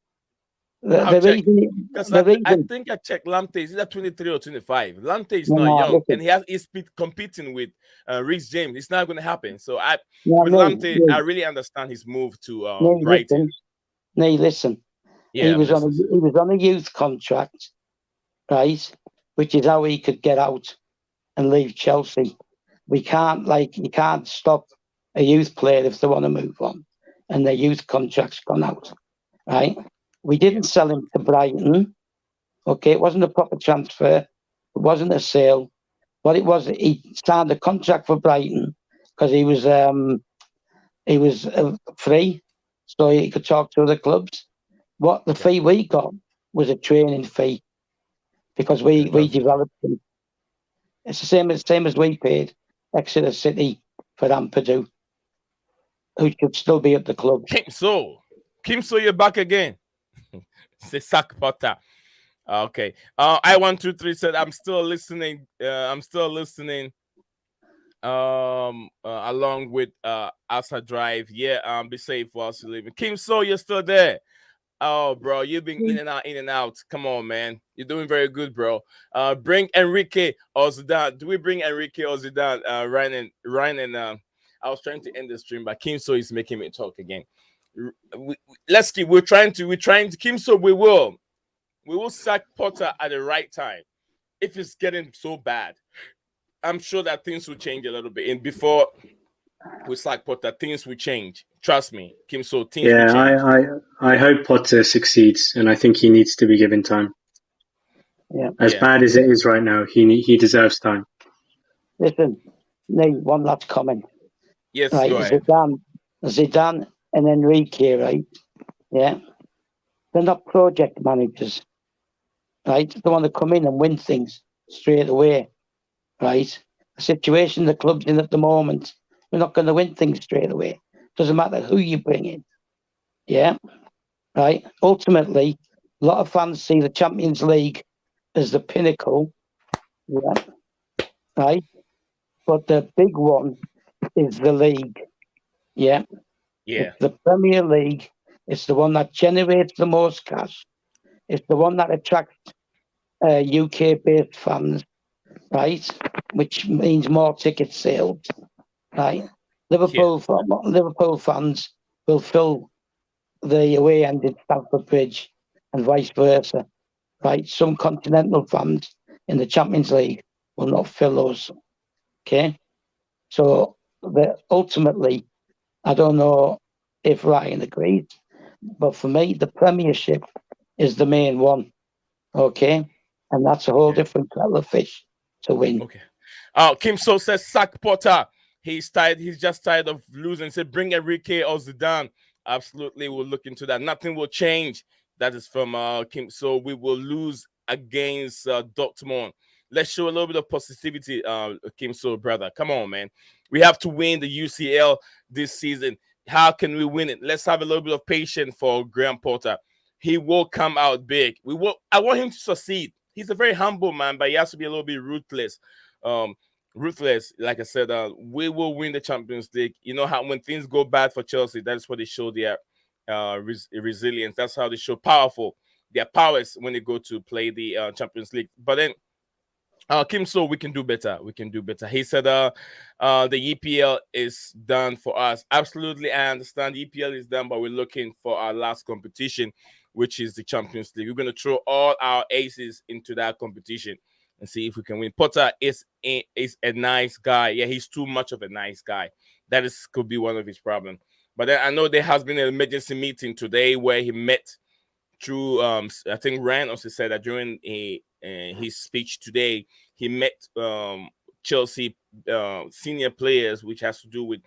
I think I checked Lamptey. Is either 23 or 25. Lamptey is not young, and he's competing with Reece James. It's not going to happen. So Lamptey, I really understand his move to Brighton. Listen. Yeah, he was on a youth contract, right? Which is how he could get out and leave Chelsea. You can't stop a youth player if they want to move on, and their youth contract's gone out, right? We didn't sell him to Brighton. Okay, it wasn't a proper transfer. It wasn't a sale. What it was, he signed a contract for Brighton because he was free, so he could talk to other clubs. What the fee we got was a training fee because we developed him. It's the same as we paid Exeter City for Ampadu, who should still be at the club. Kimso, you're back again. Say sack Potter. Okay. I123 said I'm still listening. Along with Asa Drive. Yeah. Be safe whilst you're leaving. Kimso, you're still there. Oh, bro, you've been in and out. Come on, man. You're doing very good, bro. Bring Enrique or Zidane. Do we bring Enrique or Zidane? Ryan, I was trying to end the stream, but Kimso is making me talk again. Let's keep. We're trying to. Kimso, we will sack Potter at the right time. If it's getting so bad, I'm sure that things will change a little bit. And before we sack Potter, things will change. Trust me, Kimso. Things will change. I hope Potter succeeds, and I think he needs to be given time. Yeah. As bad as it is right now, he deserves time. Listen, Nate, one last comment. Yes, right, go ahead. Zidane and Enrique, right? Yeah. They're not project managers, right? They want to come in and win things straight away, right? The situation the club's in at the moment, we're not going to win things straight away. Doesn't matter who you bring in, yeah, right? Ultimately, a lot of fans see the Champions League as the pinnacle, yeah, right? But the big one is the league, yeah. Yeah. It's the Premier League. It's the one that generates the most cash. It's the one that attracts UK-based fans, right? Which means more ticket sales, right? Liverpool fans will fill the away end in Stamford Bridge and vice versa, right? Some continental fans in the Champions League will not fill those, okay? So ultimately, I don't know if Ryan agrees, but for me, the Premiership is the main one, okay? And that's a whole different kettle of fish to win. Okay. Kim So says sack Potter. He's tired. He's just tired of losing. Said bring Enrique or Zidane. Absolutely, we'll look into that. Nothing will change. That is from Kim. So we will lose against Dortmund. Let's show a little bit of positivity, Kim So brother. Come on, man. We have to win the UCL this season. How can we win it? Let's have a little bit of patience for Graham Potter. He will come out big. I want him to succeed. He's a very humble man, but he has to be a little bit ruthless. Ruthless, like I said, we will win the Champions League. You know how when things go bad for Chelsea, that's what they show their resilience. That's how they show their powers when they go to play the Champions League. But then Kim So, we can do better. We can do better. He said the EPL is done for us. Absolutely, I understand the EPL is done, but we're looking for our last competition, which is the Champions League. We're going to throw all our aces into that competition and see if we can win. Potter is a nice guy. Yeah, he's too much of a nice guy. That could be one of his problems. But then I know there has been an emergency meeting today where he met through, I think Rand also said that during his speech today, he met Chelsea senior players, which has to do with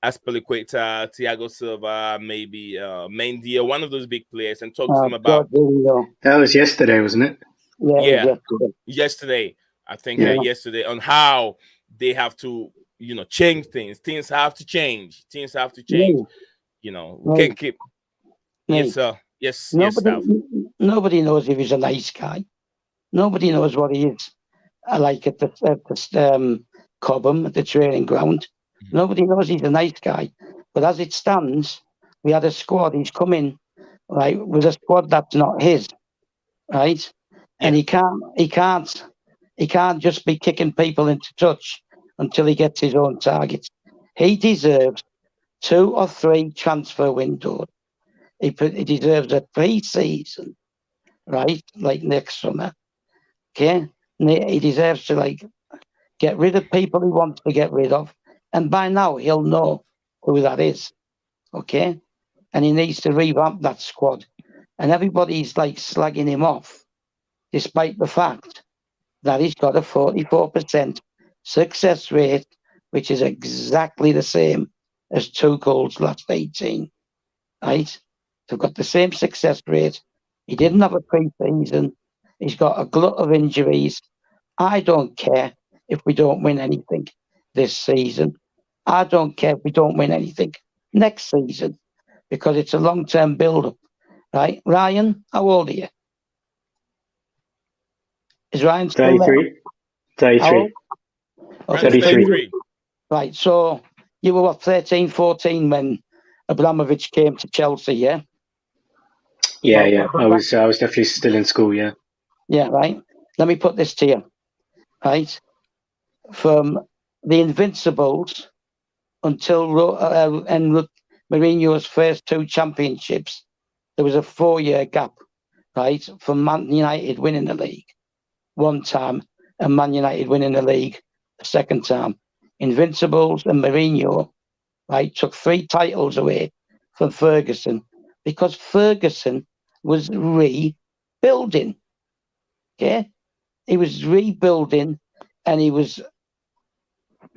Aspilicueta, Thiago Silva, maybe Mendy, one of those big players, and talked to them about. That was yesterday, wasn't it? Yeah. Yesterday. I think yesterday, on how they have to, change things. Things have to change. You know, we can't keep. Yes, sir. Yes, Nobody knows if he's a nice guy. Nobody knows what he is like at the Cobham, at the training ground. Mm-hmm. Nobody knows he's a nice guy. But as it stands, we had a squad. He's come in, right, with a squad that's not his, right? Yeah. And he can't just be kicking people into touch until he gets his own targets. He deserves 2 or 3 transfer windows. He deserves a pre-season, right, like next summer. Okay, he deserves to get rid of people he wants to get rid of, and by now he'll know who that is. Okay, and he needs to revamp that squad. And everybody's slagging him off, despite the fact that he's got a 44% success rate, which is exactly the same as Tuchel's last 18. Right? They've got the same success rate. He didn't have a pre-season. He's got a glut of injuries. I don't care if we don't win anything this season. I don't care if we don't win anything next season, because it's a long-term build-up, right? Ryan, how old are you? Is Ryan still 33. 33. Okay, 33. Right, so you were, 13, 14 when Abramovich came to Chelsea, yeah? Yeah. I was definitely still in school, yeah. Yeah, right. Let me put this to you, right? From the Invincibles until Mourinho's first 2 championships, there was a 4-year gap, right? From Man United winning the league 1 time and Man United winning the league the 2nd time. Invincibles and Mourinho, right, took 3 titles away from Ferguson because Ferguson was rebuilding. Okay, he was rebuilding and he was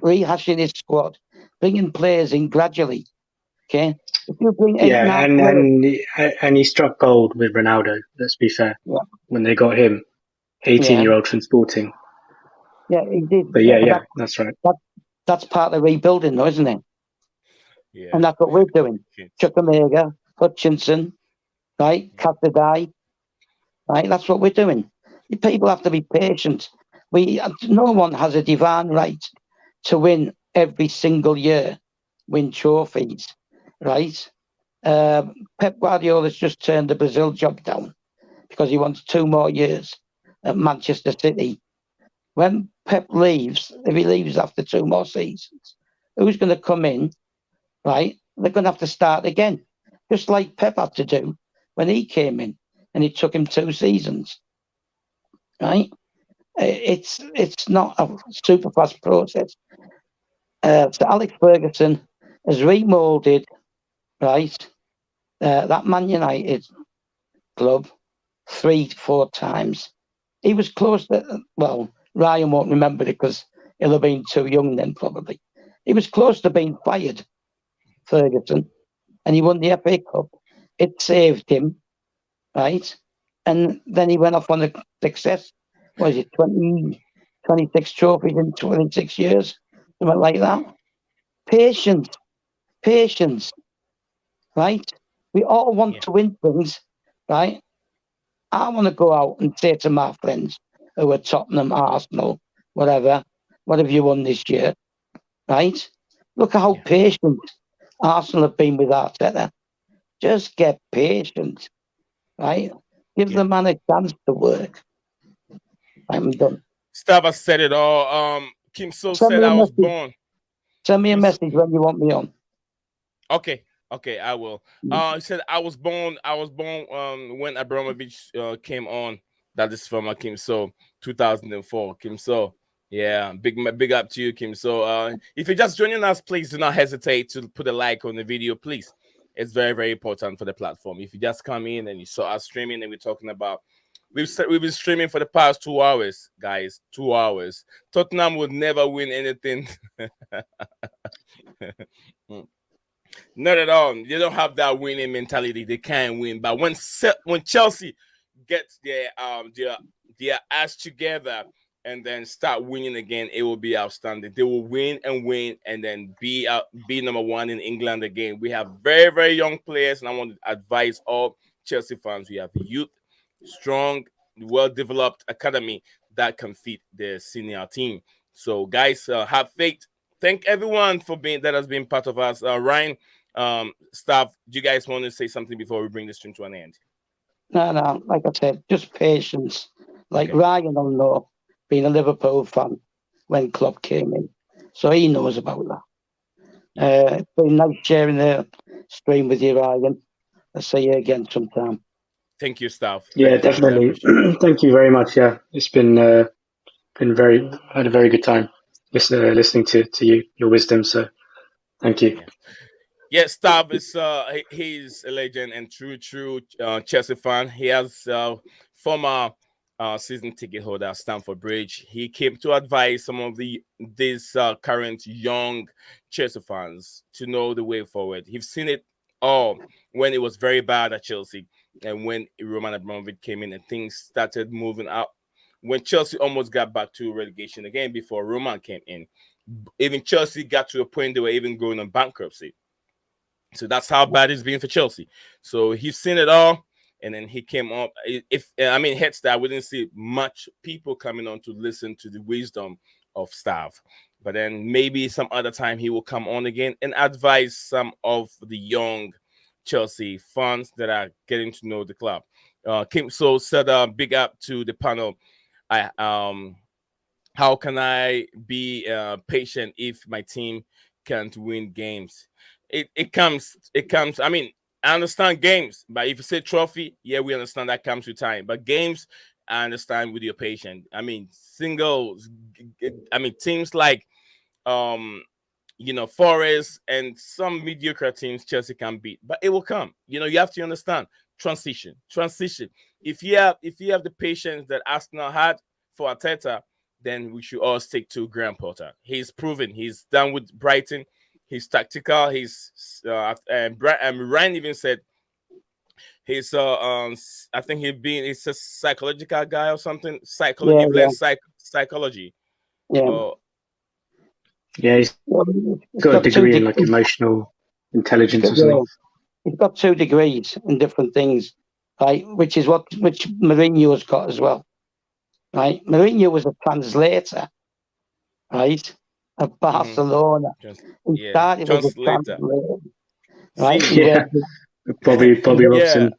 rehashing his squad, bringing players in gradually. Okay, If you bring Yeah, and he struck gold with Ronaldo. Let's be fair. Yeah. When they got him, 18-year-old from Sporting. Yeah, he did. But yeah, that's right. That's part of rebuilding, though, isn't it? Yeah. And that's what we're doing. Chukwuemeka, Hutchinson, right? Casadei, right? That's what we're doing. People have to be patient. No one has a divine right to win every single year, win trophies, right? Pep Guardiola's just turned the Brazil job down because he wants 2 more years at Manchester City. When Pep leaves, if he leaves after 2 more seasons, who's going to come in, right? They're going to have to start again, just like Pep had to do when he came in, and it took him 2 seasons, right? It's not a super fast process. So Alex Ferguson has remoulded, right, that Man United club 3-4 times. He was close to, well, Ryan won't remember it because he'll have been too young then, probably. He was close to being fired, Ferguson, and he won the FA Cup. It saved him, right? And then he went off on a success. What is it, 26 trophies in 26 years? Something like that. Patience, right? We all want to win things, right? I want to go out and say to my friends who are Tottenham, Arsenal, whatever, what have you won this year, right? Look at how patient Arsenal have been with Arteta. Just get patient, right? Give the man a chance to work. I'm done. Stav has said it all. Kim So said I was born. Send me a message when you want me on. Okay, I will. He said I was born when Abramovich came on. That is from Kim So, 2004. Kim So, yeah, big up to you, Kim So. If you're just joining us, please do not hesitate to put a like on the video, please. It's very, very important for the platform. If you just come in and you saw us streaming and we're talking about, we've been streaming for the past 2 hours, guys. 2 hours. Tottenham would never win anything. Not at all. They don't have that winning mentality. They can't win. But when Chelsea gets their ass together and then start winning again, it will be outstanding. They will win and then be number 1 in England again. We have very, very young players, and I want to advise all Chelsea fans. We have youth, strong, well-developed academy that can fit the senior team. So, guys, have faith. Thank everyone that has been part of us. Ryan, staff, do you guys want to say something before we bring this stream to an end? No. Like I said, just patience. Ryan will know, being a Liverpool fan when Klopp came in, so he knows about that. It's been nice sharing the stream with you, Ryan. I'll see you again sometime. Thank you, staff. Yeah, definitely. Thank you very much. Yeah, it's been had a very good time listening to you, your wisdom. So, thank you. Yes, Stav is he's a legend and true Chelsea fan. He has former season ticket holder at Stamford Bridge. He came to advise some of these current young Chelsea fans to know the way forward. He's seen it all when it was very bad at Chelsea, and when Roman Abramovich came in and things started moving up. When Chelsea almost got back to relegation again before Roman came in, even Chelsea got to a point they were even going on bankruptcy. So that's how bad it's been for Chelsea. So he's seen it all, and then he came up. Heads that I wouldn't see much people coming on to listen to the wisdom of staff. But then maybe some other time he will come on again and advise some of the young Chelsea fans that are getting to know the club. Kim So said, big up to the panel. How can I be patient if my team can't win games? It comes. I mean, I understand games, but if you say trophy, yeah, we understand that comes with time. But games, I understand with your patience. I mean, singles. I mean, teams like Forest and some mediocre teams Chelsea can beat, but it will come. You have to understand transition. If you have the patience that Arsenal had for Arteta, then we should all stick to Graham Potter. He's proven. He's done with Brighton. He's tactical. He's and Ryan even said he's I think he's a psychological guy or something. He learned psychology. Yeah. Yeah, he's got a degree in like emotional intelligence or something. He's got 2 degrees in different things, right? Which Mourinho's got as well, right? Mourinho was a translator, right, of Barcelona. He started as a translator, right? Bobby Robson.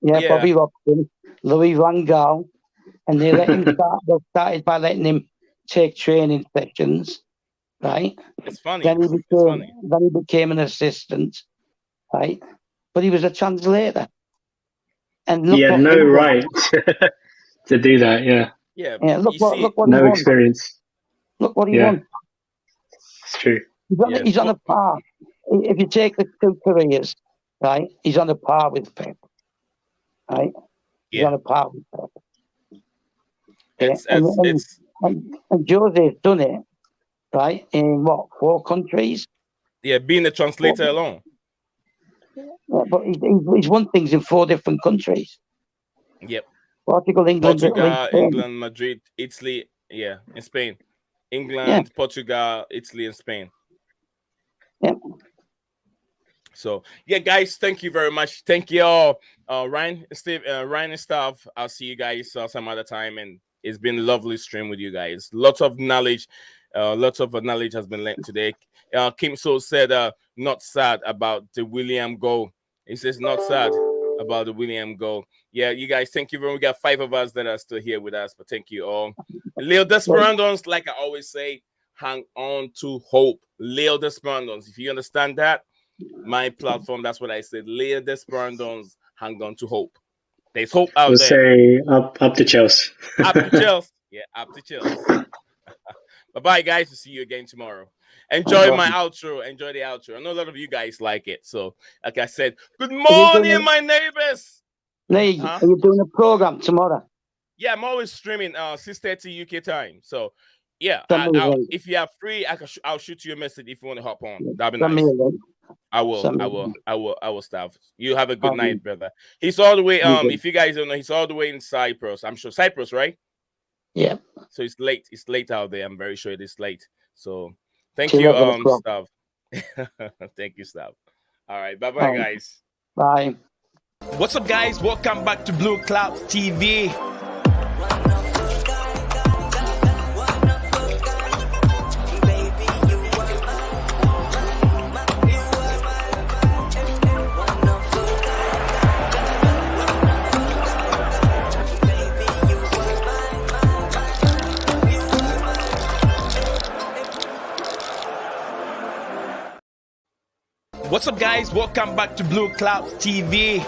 Bobby Robson, Louis Van Gaal, and they let him start. They started by letting him take training sessions, right? It's funny. Then he became an assistant, right? But he was a translator, and he had no right to do that. Yeah. Look what no experience. Look what he won. It's true. He's on a par. If you take the 2 careers, right, he's on a par with Pep. Right? He's on a par with Pep. And Jose's done it, right, in 4 countries? Yeah, being a translator alone. Yeah, but he's won things in 4 different countries. Yep. Portugal, England, Portugal, England, Madrid, Italy, and Spain. England, Portugal, Italy, and Spain. Yeah. So guys, thank you very much. Thank you all, Ryan, Steve, Ryan and stuff. I'll see you guys some other time, and it's been a lovely stream with you guys. Lots of knowledge has been learned today. Kim So said, not sad about the William goal. He says not sad about the William goal. Yeah, you guys, thank you very much. We got 5 of us that are still here with us, but thank you all. Leo Desperandos, like I always say, hang on to hope. Leo Desperandos, if you understand that, my platform, that's what I said. Leo Desperandos, hang on to hope. There's hope out there. Say up to Chelsea. Up to Chelsea. Yeah, up to Chelsea. Bye-bye, guys. We'll see you again tomorrow. Enjoy my outro. Enjoy the outro. I know a lot of you guys like it. So, like I said, good morning, my neighbors. Nate, are you doing a program tomorrow? Yeah, I'm always streaming 6:30 UK time. So, yeah, if you are free, I'll shoot you a message if you want to hop on. That'd be nice. I will, Stav. You have a good night, brother. He's all the way. If you guys don't know, he's all the way in Cyprus. I'm sure Cyprus, right? Yeah. So it's late. It's late out there. I'm very sure it is late. So thank you, Stav. Thank you, Stav. All right, bye, guys. Bye. What's up, guys? Welcome back to Blue Clouds TV. What's up, guys? Welcome back to Blue Clouds TV.